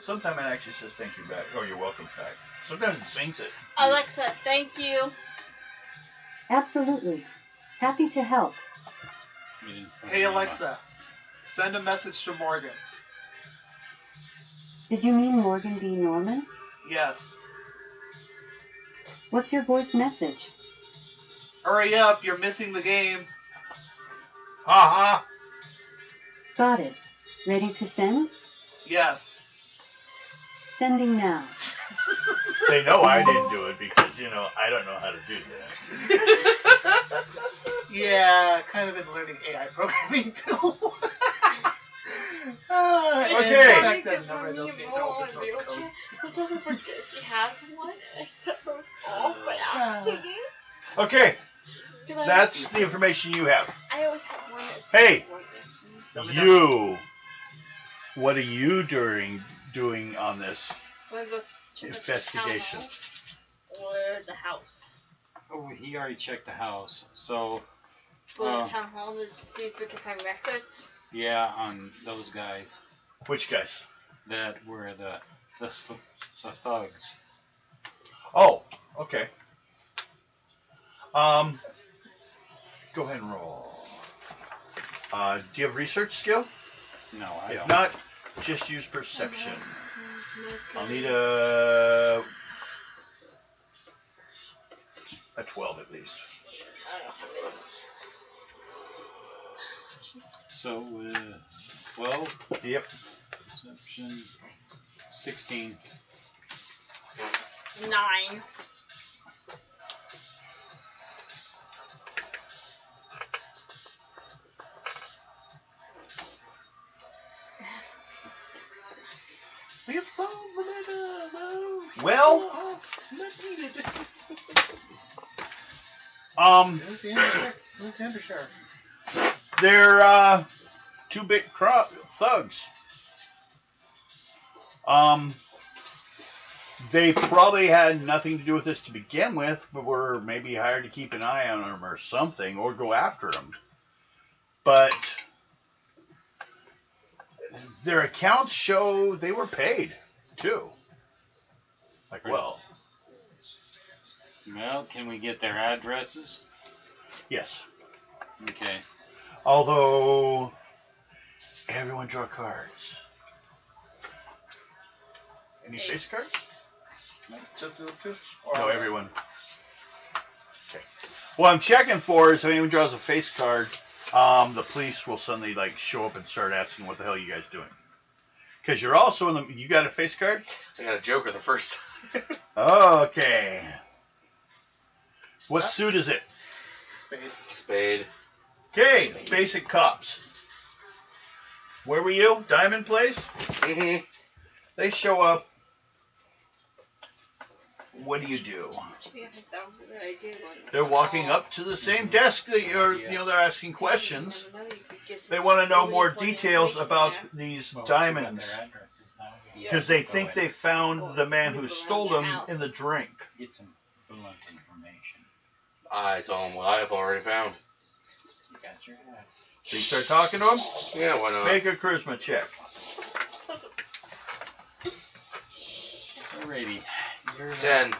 Sometimes it actually says thank you back, or you're welcome back. Sometimes it sings it. Alexa, thank you. Absolutely. Happy to help. You didn't put Hey it in my- Alexa, send a message to Morgan. Did you mean Morgan D. Norman? Yes. What's your voice message? Hurry up, you're missing the game. Ha Got it. Ready to send? Yes. Sending now. ha. They know I didn't do it because, I don't know how to do that. Yeah, kind of been learning AI programming too. Okay. In fact, a number of those things are open source codes. Sometimes I forget she has one, except for off, but after singing. Okay, Because that's the information you have. I always have one that's Hey! Dumb it You, what are you doing on this? One of those check the Investigation. town hall or the house. Oh, he already checked the house. So, Go to Oh. the town hall to see if we can find records. yeah, on those guys Which guys? that were the thugs. Oh, okay. Go ahead and roll. Do you have research skill? No, I If don't. not, just use perception. I'll need a 12 at least. So, 12, Yep. perception, 16. 9. We have solved the murder. No. Well, Who's the undersheriff? they're two big thugs. They probably had nothing to do with this to begin with, but were maybe hired to keep an eye on them or something, or go after them. But their accounts show they were paid, too. Like, well. Well, can we get their addresses? Yes. Okay. Although, everyone draw cards. Any face cards? Just those two? No, everyone. Okay. What I'm checking for is if anyone draws a face card, the police will suddenly show up and start asking what the hell are you guys doing. Because you're also in the... You got a face card? I got a Joker the first. Okay. What suit is it? Spade. Okay, basic cops. Where were you? Diamond Place? Mm-hmm. They show up. What do you do? They're walking up to the same desk that they're asking questions. They want to know more details about these diamonds. Because they think they found the man who stole them in the drink. Get some blunt information. I tell them what I have already found. You got your ass. So you start talking to them? Yeah, why not? Make a charisma check. Alrighty. You're 10.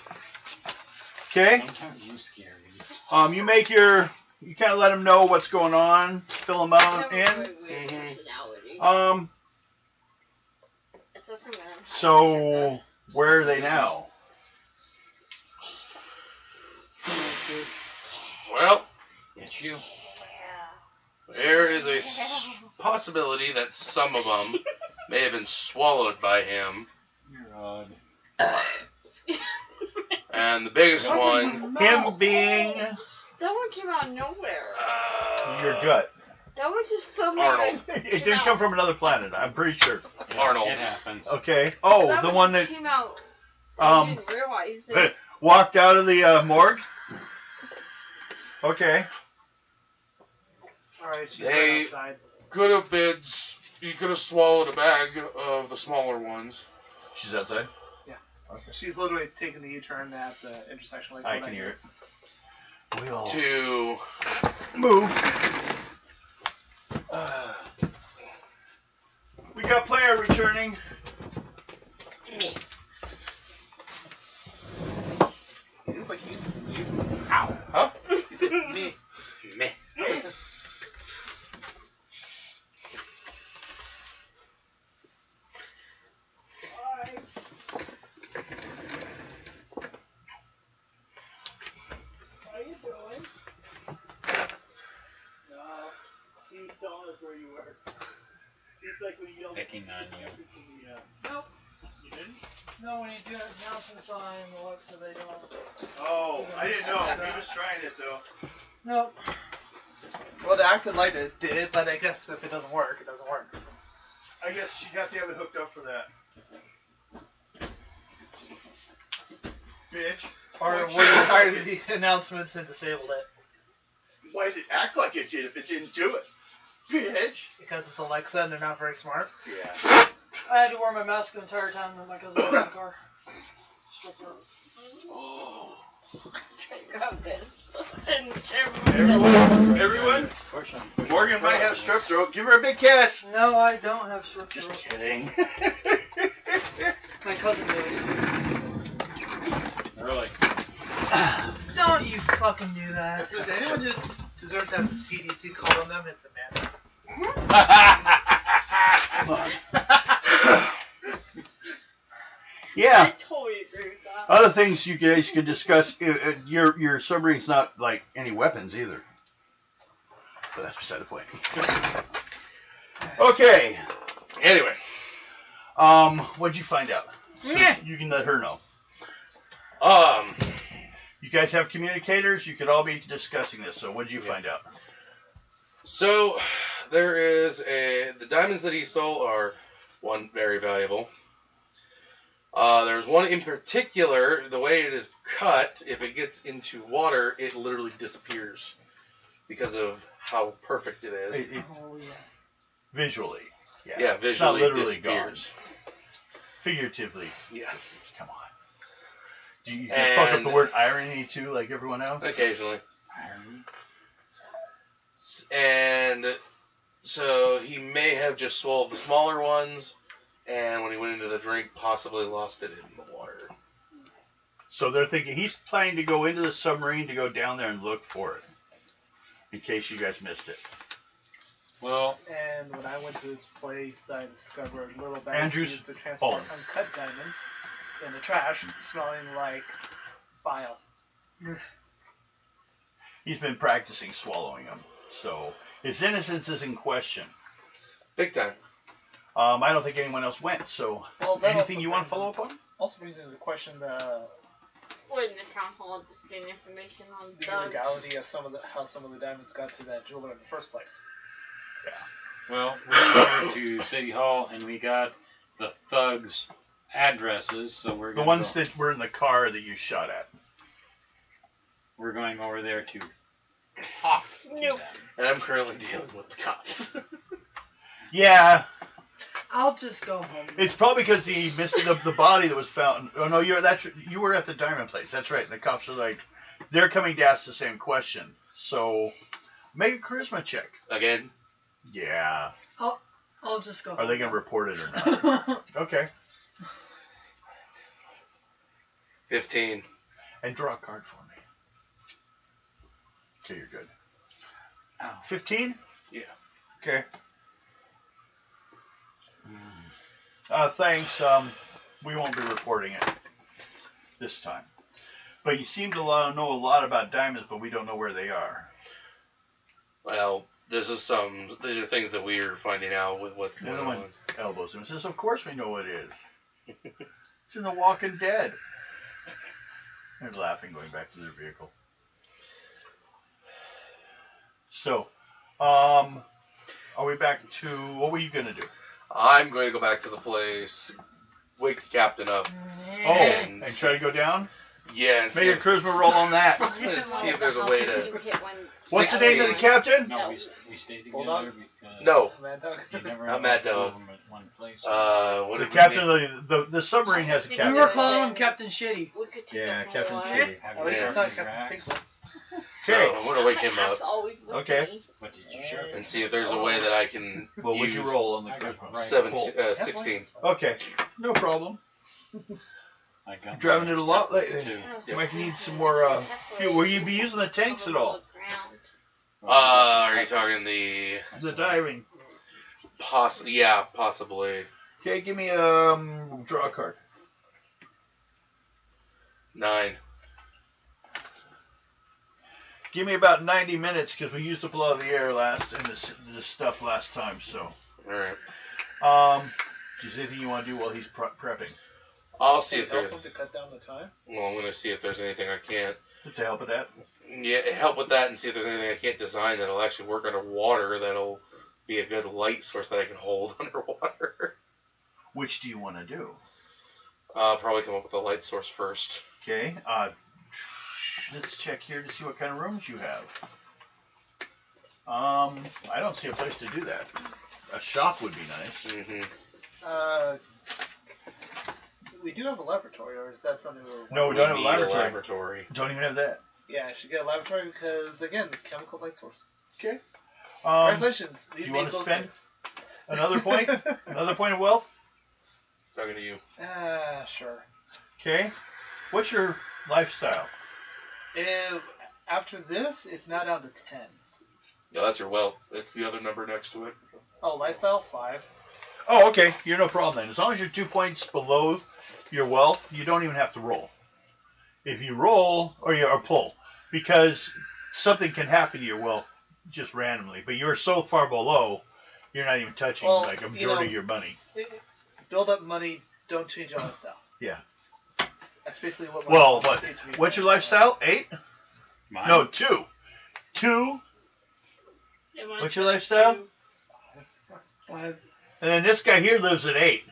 Okay. Sometimes you scary. You make you kind of let them know what's going on, fill them out in. So where are they now? Well, It's you. there is a possibility that some of them may have been swallowed by him. You're odd. And the biggest one... Him being That one came out of nowhere. your gut. That one just suddenly... Arnold. It didn't come from another planet, I'm pretty sure. Arnold. It happens. Okay. Oh, That the one that came out... I didn't realize it. walked out of the morgue? Okay. Alright, she's They- right outside. Could have been... You could have swallowed a bag of the smaller ones. She's outside? She's literally taking the U-turn at the intersection. I can hear it. We'll To... move. We got player returning. You look like you. Ow. Huh? He said me. Meh. How you doing? No, he's telling us where you were. He's like when you yelled Picking on you. Nope. You didn't? No, when you do announcements on Alexa, they don't. Oh, I didn't know. He was trying it though. Nope. Well, they acted like it did, but I guess if it doesn't work, it doesn't work. I guess she got to have it hooked up for that. Bitch. Or Why when you started the announcements and disabled it. Why did it act like it did if it didn't do it? Bitch. Because it's Alexa and they're not very smart. Yeah. I had to wear my mask the entire time when my cousin was in the car. Oh. Grab this. And Everyone? Morgan might have strep throat. Give her a big kiss. No, I don't have strep Just throat. kidding. My cousin did. Really? Don't you fucking do that. If there's anyone who deserves to have the CDC called on them, it's Amanda. Come on. Yeah. I totally agree with that. Other things you guys could discuss. Your submarine's not like any weapons either. But that's beside the point. Okay. Anyway. What'd you find out? So Yeah. you can let her know. Um, You guys have communicators. You could all be discussing this. So what'd you find out? so there is the diamonds that he stole are one very valuable. There's one in particular, the way it is cut, if it gets into water, it literally disappears because of how perfect it is. Oh, yeah. Visually. Yeah, visually not literally disappears. gone. Figuratively. Yeah. Come on. Do you fuck up the word irony too, like everyone else? Occasionally. Irony. And so he may have just swallowed the smaller ones, and when he went into the drink, possibly lost it in the water. So they're thinking he's planning to go into the submarine to go down there and look for it, in case you guys missed it. Well, And when I went to his place, I discovered little bags Andrew's used to transport home. uncut diamonds in the trash, smelling like bile. He's been practicing swallowing them, so his innocence is in question. Big time. I don't think anyone else went, so Well, that anything also you want to brings follow up on? Also brings into question the Wouldn't the town hall just get information on thugs? illegality of how some of the diamonds got to that jeweler in the first place. well, we went to City Hall and we got the thugs' addresses, so we're The going ones that were in the car that you shot at. we're going over there to talk to them. And I'm currently dealing with the cops. Yeah, I'll just go home. it's probably because he missed the body that was found. Oh no, you were at the diamond place. That's right. And the cops are like, they're coming to ask the same question. So make a charisma check. Again. Yeah. I'll just go Are home. they gonna report it or not? Okay. 15. And draw a card for me. Okay, you're good. Ow. 15? Yeah. Okay. Thanks. We won't be reporting it this time. But you seem to know a lot about diamonds, but we don't know where they are. Well, these are things that we're finding out with what The went other one on. elbows him and says, "Of course we know what it is. It's in The Walking Dead." They're laughing, going back to their vehicle. So, are we back to what were you gonna do? I'm going to go back to the place, wake the captain up. Oh, and try to go down. Yeah, and Make a charisma roll on that. Let's see if there's a way to. What's the name of the captain? No, we stayed Hold together on. because No. Mad Dog. you never Not have Mad to go Dog. over at one place. What The did captain we of the submarine has a We captain. were calling him Captain Shitty. We could take Yeah, a Captain whole Shitty. Have At least you it's ever not been Captain rags? Stinkfoot. So Okay. I'm going to wake him up App's always with Okay. me. What did you share? and see if there's a way that I can What would use you roll on the I got charisma? right. 16. Okay, no problem. I got Driving my it a lot weapons, lately. too. You might need some more fuel. Will you be using the tanks at all? Are you talking the The diving. Yeah, possibly Okay, give me draw a card. 9. Give me about 90 minutes because we used up a lot of the air this stuff last time. So, All right. is there anything you want to do while he's prepping? I'll see if Help there's. him to cut down the time. Well, I'm going to see if there's anything I can't. To help with that. Yeah, help with that and see if there's anything I can't design that'll actually work underwater. That'll be a good light source that I can hold underwater. Which do you want to do? Probably come up with a light source first. Okay. Let's check here to see what kind of rooms you have. I don't see a place to do that. A shop would be nice. Mm-hmm. We do have a laboratory, or is that something we're... No, we don't have a need laboratory. Don't even have that. Yeah, I should get a laboratory because, again, chemical light source. Okay. Congratulations. do you These wanna made those spend- things. Another point? Another point of wealth? Talking to you. Sure. Okay. What's your lifestyle? After this, it's now down to 10. No, that's your wealth. It's the other number next to it. Oh, lifestyle, 5. Oh, okay. You're no problem then. As long as you're 2 points below your wealth, you don't even have to roll. If you roll or pull, because something can happen to your wealth just randomly, but you're so far below, you're not even touching like a majority of your money. Build up money, don't change your lifestyle. Yeah. That's basically what. What's your lifestyle? 8? Mine? No, 2. 2. What's your lifestyle? 5. And then this guy here lives at 8.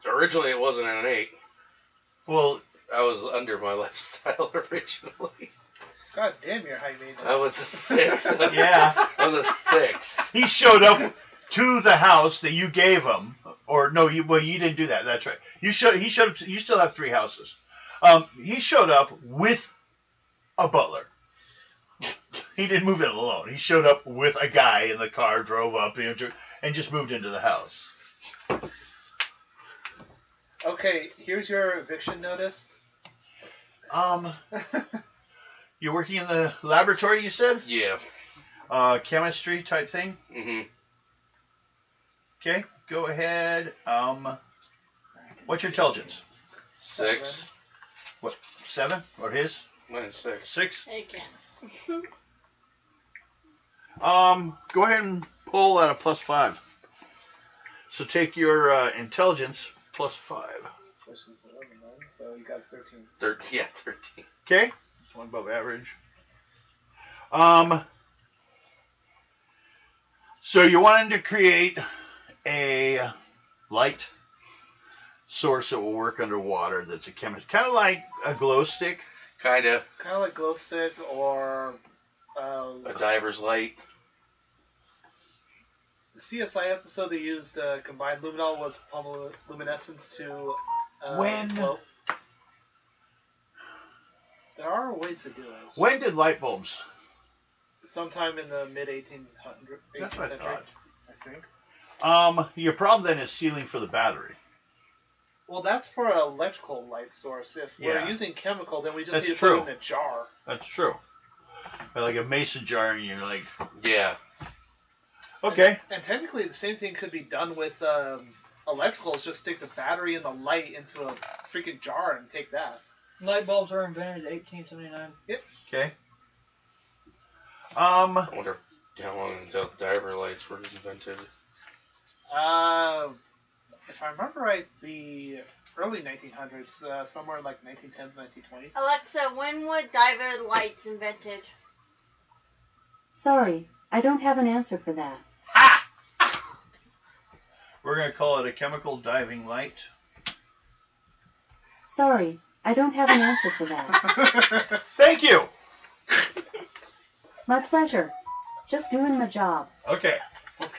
Originally, it wasn't an 8. Well, I was under my lifestyle originally. God damn, you're high maintenance. I was a 6. yeah. I was a 6. He showed up to the house that you gave him, or no, you didn't do that. That's right. He showed up. You still have 3 houses. He showed up with a butler. He didn't move in alone. He showed up with a guy in the car, drove up, and just moved into the house. Okay, here's your eviction notice. You're working in the laboratory, you said? Yeah. Chemistry type thing? Mm-hmm. Okay, go ahead. What's your intelligence? 6. What, 7? Or his? Mine is 6. 6? Hey, Ken. Go ahead and pull at a +5. So take your intelligence +5. Which is 11 then, so you got 13. 13. Okay, that's one above average. So you wanted to create a light source that will work underwater. That's a chemist, kind of like a glow stick. Kinda. Kind of like glow stick or A diver's light. the CSI episode they used combined luminol with luminescence to When? glow. There are ways to do it. When did light bulbs? Sometime in the mid 18th That's what I century, thought. I think. Your problem then is sealing for the battery. Well, that's for an electrical light source. If Yeah. we're using chemical, then we just That's need to true. put it in a jar. That's true. Like a mason jar, and you're like, Yeah. okay. And technically, the same thing could be done with electricals. Just stick the battery and the light into a freaking jar and take that. Light bulbs were invented in 1879. Okay. I wonder how long until diver lights were invented. If I remember right, the early 1900s, somewhere in like 1910s, 1920s. Alexa, when were diver lights invented? Sorry, I don't have an answer for that. We're going to call it a chemical diving light. Sorry, I don't have an answer for that. Thank you. My pleasure. Just doing my job. Okay.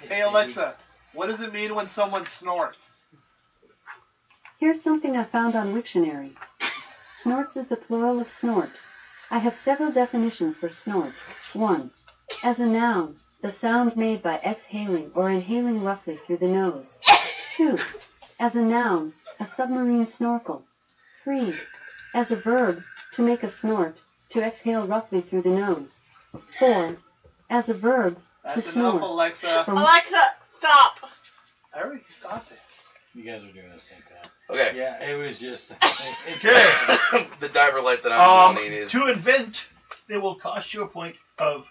Hey Alexa, what does it mean when someone snorts? Here's something I found on Wiktionary. Snorts is the plural of snort. I have several definitions for snort. 1. As a noun, the sound made by exhaling or inhaling roughly through the nose. 2. As a noun, a submarine snorkel. 3. As a verb, to make a snort, to exhale roughly through the nose. 4. As a verb, to That's snort. enough, Alexa. From Alexa, stop! I already stopped it. You guys are doing the same thing. Okay. Yeah, it was just. Okay. The diver light that I'm wanting is... To invent, it will cost you a point of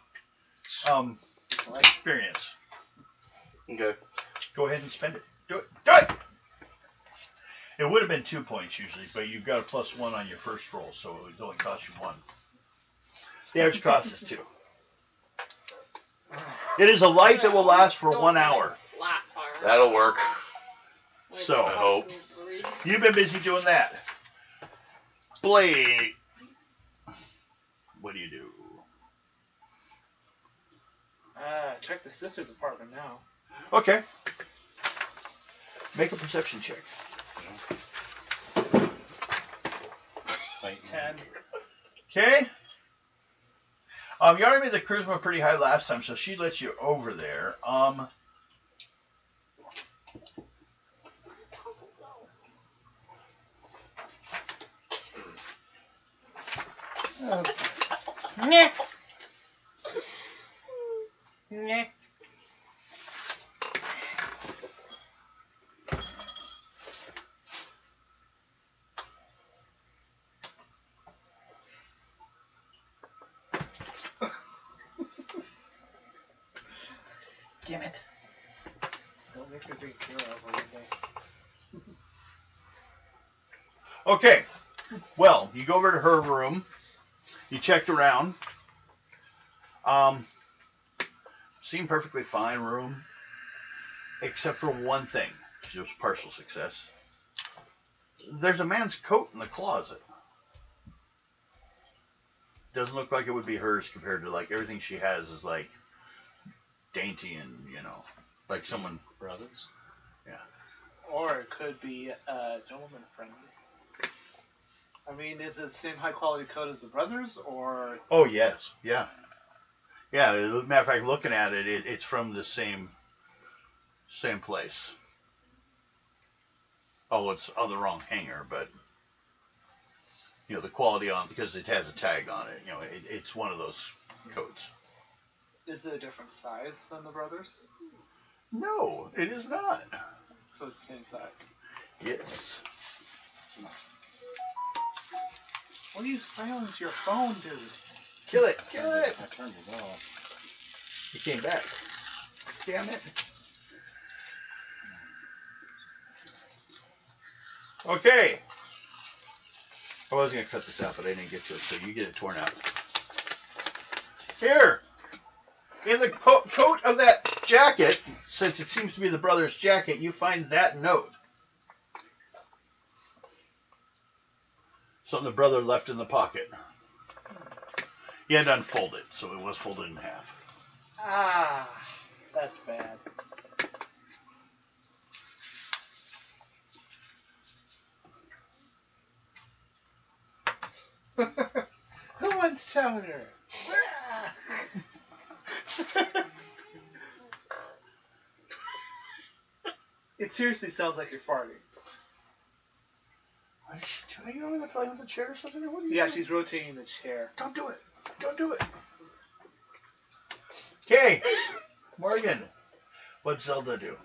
experience. Okay. Go ahead and spend it. Do it. Do it! It would have been 2 points usually, but you've got a +1 on your first roll, so it would only cost you 1. The average cost is 2. It is a light that will last for 1 hour. That'll work. So, I hope. You've been busy doing that. Blake. What do you do? Check the sister's apartment now. Okay. Make a perception check. 10. Okay. You already made the charisma pretty high last time, so she lets you over there. Nah. Nah. Damn it. Don't make me drink beer over everything. Okay. Well, you go over to her room. You checked around. Seemed perfectly fine room, except for one thing. It was partial success. There's a man's coat in the closet. Doesn't look like it would be hers compared to like everything she has is like dainty and like someone. Brothers. Yeah. Or it could be gentleman friendly. I mean, is it the same high quality coat as the brothers, or? Oh yes, yeah, yeah. As a matter of fact, looking at it, it's from the same place. Oh, it's on the wrong hanger, but the quality on because it has a tag on it. It's one of those coats. Is it a different size than the brothers? No, it is not. So it's the same size. Yes. Why do you silence your phone, dude? Kill it! Kill it! I turned it off. He came back. Damn it. Okay. I was going to cut this out, but I didn't get to it, so you get it torn out. Here! In the coat of that jacket, since it seems to be the brother's jacket, you find that note. Something the brother left in the pocket. He had to unfold it, so it was folded in half. Ah, that's bad. Who wants chowder? It seriously sounds like you're farting. What is she doing over there playing with the chair or something? What are you Yeah, doing? she's rotating the chair. Don't do it. Don't do it. Okay. Morgan, what'd Zelda do?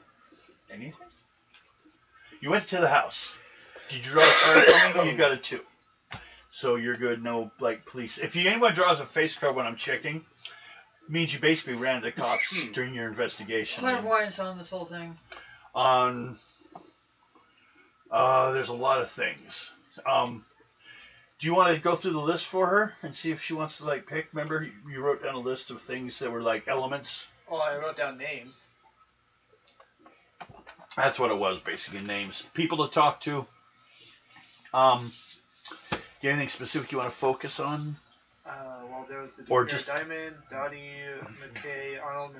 Anything? You went to the house. Did you draw a card for me? You got a 2. So you're good. No, police. If anyone draws a face card when I'm checking, it means you basically ran to the cops during your investigation. Clairvoyance on this whole thing. There's a lot of things. Do you want to go through the list for her and see if she wants to pick? Remember, you wrote down a list of things that were elements. Oh, I wrote down names. That's what it was, basically, names. People to talk to. Do you have anything specific you want to focus on? Well, there was the Or Jared just- Diamond, Dottie McKay, Arnold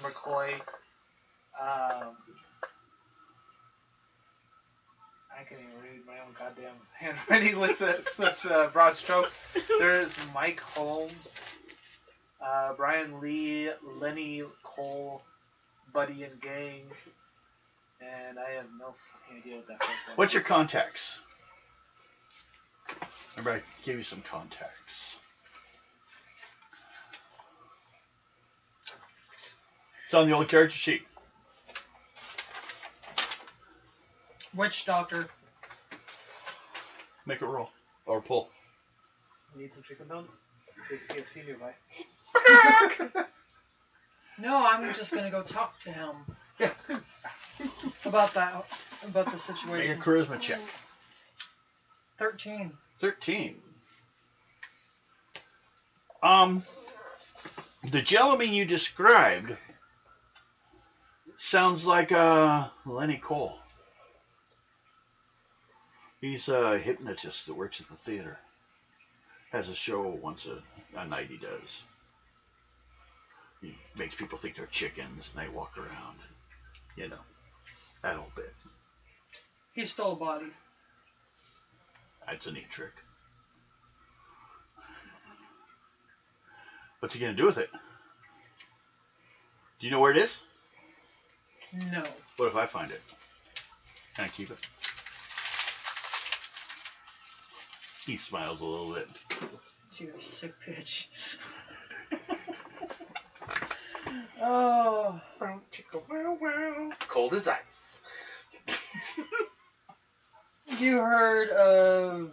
McCoy. I can't even read my own goddamn handwriting with such broad strokes. There's Mike Holmes, Brian Lee, Lenny Cole, Buddy and Gang, and I have no fucking idea what that was. What's your contacts? Remember, I gave you some contacts. It's on the old character sheet. Witch doctor. Make a roll. Or pull. Need some chicken bones? There's KFC nearby. No, I'm just gonna go talk to him about the Make a situation. charisma check. 13. 13. The gentleman you described sounds like Lenny Cole. He's a hypnotist that works at the theater. Has a show once a night he does. He makes people think they're chickens and they walk around. That whole bit. He stole a body. That's a neat trick. What's he going to do with it? Do you know where it is? No. What if I find it? Can I keep it? He smiles a little bit. You're a sick bitch. Oh. Cold as ice. You heard of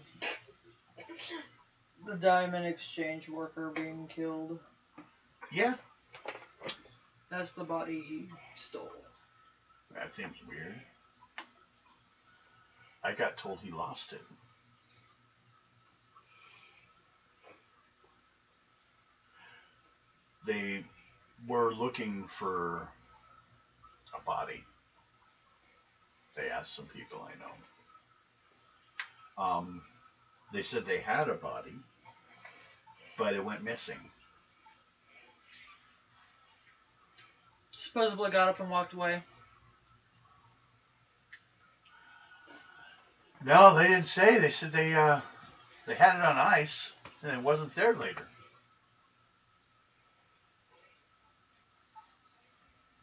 the diamond exchange worker being killed? Yeah. That's the body he stole. That seems weird. I got told he lost it. They were looking for a body. They asked some people I know. They said they had a body, but it went missing. Supposedly got up and walked away. No, they didn't say. They said they had it on ice, and it wasn't there later.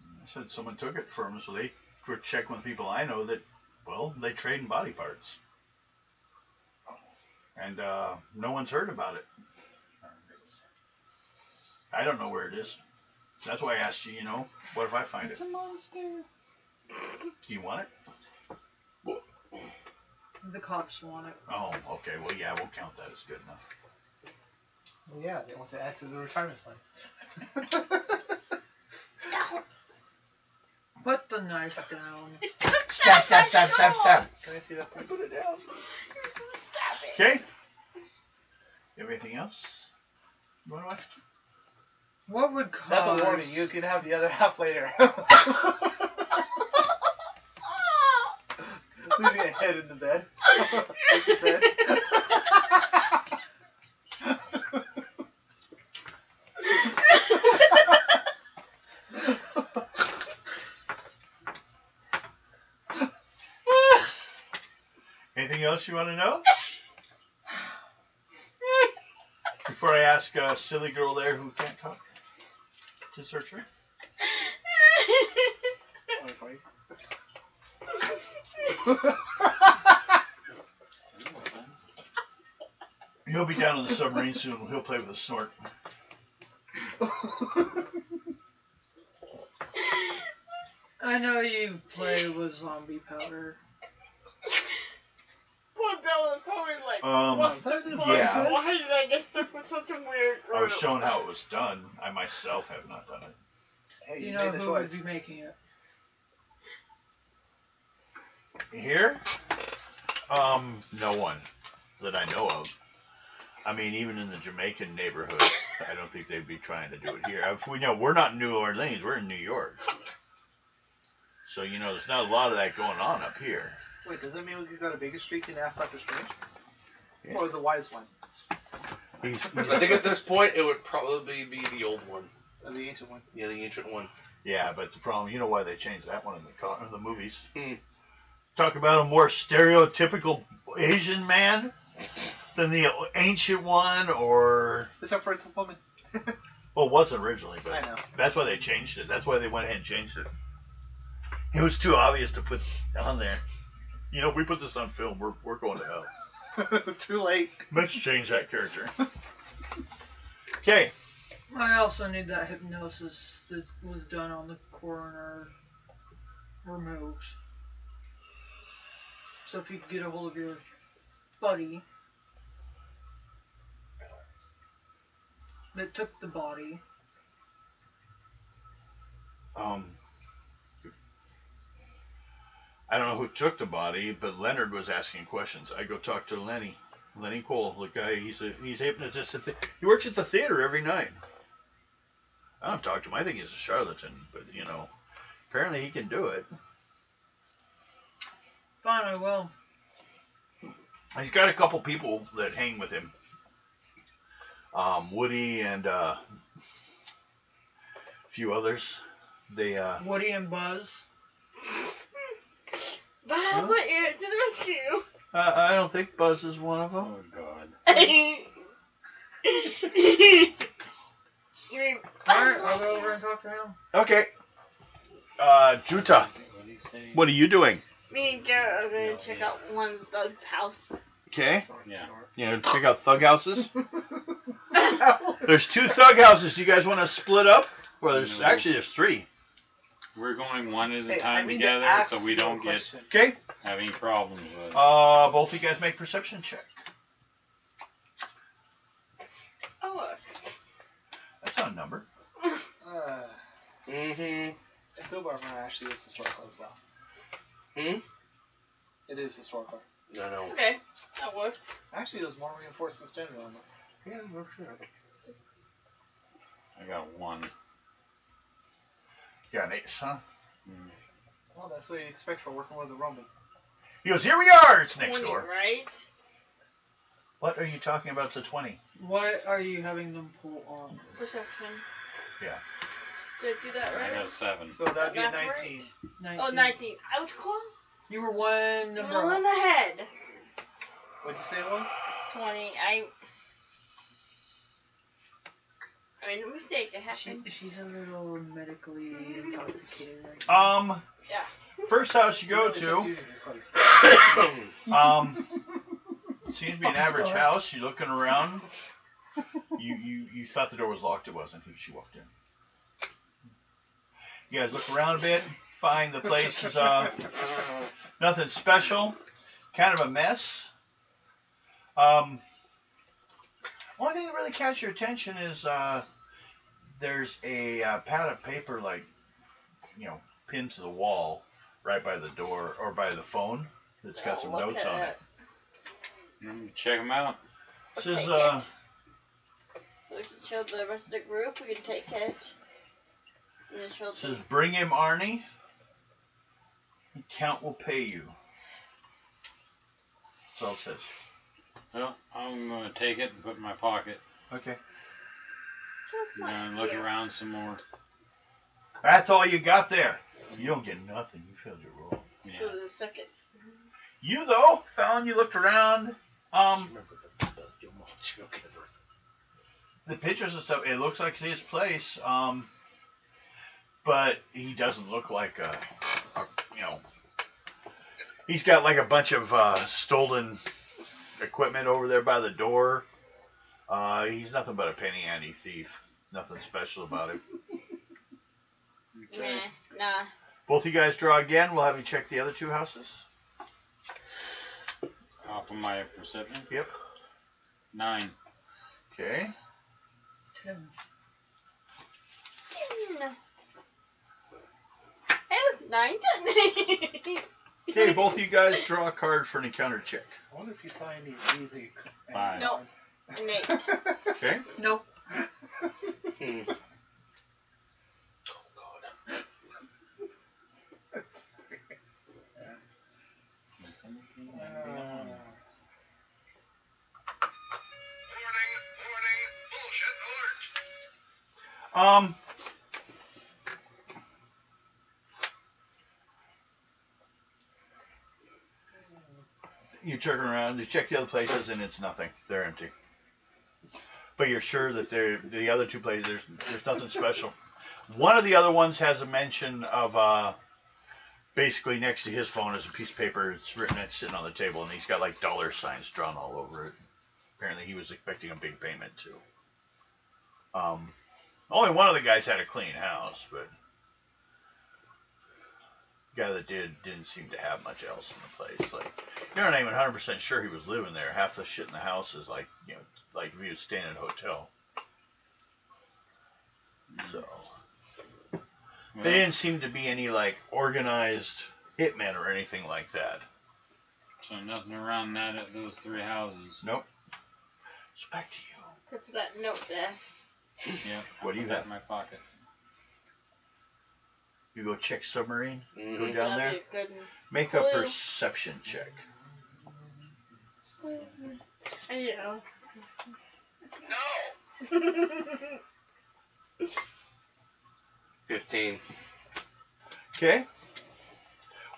I said someone took it from them, so they were checking with people I know that, well, they trade in body parts. And no one's heard about it. I don't know where it is. That's why I asked you, what if I find It's it? a monster. Do you want it? The cops want it. Oh, okay. Well, yeah, we'll count that as good enough. Well, yeah, they want to add to the retirement fund. Put the knife down. Stab. Can I see that, please? Put it down. Stab it. Okay. You have anything else you want to watch? What would cause... That's a warning. You can have the other half later. Leaving a head in the bed. That's his head. Anything else you want to know? Before I ask a silly girl there who can't talk to search her. He'll be down on the submarine soon. He'll play with a snort. I know you play with zombie powder. Poor Dylan probably like, yeah. why did I get stuck with such a weird I was shown how it was done. I myself have not done it. Hey, Do you you know made the who choice. would be making it? Here? No one that I know of. I mean, even in the Jamaican neighborhood, I don't think they'd be trying to do it here. If we know, we're not in New Orleans, we're in New York. So, there's not a lot of that going on up here. Wait, does that mean we could go to Baker Street and ask Dr. Strange? Yeah. Or the wise one? I think at this point it would probably be the old one. Or the ancient one? Yeah, the ancient one. Yeah, but the problem, you know why they changed that one in the movies? Hmm. Talk about a more stereotypical Asian man than the ancient one, or... Except for it's a woman. Well, it wasn't originally, but I know. that's why they changed it. That's why they went ahead and changed it. It was too obvious to put on there. If we put this on film, we're going to hell. Too late. Let's change that character. Okay. I also need that hypnosis that was done on the coroner removed. So if you could get a hold of your buddy that took the body. I don't know who took the body, but Leonard was asking questions. I go talk to Lenny Cole, the guy. He's a hypnotist. He works at the theater every night. I don't talk to him. I think he's a charlatan, but apparently he can do it. Fine, I will. He's got a couple people that hang with him. Woody and a few others. They Woody and Buzz. Bob, my ear to the rescue. I don't think Buzz is one of them. Oh, God. Alright, I'll go over and talk to him. Okay. Juta, What do you say? what are you doing? Me and Garrett are going to check out one thug's house. Okay. Yeah. Check out thug houses. There's 2 thug houses. Do you guys want to split up? Well, there's No. actually there's 3. We're going one at a Hey, I time need to together ask so we you a don't get question. Okay. having problems with. Both of you guys make perception check. Oh, look. That's not a number. Mm-hmm. The Bill Barber actually is historical as well. Hmm? It is historical. No. Okay, that works. Actually, it was more reinforced than standard armor. Yeah, no, sure. I got 1. Yeah, an ace, huh? Well, that's what you expect for working with a Roman. He goes, here we are. It's next 20, door. right? What are you talking about? It's a 20. What are you having them pull on? Perception. Yeah. Did I do that I right? got a 7. So that'd be a That math 19. 19. Oh, 19. I was close. You were one number One off. ahead. What'd you say it was? 20. I made a mistake. It happened. She's a little medically intoxicated right now. Yeah. First house you go to, seems to be an average house. You're looking around. You thought the door was locked. It wasn't. She walked in. You guys look around a bit. Find the place is nothing special. Kind of a mess. Only thing that really catches your attention is there's a pad of paper, like, pinned to the wall right by the door or by the phone. That's got some notes on it. Check them out. This is We can show the rest of the group. We can take it. And then show says bring him Arnie. Count will pay you. That's all it says. Well, I'm going to take it and put it in my pocket. Okay. And look around some more. That's all you got there. You don't get nothing. You failed your roll. Yeah. to the second. You though found. You looked around. The pictures and stuff. It looks like his place. But he doesn't look like He's got like a bunch of stolen equipment over there by the door. He's nothing but a penny ante thief. Nothing special about him. Okay. Nah. Both you guys draw again. We'll have you check the other two houses. Off of my perception. Yep. 9. Okay. 10. Hey, look, 9, didn't he? Okay, both of you guys draw a card for an encounter check. I wonder if you saw any easy. 5. No. An 8. Okay. No. You check around, you check the other places, and it's nothing. They're empty. But you're sure that the other two places, there's nothing special. One of the other ones has a mention of basically next to his phone is a piece of paper. It's written, it's sitting on the table, and he's got like dollar signs drawn all over it. Apparently, he was expecting a big payment too. Only one of the guys had a clean house, but the guy that didn't seem to have much else in the place. Like, you're not even 100% sure he was living there. Half the shit in the house is like, like if he was staying in a hotel. So there didn't seem to be any like organized hitmen or anything like that. So nothing around that at those 3 houses. Nope. So back to you. Except for that note there. Yeah. What do you Put that have? in my pocket. You go check submarine. Mhm. Go down there. That'd be a good one. Make a perception check. Yeah. No. 15. Okay.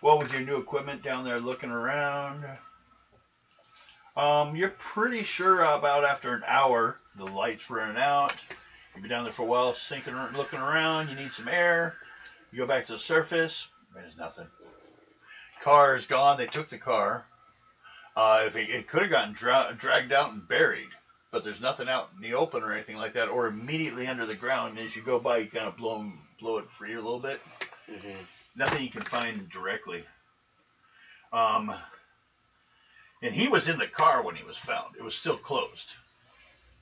Well, with your new equipment down there looking around, you're pretty sure about after an hour, the light's running out. You've been down there for a while, looking around. You need some air. You go back to the surface. There's nothing. Car is gone. They took the car. If it could have gotten dragged out and buried, but there's nothing out in the open or anything like that, or immediately under the ground. And as you go by, you kind of blow it free a little bit. Mm-hmm. Nothing you can find directly. And he was in the car when he was found. It was still closed.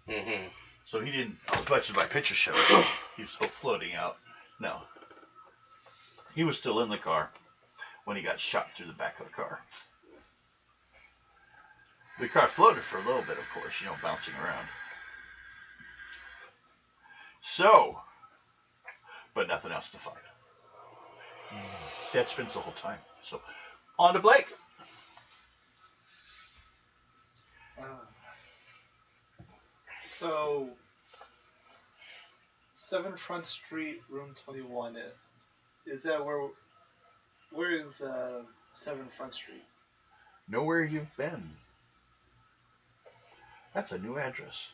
Mm-hmm. So he didn't, as much as my picture shows, he was still floating out. No. He was still in the car when he got shot through the back of the car. The car floated for a little bit, of course, bouncing around. So, but nothing else to find. Death spins the whole time. So, on to Blake. So, 7 Front Street, room 21. Is that where is 7 Front Street? Know where you've been. That's a new address.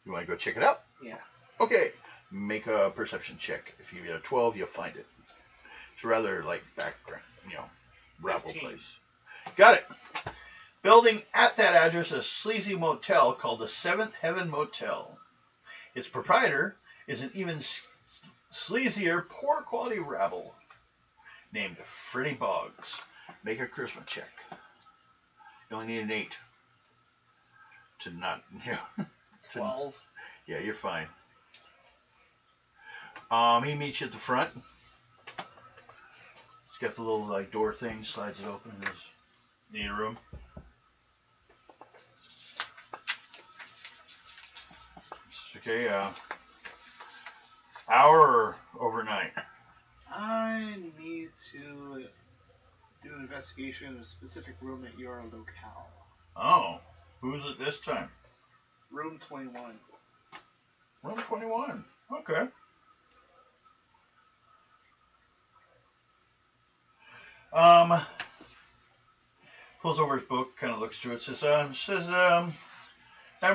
You want to go check it out? Yeah. Okay. Make a perception check. If you get a 12, you'll find it. It's rather like background, rabble 15. place. Got it. Building at that address is a sleazy motel called the Seventh Heaven Motel. Its proprietor is an even sleazier, poor quality rabble named Freddie Boggs. Make a charisma check. You only need an 8 to not, 12. Yeah, you're fine. He meets you at the front. He's got the little door thing, slides it open. Need a room? Okay, hour or overnight? I need to do an investigation in a specific room at your locale. Oh, who's it this time? Room 21. Room 21. Okay. Pulls over his book, kind of looks through it, says, that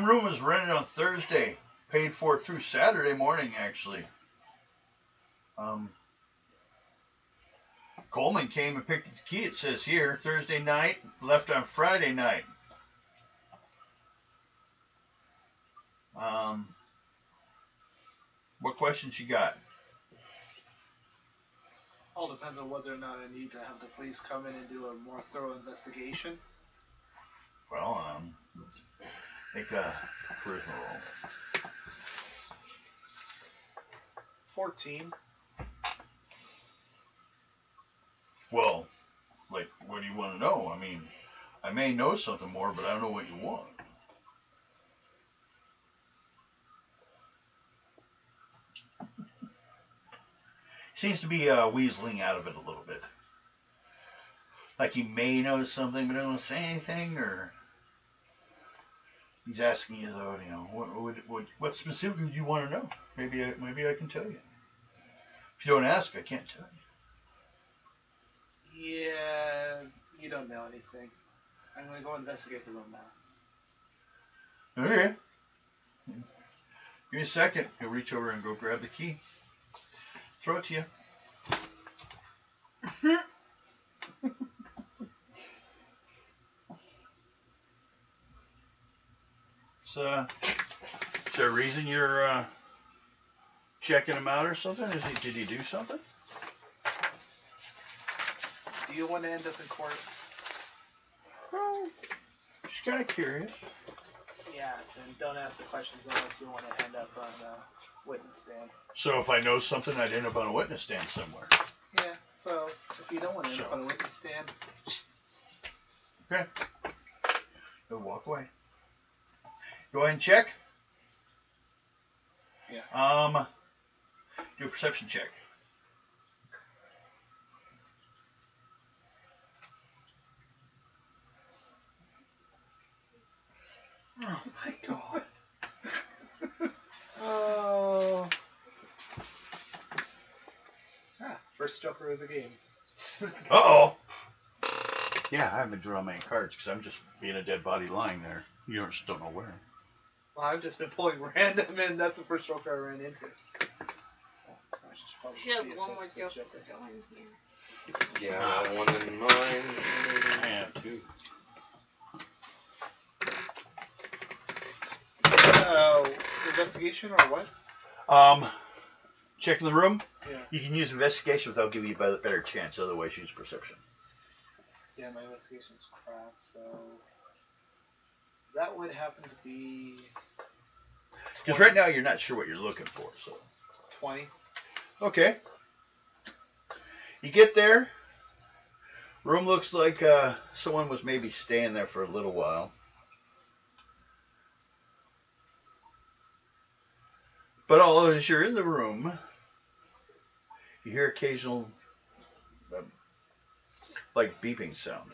room was rented on Thursday, paid for through Saturday morning, actually. Coleman came and picked up the key, it says here, Thursday night, left on Friday night. What questions you got? All depends on whether or not I need to have the police come in and do a more thorough investigation. Well, make a charisma roll. 14. Well, what do you want to know? I mean, I may know something more, but I don't know what you want. Seems to be weaseling out of it a little bit. Like he may know something, but doesn't want to say anything, or he's asking you though, what specifically do you want to know? Maybe I can tell you. If you don't ask, I can't tell you. Yeah, you don't know anything. I'm gonna go investigate the room now. Okay. Give me a second. He'll reach over and go grab the key. Throw it to you. So, is there a reason you're checking him out or something? Did he do something? Do you want to end up in court? Well, just kind of curious. Yeah, then don't ask the questions unless you want to end up on a witness stand. So if I know something, I'd end up on a witness stand somewhere. Yeah, so if you don't want to end up on a witness stand... Okay. Go walk away. Go ahead and check. Yeah. Do a perception check. Oh my god. Oh. First joker of the game. Uh-oh. Yeah, I haven't drawn many cards because I'm just being a dead body lying there. You just don't know where. Well, I've just been pulling random, and that's the first joker I ran into. Oh, gosh, She has one more joker still in here. Yeah, one in mine. I have 2. Investigation or what? Checking the room. Yeah. You can use investigation without giving you a better chance. Otherwise, use perception. Yeah, my investigation's crap, so that would happen to be. Because right now you're not sure what you're looking for. So 20. Okay. You get there. Room looks like someone was maybe staying there for a little while. But all as you're in the room, you hear occasional, like beeping sound.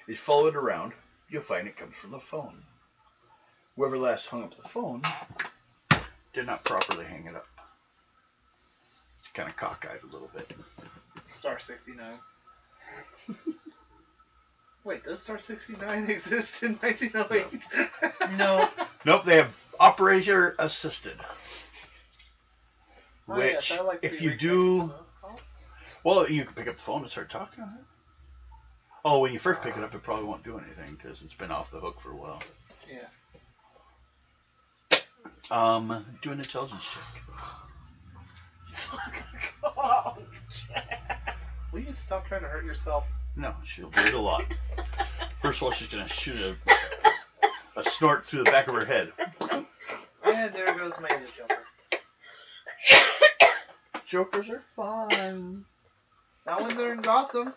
You follow it around, you'll find it comes from the phone. Whoever last hung up the phone did not properly hang it up. Kind of cockeyed a little bit. Star 69. Wait, does Star 69 exist in 1908? No. Nope, they have operator assisted. Oh, Which, yes, I like if the you do, what's it called? well, you can pick up the phone and start talking on it. Oh, when you first pick it up, it probably won't do anything because it's been off the hook for a while. Yeah. Do an intelligence check. Oh, will you stop trying to hurt yourself? No, she'll do it a lot. First of all, she's gonna shoot a snort through the back of her head. And there goes my other Joker. Jokers are fun. Not when they're in Gotham.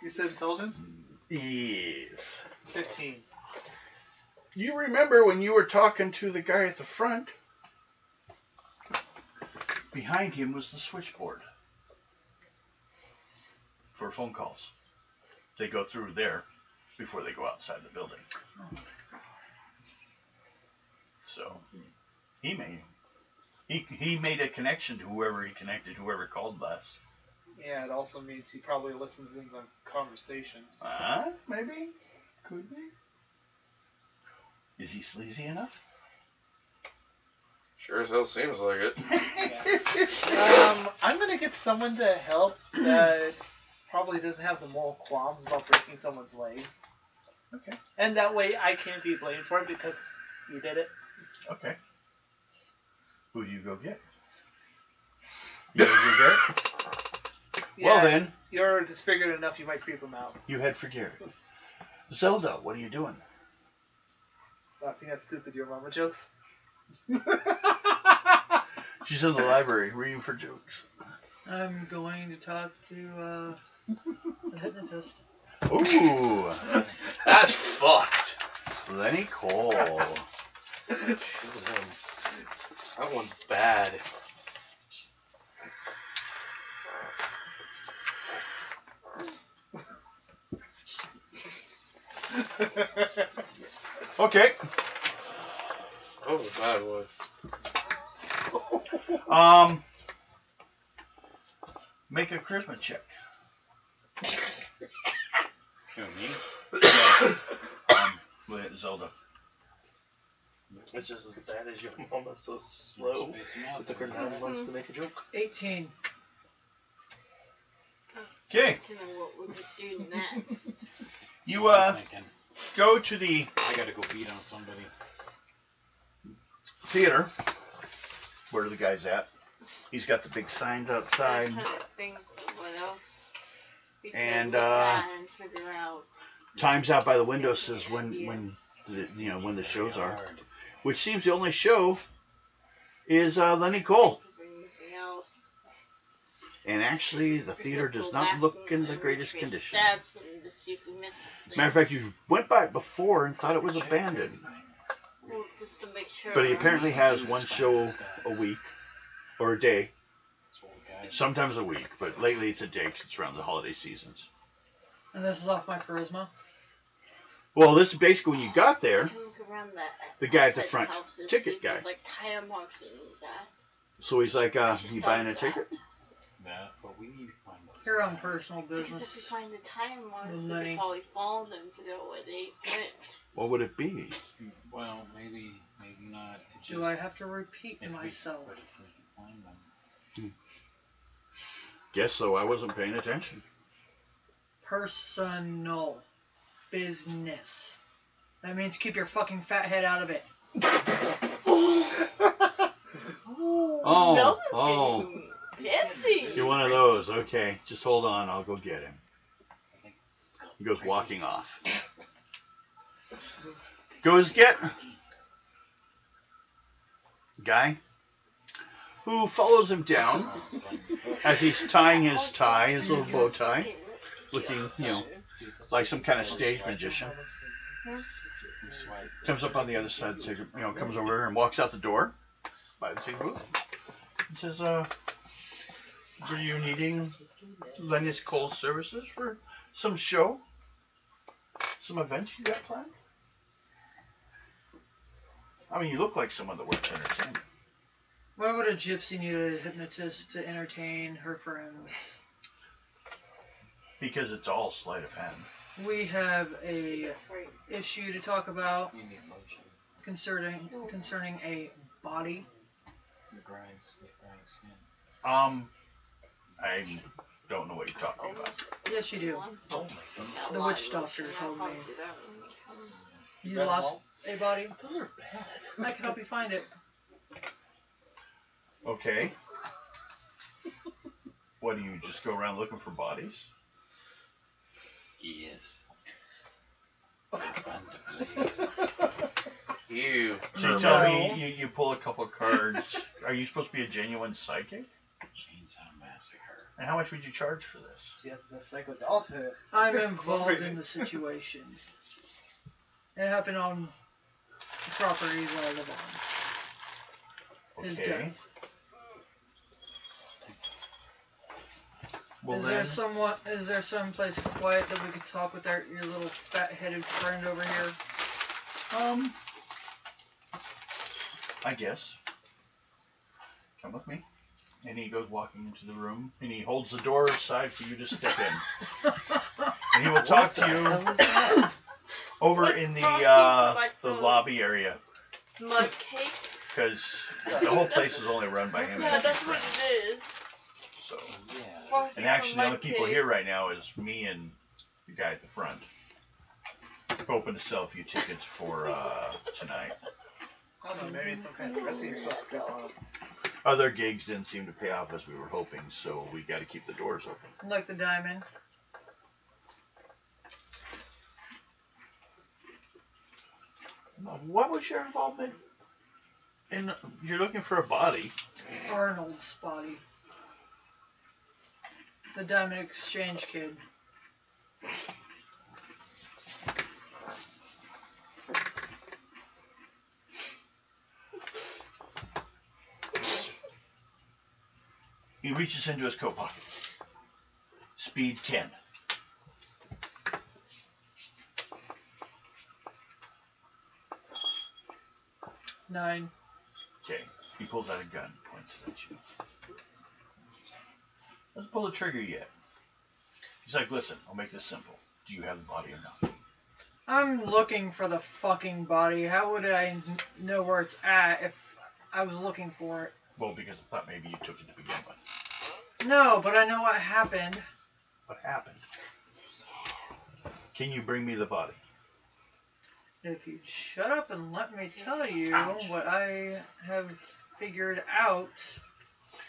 You said intelligence? Yes. 15. You remember when you were talking to the guy at the front? Behind him was the switchboard for phone calls. They go through there before they go outside the building. So he made a connection to whoever whoever called last. Yeah, it also means he probably listens in on conversations. Maybe. Could be. Is he sleazy enough? Sure as hell seems like it. Yeah. I'm gonna get someone to help that probably doesn't have the moral qualms about breaking someone's legs. Okay. And that way I can't be blamed for it because you did it. Okay. Who do you go get? You go get? Yeah, Well then. You're disfigured enough you might creep him out. You head for Garrett. Zelda, what are you doing? Laughing at stupid your mama jokes. She's in the library reading for jokes. I'm going to talk to the hypnotist. Ooh. That's fucked. Lenny Cole. That one's bad. Okay. That was a bad one. Make a charisma check. Who, me? With Zelda. It's just as bad as your mama's so slow. It took her 9 months to make a joke. 18. Okay. What would we do next? You Thinking, go to the I gotta go beat on somebody. theater where the guy's at. He's got the big signs outside. I'm trying to think what else we could And, look at and figure out. Times out by the window says when the shows are. Which seems the only show is Lenny Cole. Anything else. And actually, the theater does not look in the greatest condition. Steps and to see if we missed something. Matter of fact, you went by it before and thought it was abandoned. Well, just to make sure. But he apparently has one show a week or a day. Sometimes a week, but lately it's a day because it's around the holiday seasons. And this is off my charisma. Well, this is basically when you got there, Look around that the guy at the outside front house and ticket see if guy. there's, like tire marks and that. So he's like, Just you buying a start ticket? That, but we need to find those. Here on personal Because business. if we find the tire marks, we Lenny. could probably follow them to go where they went. What would it be? Well, maybe not. It Do just- I have to repeat if we- myself? but if we can find them. Guess so. I wasn't paying attention. Personal business. That means keep your fucking fat head out of it. Oh, Jesse! you're one of those. Okay, just hold on. I'll go get him. He goes walking off. Goes get guy who follows him down as he's tying his tie, his little bow tie, looking, like some kind of stage magician. Comes up on the other side, comes over and walks out the door by the ticket booth. And says, Were you needing Lenny's Cole's services for some show? Some events you got planned? I mean, you look like someone that works entertainment. Why would a gypsy need a hypnotist to entertain her friends? Because it's all sleight of hand. We have a issue to talk about concerning a body. I don't know what you're talking about. Yes, you do. The witch doctor told me. You lost a body? Those are bad. I can help you find it. Okay. What, do you just go around looking for bodies? Yes. You. So you tell me you pull a couple cards. Are you supposed to be a genuine psychic? Chainsaw Massacre. And how much would you charge for this? She has the psychodolta. I'm involved in the situation. It happened on the property that I live on. His Okay. death. Well, Is there some place quiet that we could talk with your little fat-headed friend over here? I guess. Come with me. And he goes walking into the room, and he holds the door aside for you to step in. And he will talk to you over in the lobby area. Mud cakes? Because the whole place is only run by him. Yeah, and that's his what friends. it is. So, Frosty and actually, the from only Mud people Cake. here right now is me and the guy at the front. Hoping to sell a few tickets for tonight. I don't know, maybe some kind of dressing you're supposed to put on. Other gigs didn't seem to pay off as we were hoping, so we got to keep the doors open. Like the diamond. What was your involvement in? You're looking for a body. Arnold's body. The diamond exchange kid. He reaches into his coat pocket. Speed 10. Nine. Okay. He pulls out a gun, points it at you. Doesn't pull the trigger yet. He's like, listen, I'll make this simple. Do you have the body or not? I'm looking for the fucking body. How would I know where it's at if I was looking for it? Well, because I thought maybe you took it to begin with. No, but I know what happened. What happened? Can you bring me the body? If you'd shut up and let me tell you Ouch. what I have figured out.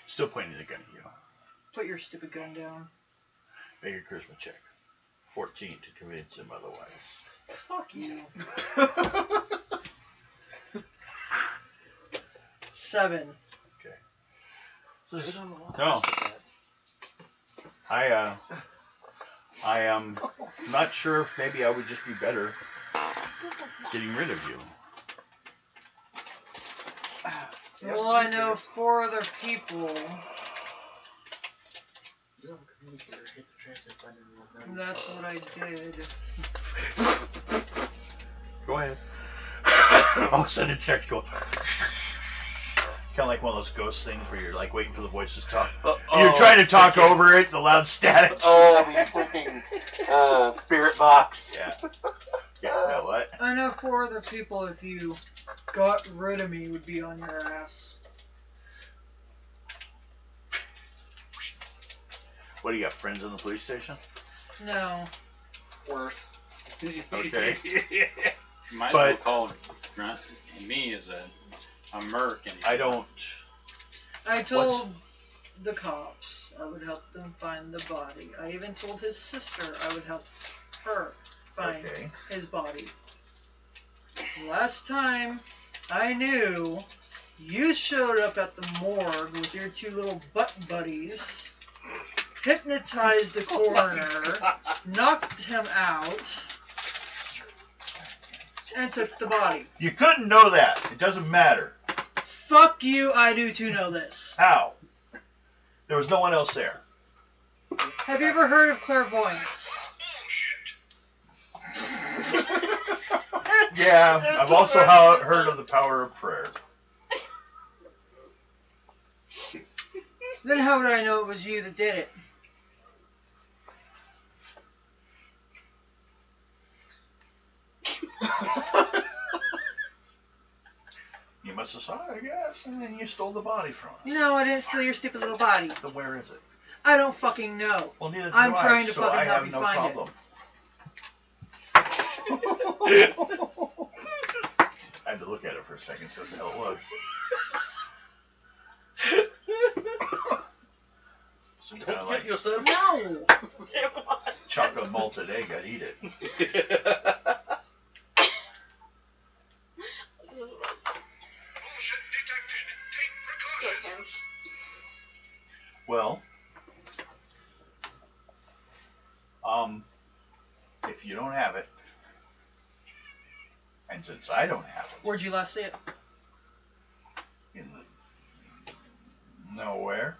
Still pointing the gun at you. Put your stupid gun down. Make a charisma check. 14 to convince him otherwise. Fuck you. 7. No. I am not sure if maybe I would just be better getting rid of you. Well, I know 4 other people. You have a communicator, hit the transfer button and That's what I did. Go ahead. All of a sudden it starts going. Kind of like one of those ghost things where you're like waiting for the voices to talk. You're trying to talk over it, the loud static. Oh, the freaking spirit box. Yeah. Yeah, no, what? I know 4 other people, if you got rid of me, would be on your ass. What, do you got friends in the police station? No. worse. Okay. You might But- as well call me as a merc. And I don't. I told the cops I would help them find the body. I even told his sister I would help her find Okay. his body. Last time I knew, you showed up at the morgue with your 2 little butt buddies, hypnotized the coroner, knocked him out, and took the body. You couldn't know that. It doesn't matter. Fuck you, I do too know this. How? There was no one else there. Have you ever heard of clairvoyance? Yeah, I've also heard of the power of prayer. Then how would I know it was you that did it? You must have saw it, I guess, and then you stole the body from us. No, I didn't steal your stupid little body. So where is it? I don't fucking know. Well, neither do I'm I, trying to so fucking I help have you no find problem. I had to look at it for a second, so what the hell it was. Some kind of like yourself. No! chocolate malted egg, I'd eat it. Well, if you don't have it, and since I don't have it, Where'd you last see it? in nowhere.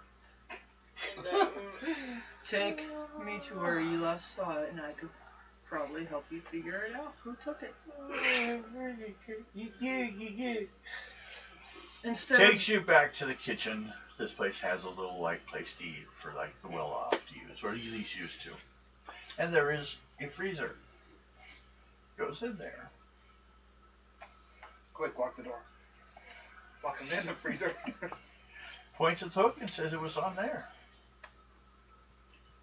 Take me to where you last saw it, and I could probably help you figure it out. Who took it? Instead Takes you back to the kitchen. This place has a little place to eat for the well-off to use, or at least used to. And there is a freezer. Goes in there. Quick, lock the door. Lock him in the freezer. Points at the hook and says it was on there.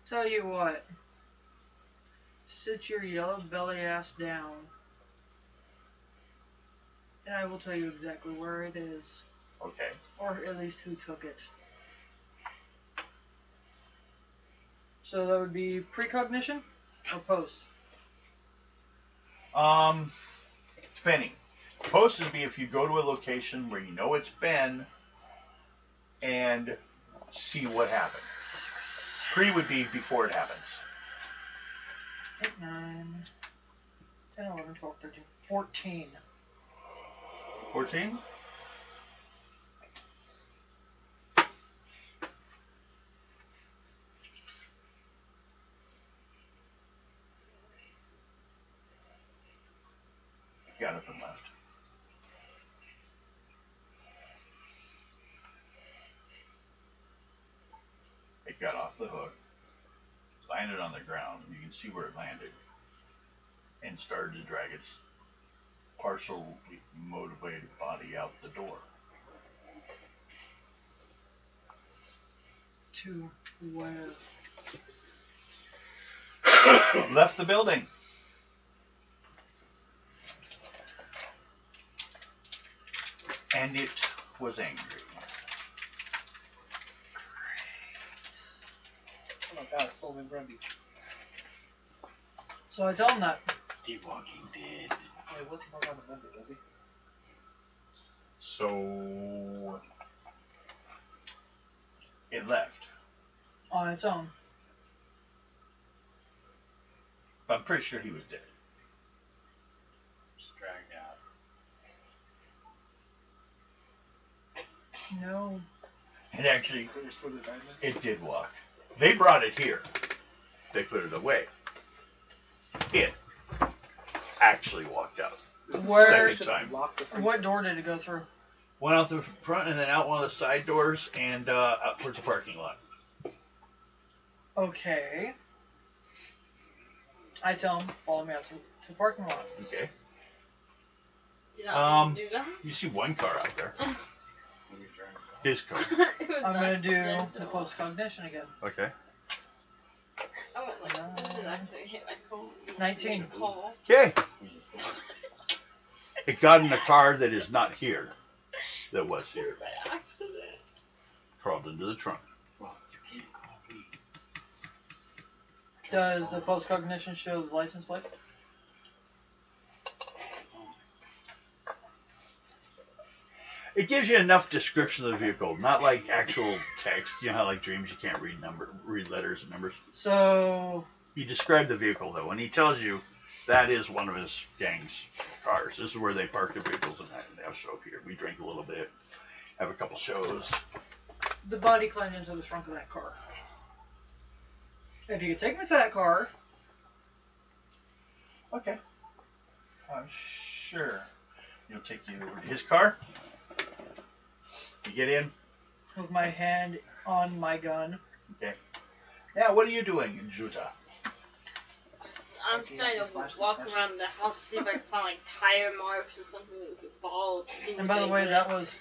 Tell you what. Sit your yellow belly ass down. And I will tell you exactly where it is. Okay. Or at least who took it. So that would be precognition or post? Depending. Post would be if you go to a location where you know it's been and see what happened. Pre would be before it happens. 8, 9, 10, 11, 12, 13, 14. 14? Got up and left. It got off the hook, landed on the ground. You can see where it landed, and started to drag its partially motivated body out the door. To where? Left the building. And it was angry. Oh my god, Sullivan Grundy. So I tell him that. The Walking Dead. Yeah, he wasn't more on the Monday, was he? So it left. On its own. But I'm pretty sure he was dead. Just dragged out. No. It actually, Clear Slither Diamond. it did walk. They brought it here. They put it away. It actually walked out. Where? Second time. Lock the freezer. What door did it go through? Went out the front and then out one of the side doors and out towards the parking lot. Okay. I tell him, follow me out to the parking lot. Okay. Did I do that? You see one car out there. His car. I'm going to do the post-cognition again. Okay. I went like, this did actually hit my phone. 19. Call. Okay. It got in a car that is not here. That was here. By accident. Crawled into the trunk. Well, you can't call me. Does the post-cognition show the license plate? It gives you enough description of the vehicle, not like actual text. You know how like dreams you can't read letters and numbers. So, He described the vehicle though, and he tells you that is one of his gang's cars. This is where they park their vehicles and they'll show up here. We drink a little bit, have a couple shows, the body climbed into the trunk of that car. If you could take me to that car. Okay. Sure. He'll take you over to his car. You get in. With my hand on my gun. Okay. Now, what are you doing, Juta? I'm trying to walk around the house, see if I can find like tire marks or something that could fall. And by the way, that was.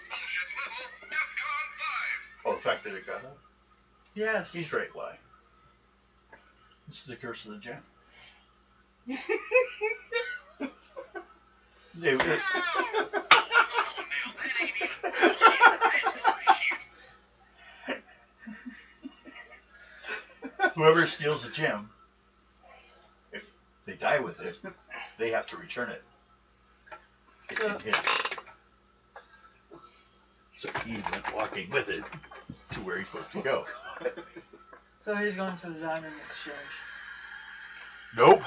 Oh, the fact that it got up? Yes. He's right, why? This is the curse of the gem. Dude. Whoever steals the gem, if they die with it, they have to return it. It's in him. So he went walking with it to where he's supposed to go. So he's going to the diamond exchange. Nope.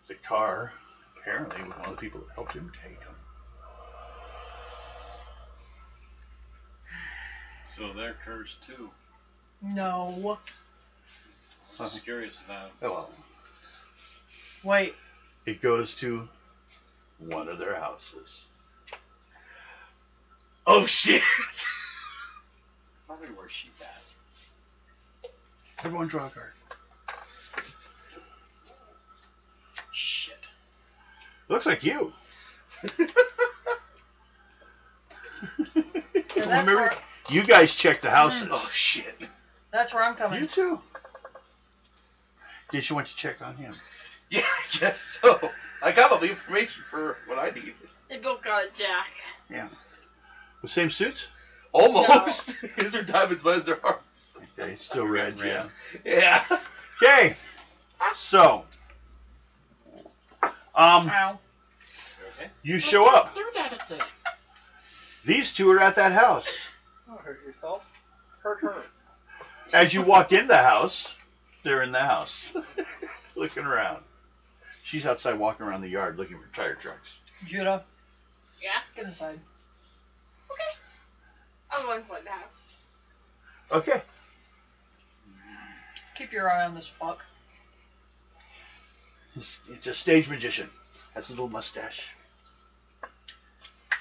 The car, apparently, was one of the people that helped him take him. So they're cursed too. No. I'm just curious about. Oh well. Wait. It goes to one of their houses. Oh shit! Probably where she's at. Everyone draw a card. Shit. Looks like you. Remember, you guys checked the house. Oh shit. that's where I'm coming. You too. Did you want to check on him? Yeah, I guess so. I got all the information for what I need. They both got a jack. Yeah. The same suits? Almost. His are diamonds, mine's are hearts. Okay, still red, yeah. Yeah. Okay. So. Ow. Okay. You show up. These two are at that house. Don't hurt yourself. Hurt her. As you walk in the house, they're in the house. Looking around. She's outside walking around the yard looking for tire trucks. Judah, Yeah? get inside. Okay. I'll go inside the house. Okay. Keep your eye on this fuck. It's a stage magician. Has a little mustache.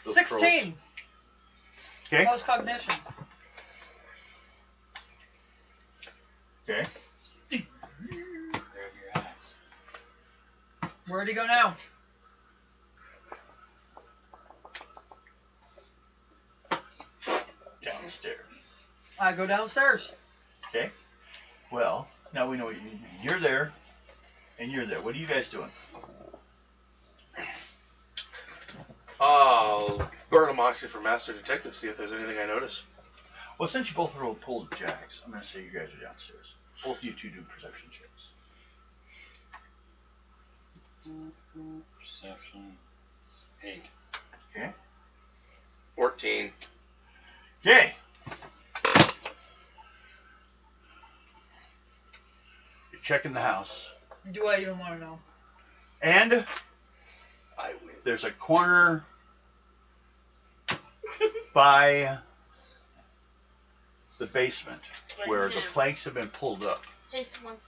Those 16. curls. Okay. Post cognition. Okay. Grab your axe. Where'd he go now? Downstairs. I go downstairs. Okay. Well, now we know you're there, and you're there. What are you guys doing? I'll burn a moxie for Master Detective, see if there's anything I notice. Well, since you both pulled jacks, I'm going to say you guys are downstairs. Both of you two do perception checks. Perception. 8. Okay. 14. Okay. You're checking the house. Do I even want to know? And I win. there's a corner by the basement where the planks have been pulled up. Hey, someone's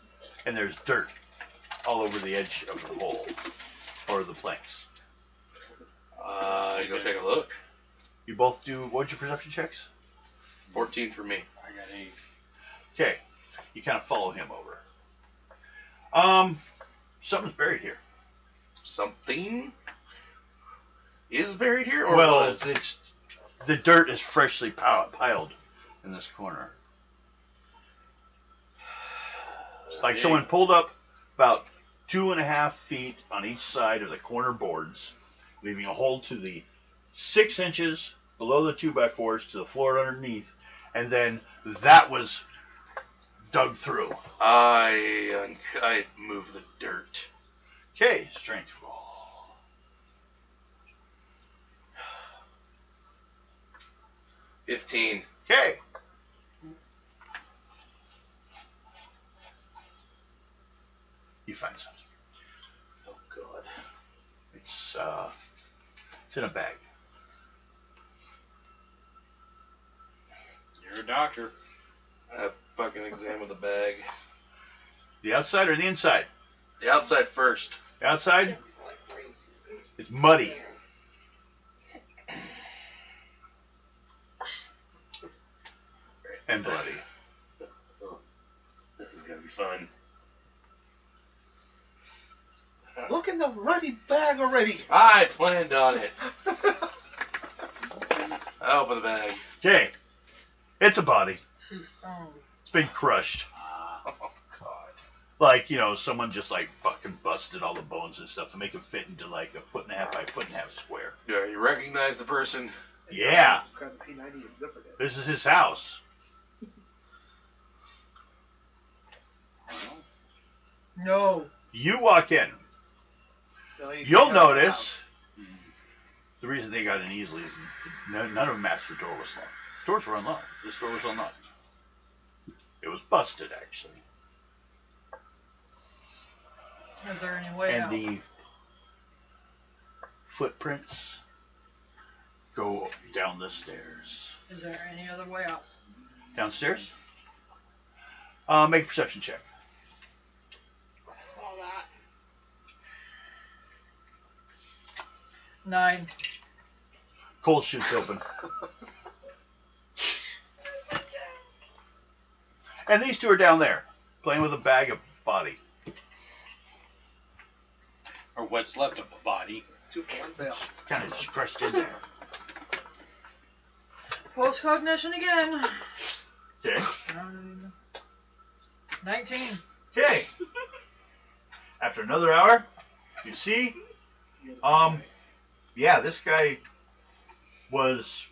And there's dirt all over the edge of the hole or the planks. You go take a look. You both do, what's your perception checks? 14 for me. I got 8. Okay. You kind of follow him over. Something's buried here. Something is buried here, or Well, was? it's the dirt is freshly piled in this corner. It's like someone pulled up about 2.5 feet on each side of the corner boards, leaving a hole to the 6 inches below the 2x4s to the floor underneath, and then that was dug through. I move the dirt. Okay, strength roll. 15. Okay. You find something. Oh God. It's in a bag. You're a doctor. I fucking examine the bag. The outside or the inside? The outside first. The outside? It's muddy. And bloody. This is gonna be fun. Look in the ruddy bag already. I planned on it. I open the bag. Okay. It's a body. Oh. It's been crushed. Oh, God. Like, someone just like fucking busted all the bones and stuff to make it fit into like a 1.5 by 1.5 square. Yeah, you recognize the person? Yeah. It's got the P90 and zippered it. This is his house. No. You walk in. No, you You'll can't have the notice the reason they got in easily is none of them asked the door was locked. The doors were unlocked. This door was unlocked. It was busted, actually. Is there any way And out? the footprints go down the stairs. Is there any other way out? Downstairs? Make a perception check. All that. 9. Cole shoots open. And these two are down there, playing with a bag of body. Or what's left of a body. 2 for 1 sale. Kind of just crushed in there. Post-cognition again. Okay. 19. Okay. After another hour, you see, yeah, this guy was,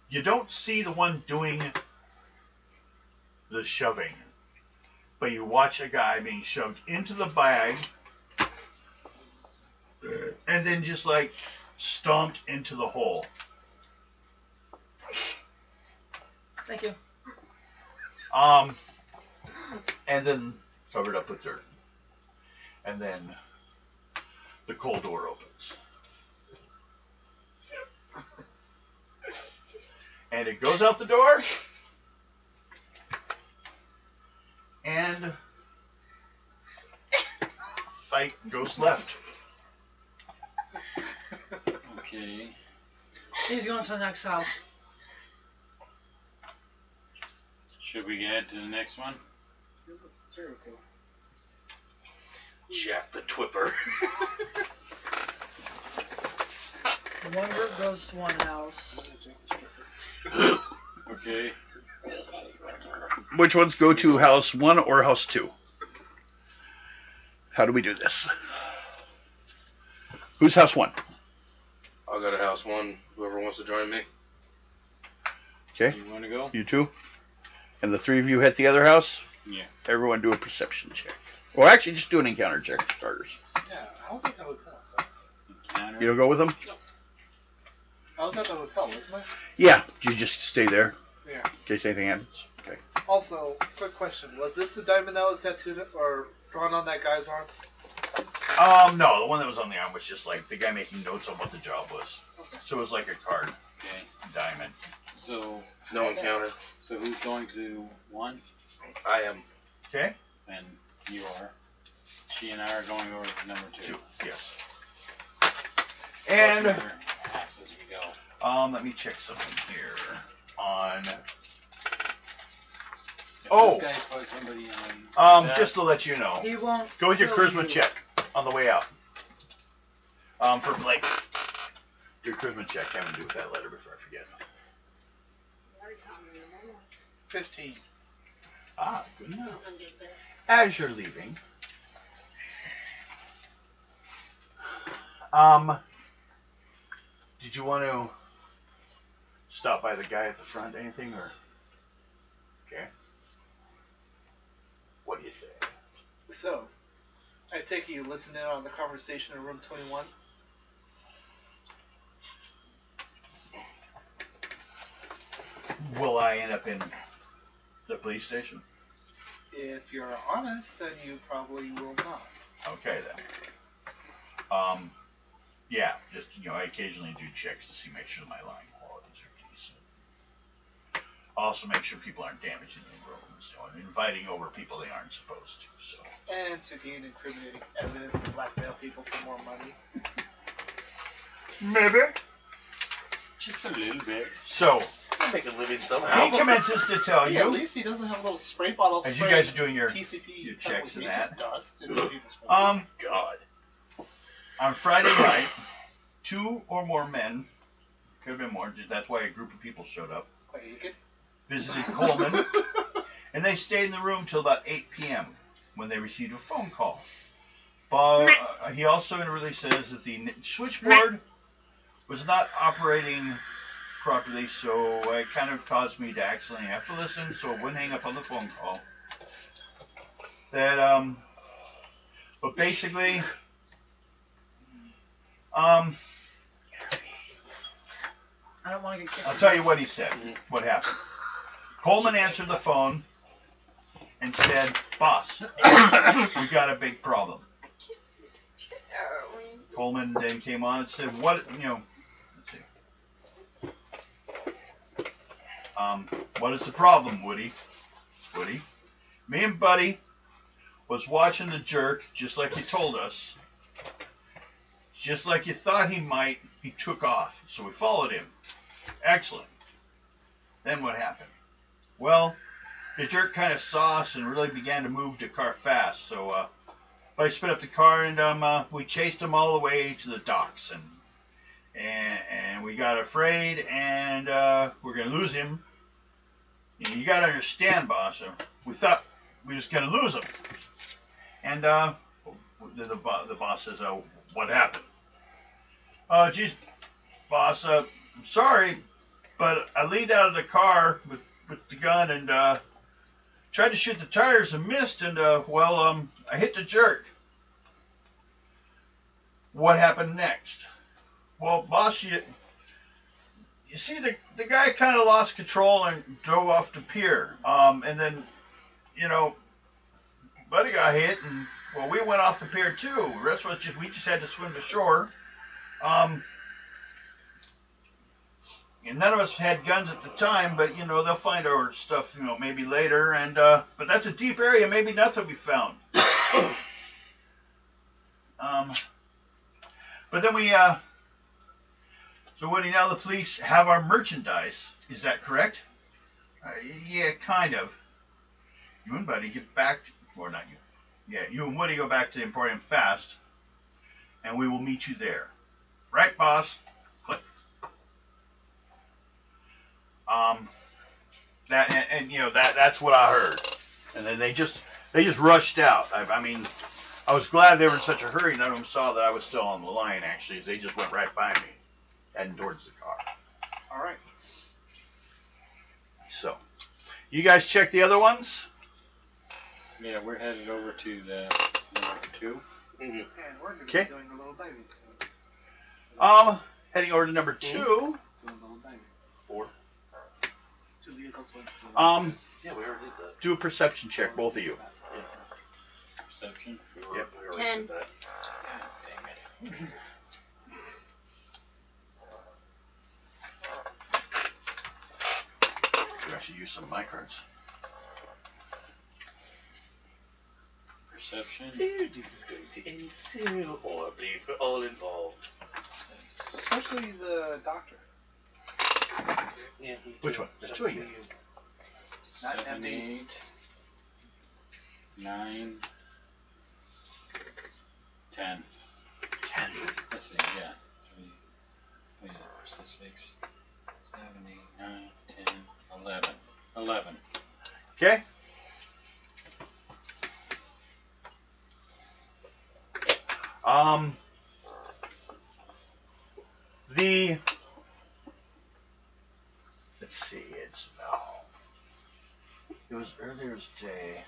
you don't see the one doing the shoving, but you watch a guy being shoved into the bag and then just like stomped into the hole. Thank you. And then covered up with dirt. And then the cold door opens. And it goes out the door. And fight goes left. Okay. He's going to the next house. Should we get to the next one? Serial killer. Jack the Twipper. One group goes to one house. Okay. Which ones go to house 1 or house 2? How do we do this? Who's house 1? I'll go to house 1. Whoever wants to join me. Okay, You want to go? you 2. And the 3 of you hit the other house? Yeah. Everyone do a perception check. Or actually, just do an encounter check for starters. Yeah, I was at the hotel, so. Counter. You don't go with them? I was at the hotel, wasn't I? Yeah, you just stay there Yeah. in case anything happens. Okay. Also, quick question. Was this the diamond that was tattooed or drawn on that guy's arm? No, the one that was on the arm was just like the guy making notes on what the job was. Okay. So it was like a card, Okay. diamond. So, No encounter. so who's going to 1? I am. Okay? And you are. She and I are going over to number 2. 2, yes. And, As we go. let me check something here on, If Oh. This guy put somebody on. just to let you know, He won't. go with your kill charisma you. check on the way out. For Blake. Do a charisma check, having to do with that letter before I forget. 15. Ah, good enough. As you're leaving, did you want to stop by the guy at the front, anything, or? Okay. What do you say? So, I take it you listened in on the conversation in room 21? Will I end up in the police station? If you're honest, then you probably will not. Okay then. Yeah, just I occasionally do checks to see make sure my line qualities are Also make sure people aren't damaging the rooms, and inviting over people they aren't supposed to. So. And to gain incriminating evidence to blackmail people for more money. Maybe. Just a little bit. So, I'll make a living somehow. he commences to tell Yeah, at you, least he doesn't have a little spray bottle as you spray guys are doing your PCP checks and that, dust into people's faces. God. on Friday night, 2 or more men, could have been more, that's why a group of people showed up, Quite naked. visited Coleman, and they stayed in the room till about 8 p.m. when they received a phone call. But he also really says that the switchboard was not operating properly, so it kind of caused me to accidentally have to listen, so it wouldn't hang up on the phone call. That, but basically, I don't want to get kicked. I'll tell you what he said, what happened. Coleman answered the phone and said, "Boss, we got a big problem." Coleman then came on and said, "What, let's see. What is the problem, Woody? Woody, me and Buddy was watching the jerk just like you told us. Just like you thought he might, he took off. So we followed him. Excellent. Then what happened? Well, the jerk kind of saw us and really began to move the car fast. So Buddy sped up the car and we chased him all the way to the docks. And we got afraid and we're going to lose him. You got to understand, boss. We thought we were just going to lose him. And the boss says, "What happened?" Geez, boss, I'm sorry, but I leaned out of the car with the gun and tried to shoot the tires and missed, and I hit the jerk. What happened next? Well, boss, you see, the guy kind of lost control and drove off the pier. And then, Buddy got hit, and we went off the pier too. The rest of us we just had to swim to shore. And none of us had guns at the time, but they'll find our stuff, maybe later. And but that's a deep area, maybe nothing will be found. But then so Woody, now the police have our merchandise. Is that correct? Yeah, kind of. You and Buddy get back, or not you. Yeah, you and Woody go back to the Emporium fast, and we will meet you there. Right, boss? Click. That's what I heard. And then they just rushed out. I mean, I was glad they were in such a hurry. None of them saw that I was still on the line, actually. They just went right by me, heading towards the car. All right. So, you guys check the other ones? Yeah, we're headed over to the number 2. Mm-hmm. And we're going to Okay. be doing a little baby. So. Heading over to number 2. Doing a little baby. 4. 2 vehicles went to Yeah, we already did that. Do a perception check, both of you. Perception. Yep, we already 10. did that. I should use some of my cards. Perception. This is going to end so horribly for all involved. Especially the doctor. Yeah, Which one? There's 2 of you. 7, 8, 9, 10. 10. Let's see, yeah. 3, 6, 7, 8, 9, 10, 11. 11. Okay. Let's see, it was earlier today,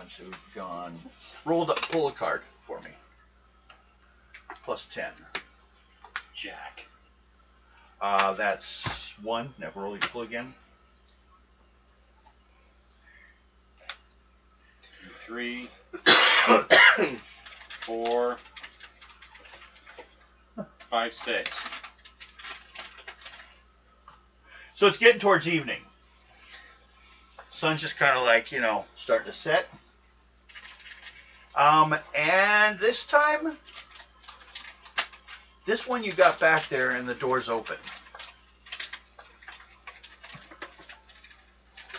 so we've gone, pull a card for me. Plus 10. Jack. That's 1, never roll, you pull again. 3, 4, 5, 6. So it's getting towards evening. sun's just kind of like, you know, starting to set. And this time, this one you got back there and the door's open.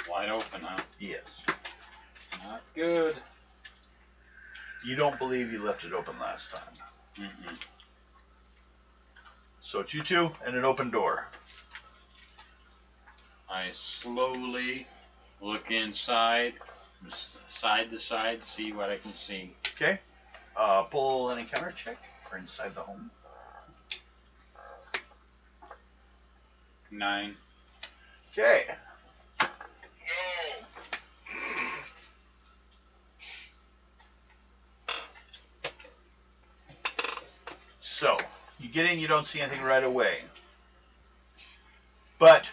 Wide open, huh? Yes. Not good. You don't believe you left it open last time. Mm-mm. So it's you two and an open door. I slowly look inside, side to side, see what I can see. Okay. Pull an encounter check for inside the home. 9. Okay. So, you get in, you don't see anything right away. But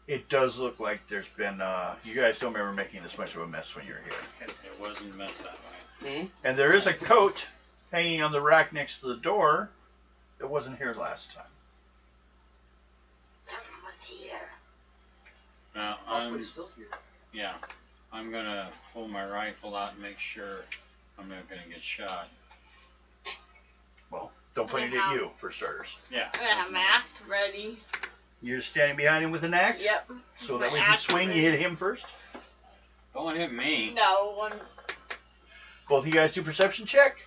it does look like there's been, you guys don't remember making this much of a mess when you were here. It wasn't a mess that way. Mm-hmm. And there is a coat hanging on the rack next to the door that wasn't here last time. Someone was here. Now, Possibly still here. yeah, I'm going to pull my rifle out and make sure I'm not going to get shot. Well, don't point it at you, for starters. Yeah. I'm gonna have my axe ready. You're just standing behind him with an axe? Yep. So My that way if you axe swing, ready. you hit him first? Don't hit me. No, one. Both of you guys do perception check.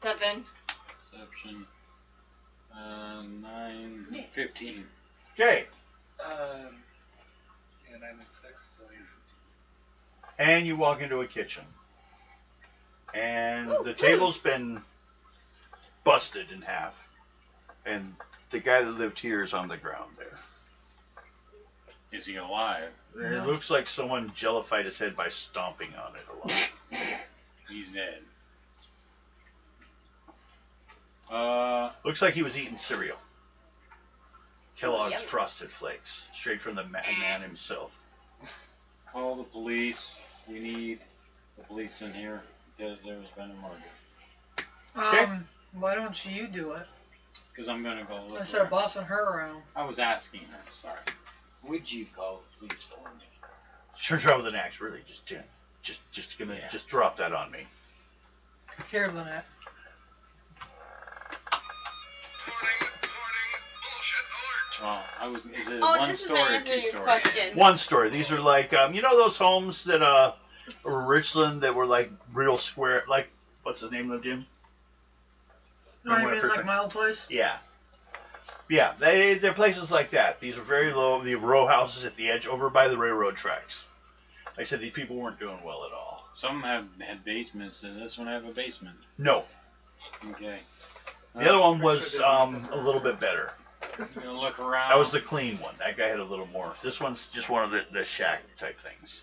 7. Perception. 9, 15. Okay. Yeah, 9 and 6. So And you walk into a kitchen. And Oh, the good. table's been busted in half. And the guy that lived here is on the ground there. Is he alive? It looks like someone jellified his head by stomping on it a lot. He's dead. Looks like he was eating cereal. Kellogg's yummy. Frosted Flakes. Straight from the man himself. Call the police. We need the police in here because there's been a murder. Okay. Why don't you do it Because I'm going to go look. instead of around. bossing her around? I was asking her. Sorry. Would you call the police for me? Turns around with an axe. Really, just drop that on me. Here, Lynette. Well, Is it Oh, one this is story my or answer two to your story? question. One story. These are like, you know those homes that Richland that were like real square, like what's his name lived in? No, you Remember mean when I like first- my old place? Yeah. Yeah, they're places like that. These are very low, the row houses at the edge over by the railroad tracks. Like I said, these people weren't doing well at all. Some had basements. Does this one have a basement? No. Okay. The other one was a little bit better. You gonna look around? That was the clean one. That guy had a little more. This one's just one of the shack type things.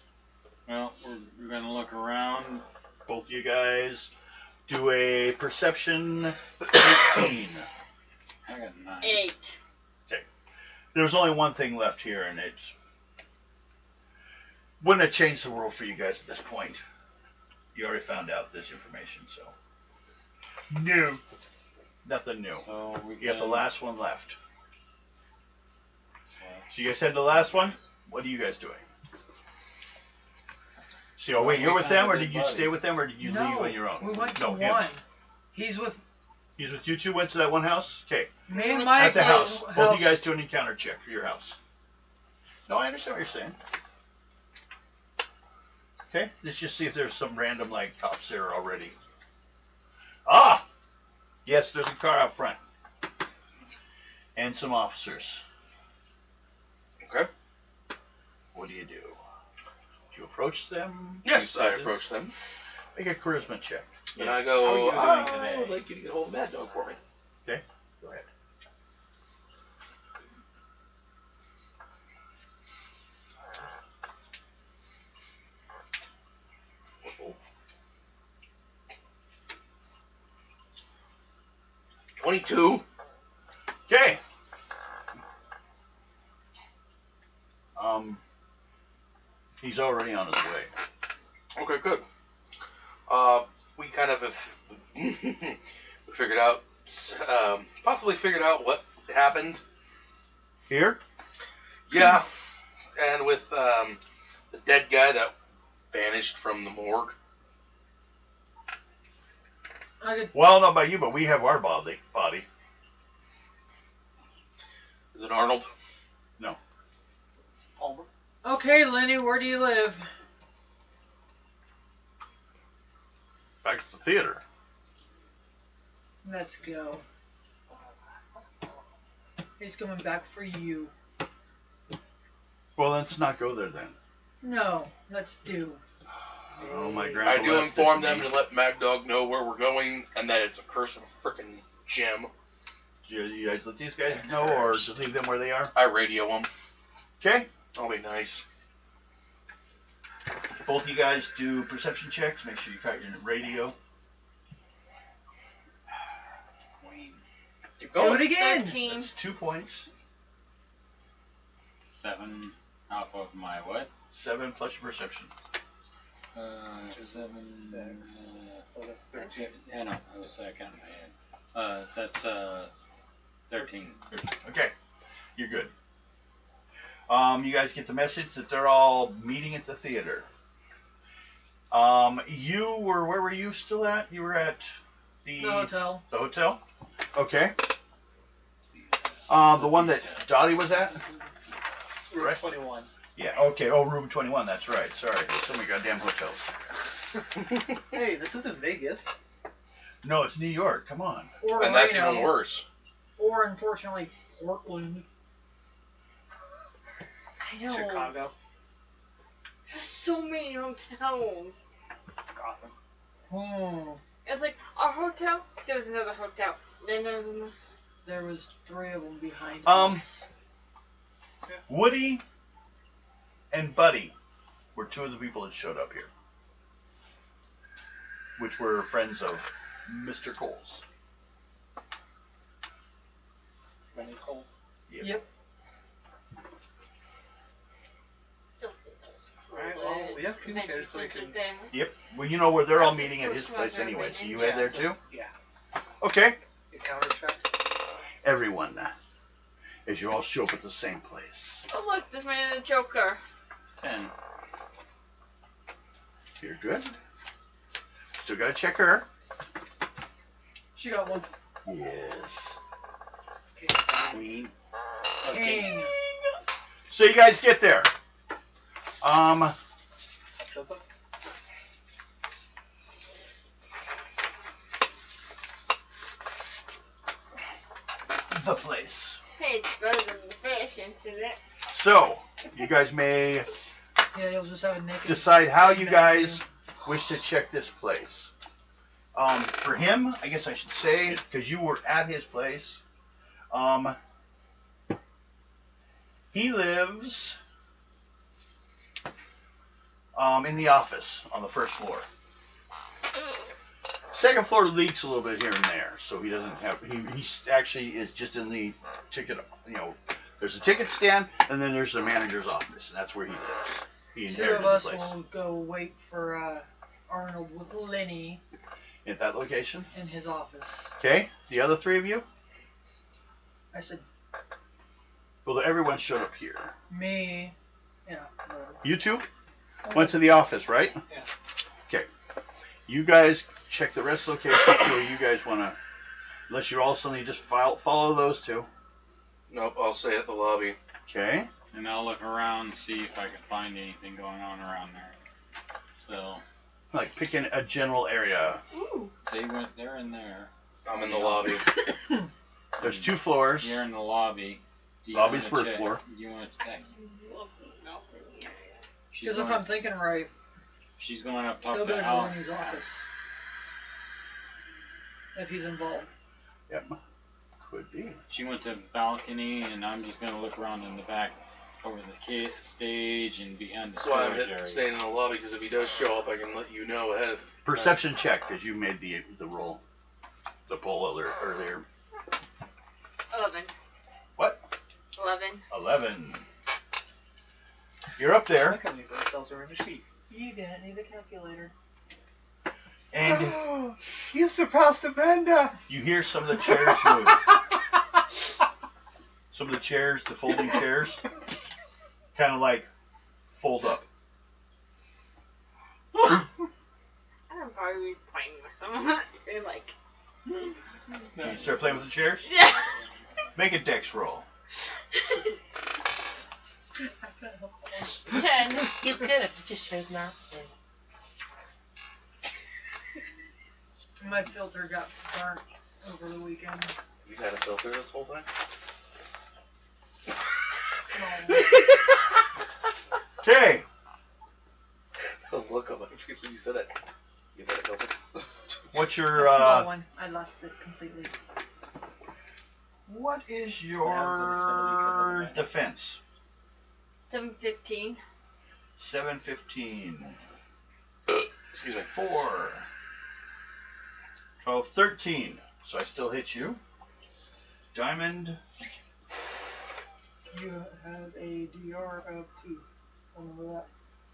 Well, we're gonna look around. Both of you guys do a perception 18. I got 9. 8. There's only one thing left here, and it's wouldn't have changed the world for you guys at this point. You already found out this information, so no, nothing new. So we You got the last one left. So you guys So had the last one. What are you guys doing? So, oh, wait, you're with them, or did you stay with them, or did you leave on your own? We went to No, him. one. He's with He's with you two. Went to that one house. Okay, me and Mike. at the house. house. Both of you guys do an encounter check for your house. No, I understand what you're saying. Okay, let's just see if there's some random like cops there already. Ah, yes, there's a car out front and some officers. Okay. What do you do? Do you approach them? Yes, I approach them. Make a charisma check. And I How go, are you doing I today? would like you to get a hold of Mad Dog for me. Okay, go ahead. Oh. 22. Okay. He's already on his way. Okay, good. We kind of have figured out, possibly figured out what happened. Here? Yeah. And with the dead guy that vanished from the morgue. Well, not by you, but we have our body. Is it Arnold? No. Palmer. Okay, Lenny, where do you live? Back to the theater. Let's go. He's coming back for you. Well, let's not go there then. No, let's do. Oh, my grandpa. I do inform them to let Mad Dog know where we're going and that it's a curse of a frickin' gem. You guys let these guys know, or just leave them where they are? I radio them. Okay. I'll be nice. Both of you guys do perception checks. Make sure you cut your radio. Keep Do going. it again. 13. That's 2 points. 7 off of my what? 7 plus your perception. 7. So that's 13. Yeah, no, I was counting my head. That's 13. Okay, you're good. You guys get the message that they're all meeting at the theater. Where were you still at? You were at The hotel. The hotel? Okay. The one that Dottie was at? Room 21. Yeah, okay. Oh, room 21, that's right. Sorry, there's so many goddamn hotels. Hey, this isn't Vegas. No, it's New York. Come on. Or And that's Reno. even worse. Or, unfortunately, Portland. I know. Chicago. There's so many hotels. Gotham. Hmm. It's like our hotel. There's another hotel. Then there's another. There was 3 of them behind Um, us. Woody and Buddy were 2 of the people that showed up here, which were friends of Mr. Cole's. Lenny Cole. Yep. Alright, well, we have communicators so we can... Yep. Well, you know where they're all That's the meeting at his first one I've place ever anyway, been so in. you head there too? Yeah. Okay. Get counter checked. Everyone, as you all show up at the same place. Oh look, there's my other Joker. 10. You're good. Still gotta check her. She got 1. Yes. Queen. King. So you guys get there. Joseph? The place. Hey, it's better than the fashion, isn't it? So, you guys may Yeah, he'll just have a naked. decide how you guys wish to check this place. For him, I guess I should say, because you were at his place, he lives in the office on the first floor. Second floor leaks a little bit here and there, so he doesn't have. He actually is just in the ticket. There's a ticket stand, and then there's the manager's office, and that's where he lives. He 2 inherited of the us place. will go wait for Arnold with Lenny At that location. in his office. Okay. The other 3 of you. I said, Well, everyone showed up here. me. Yeah. whatever. You 2 went to the office, right? Yeah. Okay. You guys check the rest of the locations, or you guys want to, unless you're all suddenly just follow those 2. Nope, I'll stay at the lobby. Okay. And I'll look around and see if I can find anything going on around there. So, Like picking a general area. Ooh. they're in there. I'm in the lobby. There's 2 floors. You're in the lobby. Do you Lobby's wanna first check? floor. Do you want to check? She's Because if going, I'm thinking right, she's going up talk they'll go to to Al. Lenny's office. If he's involved. Yep. Could be. She went to the balcony, and I'm just going to look around in the back over the stage and behind the That's why I'm storage area. staying in the lobby, because if he does show up, I can let you know ahead. Perception check, because you made the roll. The poll earlier. 11. What? 11. 11. You're up I there, like how many brain cells are in a sheet. You didn't need a calculator. and You've surpassed Amanda! you hear some of the chairs move. Some of the chairs, the folding chairs, kind of like fold up. I'm probably playing with someone. They're like. You start playing with the chairs? Yeah. Make a dex roll. I can't help it. 10. You could if you just chose not to. My filter got burnt over the weekend. You had a filter this whole time? Small. Okay. The look on my face when you said it. You had a filter? What's your A small one. I lost it completely. what is Yeah, I was your defense? 715. 715. Excuse me. 4. 12, 13. So I still hit you. Diamond. You have a DR of 2. Remember that?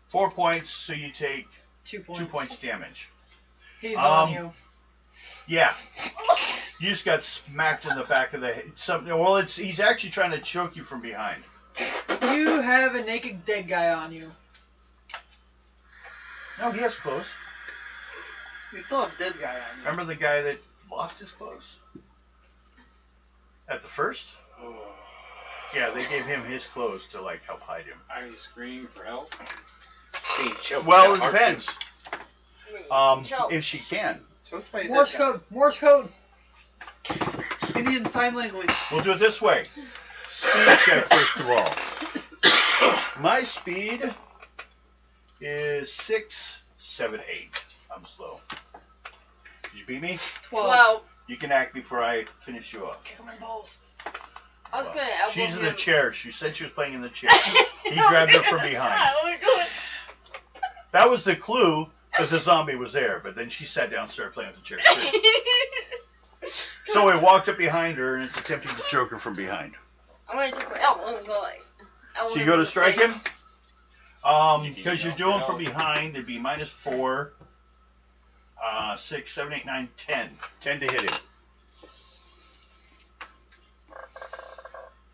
4 points, so you take 2 points. 2 points damage. He's on you. Yeah. You just got smacked in the back of the head. Well, he's actually trying to choke you from behind. You have a naked dead guy on you. No, he has clothes. You still have dead guy on you. Remember the guy that lost his clothes? At the first? Yeah, they gave him his clothes to like help hide him. Are you screaming for help? Being choked. Well, Yeah, it depends. Choked. If she can. Choked by a Morse dead guy. code. Morse code. Indian Sign Language. We'll do it this way. Speed check first of all. My speed is 6, 7, 8. I'm slow. Did you beat me? 12. Well, You can act before I finish you up. Kick him in balls. I was Well, gonna elbow she's in him. the chair. She said she was playing in the chair. He grabbed her from behind. Oh my God. That was the clue, because the zombie was there. But then she sat down and started playing with the chair too. So I walked up behind her, and it's attempting to choke her from behind. I'm gonna take my elbow and go like. So you go to strike him? You Because can you're go doing for from help. behind, it'd be -4, 6, 7, 8, 9, 10. 10 to hit him.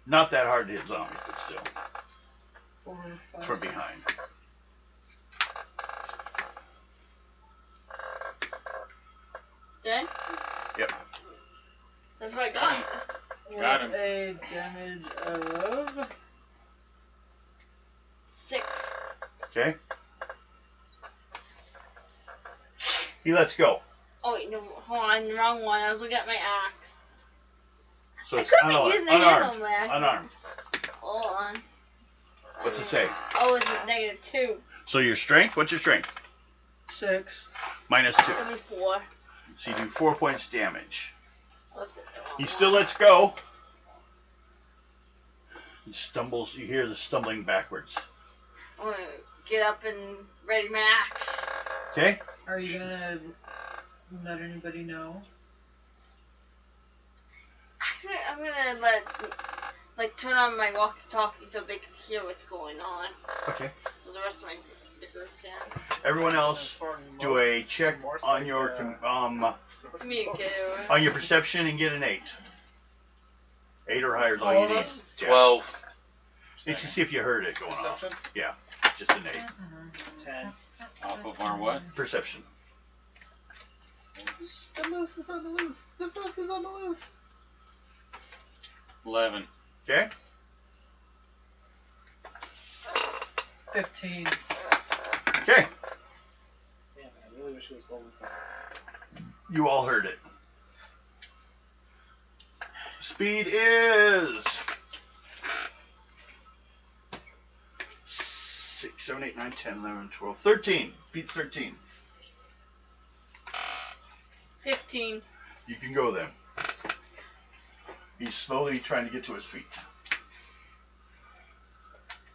Not that hard to hit zombie, but still. 4, 5, From behind. Dead? Yep. That's what I got. Got him. With a damage of 6. Okay? He lets go. Oh wait, no, hold on, the wrong one. I was looking at my axe. So I it's could be using the handle of my axe. Unarmed. Hold on. What's it say? Oh, it's a -2. So your strength? What's your strength? 6. -2. 74. So you do 4 points damage. I looked at the wrong He one. still lets go. He stumbles. You hear the stumbling backwards. I'm gonna get up and ready my axe. Okay? Are you gonna let anybody know? Actually, I'm gonna turn on my walkie-talkie so they can hear what's going on. Okay. So the rest of the group can Everyone else, do a check on your communicate. on your perception and get an 8. 8 or higher is all you need. Yeah. 12. It's to see if you heard it going off. Perception? Yeah, just an 8. 10. Off of our what? Perception. The moose is on the loose. The moose is on the loose. 11. Okay? 15. Okay. Damn, I really wish it was golden. You all heard it. Speed is 6, 7, 8, 9, 10, 11, 12, 13. Beats 13. 15. You can go then. He's slowly trying to get to his feet.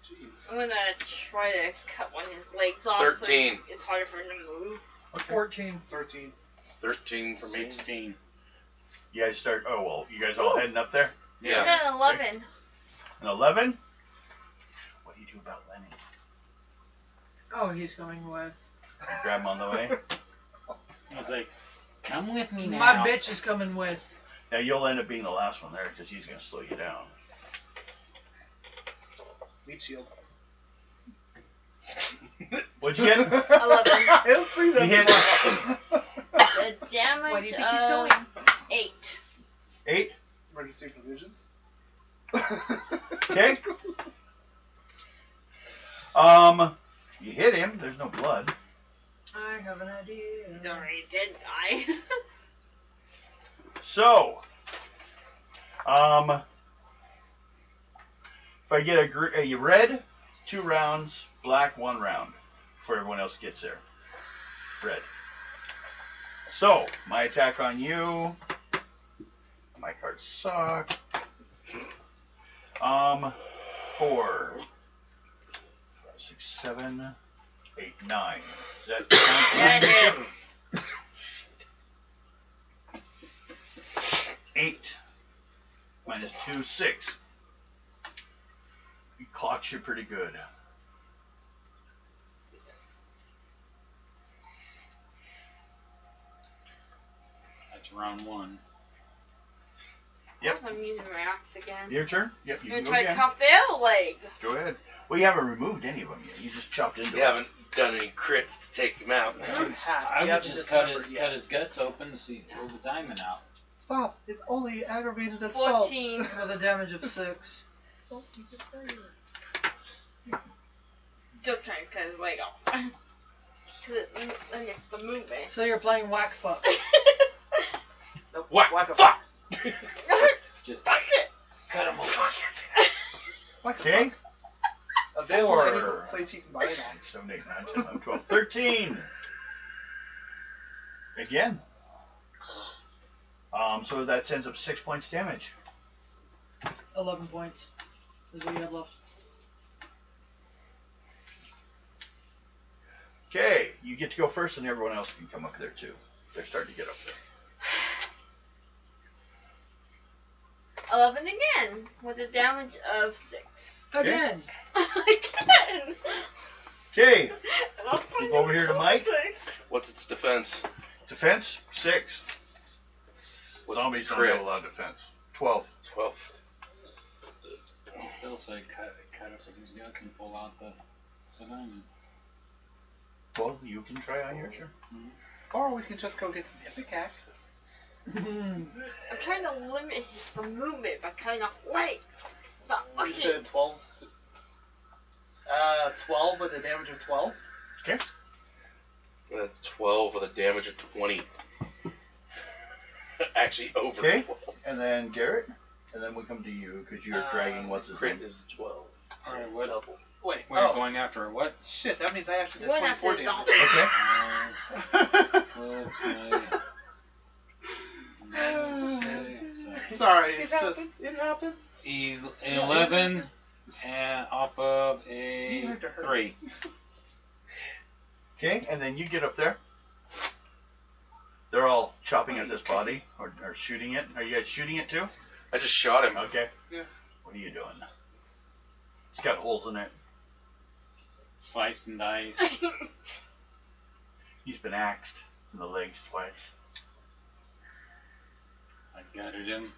Jeez. I'm gonna try to cut one of his legs off. 13. So it's harder for him to move. 14. 13. 13 for me. 16. You guys start. Oh, well, you guys all heading up there? I Yeah. got an 11. An 11? What do you do about Lenny? Oh, he's coming with. Grab him on the way? I was like, come with me now. My bitch is coming with. Now, you'll end up being the last one there because he's going to slow you down. Meat shield. What'd you get? 11. I don't see that. You hit. The damage Why do you think he's going? 8. 8. Emergency provisions. Okay. You hit him. There's no blood. I have an idea. Sorry, didn't I? So, if I get a red, 2 rounds, black, 1 round, before everyone else gets there. Red. So, my attack on you. My cards suck. 4, 5, 6, 7, 8, 9. Is that That hits. 8 minus 2, 6. He clocks you pretty good. That's round 1. Yep. I'm using my axe again. Your turn? Yep, you I'm can gonna go try to again. chop the other leg. Go ahead. Well, you haven't removed any of them yet. You just chopped into You them. haven't done any crits to take him out. I would just cut his guts open to see pull the diamond out. Stop. It's only aggravated assault. 14. With a damage of 6. Still trying to cut his leg off. Because it limits the movement. So you're playing whack fuck. Nope. What? Whack a Fuck! Just Fuck it. cut him off. Whack a Okay. fuck. Available at any 4, place you can buy it on. 7, 8, 9, 10, 11, 12, 13. Again. So that sends up 6 points damage. 11 points is what you have left. Okay, you get to go first, and everyone else can come up there too. They're starting to get up there. 11 again. With a damage of 6. Again. Again. Okay, you go over here to Mike. What's its defense? Defense 6. What's Zombies its don't crit? have a lot of defense. 12. 12. He still say cut up his guts and pull out the diamond. Well, you can try on your turn. Or we can just go get some pickaxe. I'm trying to limit the movement by cutting off legs. Stop You fucking. said 12. 12 with a damage of 12. Okay. 12 with a damage of 20. Actually, over Okay. 12. And then Garrett, and then we come to you because you're dragging what's his Crit name. is 12. So Alright, it's what? double. Wait. We're Oh, going after what? shit. That means I actually Going did after 24 the damage. Okay. Sorry, it's It just happens. it happens. 11 and off of a 3. Okay, and then you get up there. They're all chopping at this body or shooting it. Are you guys shooting it too? I just shot him. Okay. Yeah. What are you doing? It's got holes in it. Slice and dice. He's been axed in the legs twice. I gutted him.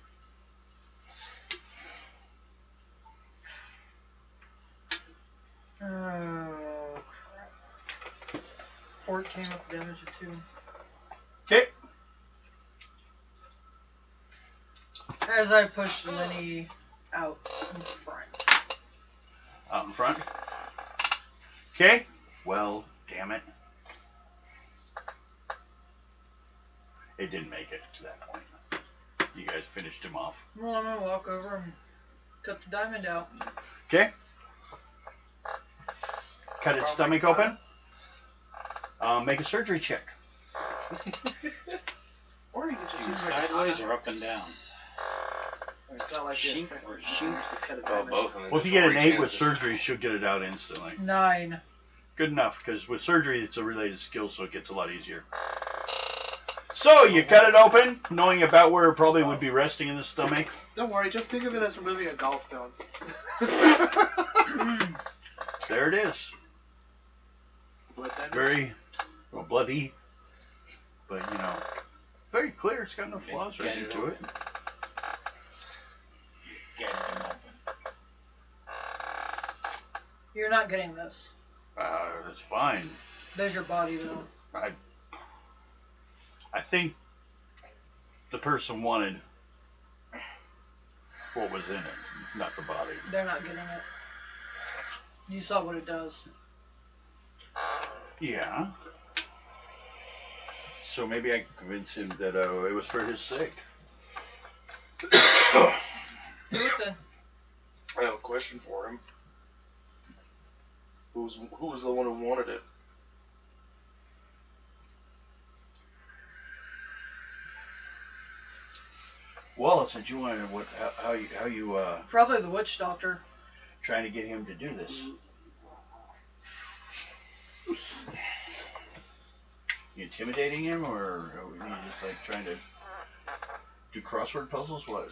Oh, crap. 14 with damage of 2. Okay. As I push Lenny out in front. Out in front. Okay. Well, damn it. It didn't make it to that point. You guys finished him off. Well, I'm gonna walk over and cut the diamond out. Okay. Cut its stomach open. Make a surgery check. Or you can just You use sideways or up and down? It's not like Shink it. or shoot? Oh, both. And then Well, if you just get an reach 8 in with and just- surgery, she'll get it out instantly. 9. Good enough, because with surgery, it's a related skill, so it gets a lot easier. So, you cut it open, knowing about where it probably would be resting in the stomach. Don't worry, just think of it as removing a gallstone. There it is. Blood diamond. Very, well, bloody, but, you know, very clear. It's got no flaws right into it. Get him open. You're not getting this. That's fine. There's your body, though. I think the person wanted what was in it, not the body. They're not getting it. You saw what it does. Yeah. So maybe I can convince him that it was for his sake. Do it then. I have a question for him. Who was the one who wanted it? Well, since you wanted how you Probably the witch doctor. trying to get him to do this. You intimidating him, or are you just like trying to do crossword puzzles? What?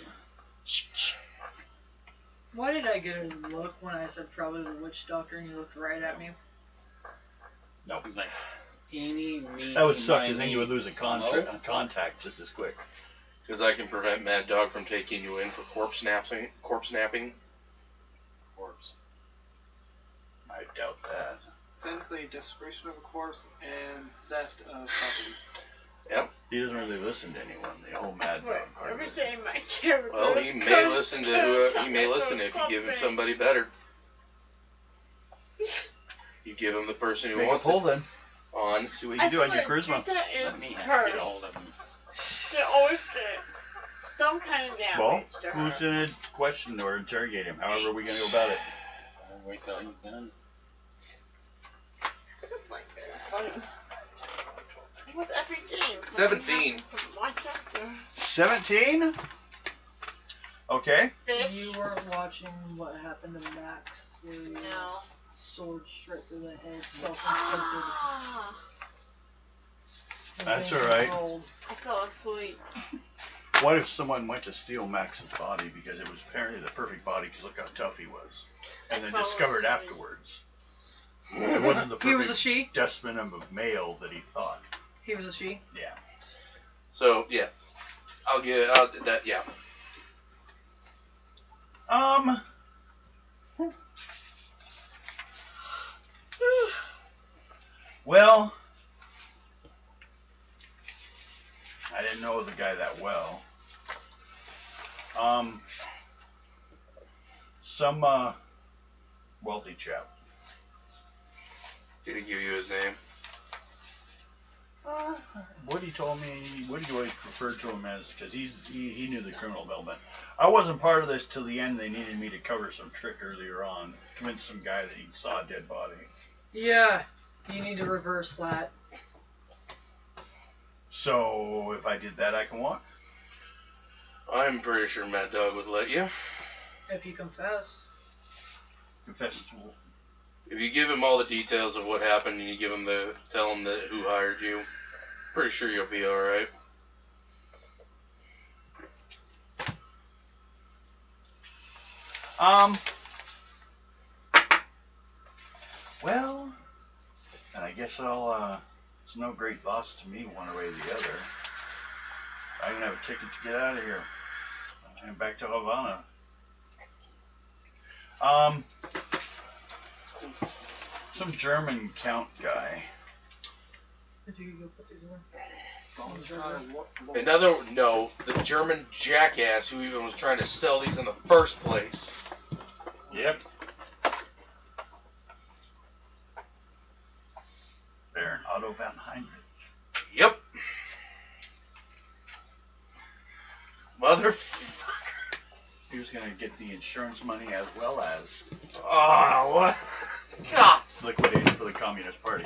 Why did I get a look when I said probably the witch doctor and you looked right at me? No. He's like, eeny, meeny, That would suck, because miny, then you would lose a contact just as quick. Because I can prevent Mad Dog from taking you in for corpse snapping. Corpse. I doubt that. Technically, desecration of a corpse and theft of property. Yep. He doesn't really listen to anyone. The whole Mad Dog part. Every day my character. Well, he may listen to he may listen if you give him somebody better. You give him the person who Make wants a pull it. then. On. See what you can do on your charisma. That Let is me hers. get hold of him. They always get some kind of Well, damage to her. who's going to question or interrogate him? However, we're going to go about it. I'll wait till he's done. With every game. 17. My character. 17? Okay. Fish. You weren't watching what happened to Max, where he No. sword straight to the head, self-inflicted. Ah, That's Being alright. controlled. I fell asleep. What if someone went to steal Max's body because it was apparently the perfect body because look how tough he was, and then I fell discovered asleep. afterwards it wasn't the He was a perfect she? specimen of male that he thought. He was a she? Yeah. So yeah, I'll get that. Yeah. Well, I didn't know the guy that well. Some wealthy chap. Did he give you his name? Woody told me, Woody always referred to him as, because he knew the criminal element. I wasn't part of this till the end. They needed me to cover some trick earlier on. Convince some guy that he saw a dead body. Yeah, you need to reverse that. So if I did that, I can walk? I'm pretty sure Mad Dog would let you. If you confess. Confess to. If you give him all the details of what happened and you tell him that who hired you, pretty sure you'll be alright. Well, and I guess it's no great loss to me one way or the other. I even have a ticket to get out of here. And back to Havana. Some German count guy. If you could go put these away. The German jackass who even was trying to sell these in the first place. Yep. Baron Otto von Heinrich. Yep. Motherfucker. He was going to get the insurance money as well as what? God. liquidation for the Communist Party.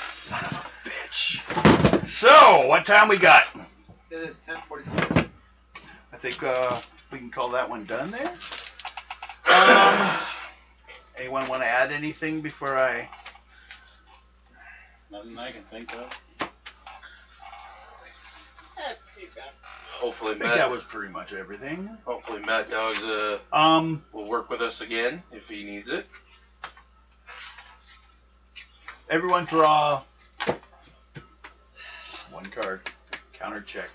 Son of a bitch. So, what time we got? It is 10:45. I think we can call that one done there. Anyone want to add anything before I... Nothing I can think of. Hopefully, I think that was pretty much everything. Hopefully, Mad Dog's will work with us again if he needs it. Everyone draw one card. Counter check.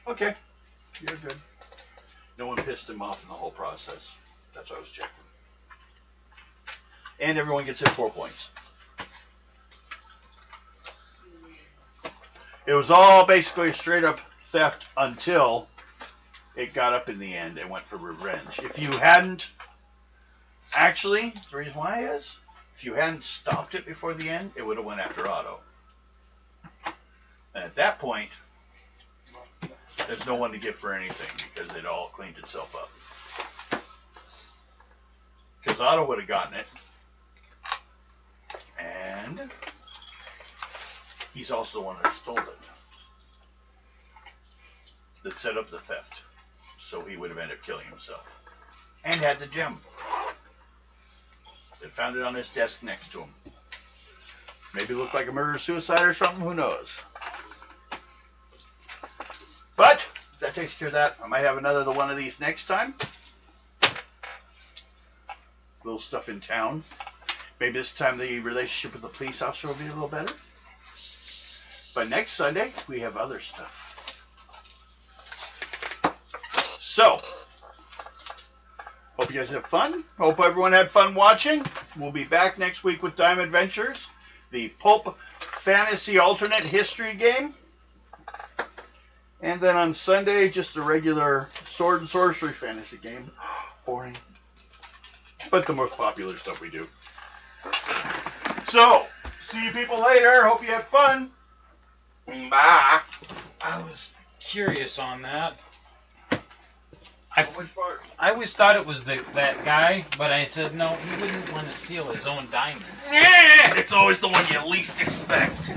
Okay. You're good. No one pissed him off in the whole process. That's what I was checking. And everyone gets hit 4 points. It was all basically a straight up theft until it got up in the end and went for revenge. If you hadn't, actually, the reason why is, if you hadn't stopped it before the end, it would have went after Otto. And at that point, there's no one to give for anything because it all cleaned itself up. Because Otto would have gotten it. And he's also the one that stole it. That set up the theft. So he would have ended up killing himself. And had the gem. They found it on his desk next to him. Maybe it looked like a murder-suicide or something, who knows. But, that takes care of that. I might have another one of these next time. Little stuff in town. Maybe this time the relationship with the police officer will be a little better. But next Sunday, we have other stuff. So, hope you guys have fun. Hope everyone had fun watching. We'll be back next week with Dime Adventures, the Pulp Fantasy Alternate History game. And then on Sunday, just a regular Sword and Sorcery Fantasy game. Boring. But the most popular stuff we do. So, see you people later. Hope you had fun. Bye. I was curious on that. Which part? I always thought it was that guy, but I said no, he wouldn't want to steal his own diamonds. It's always the one you least expect.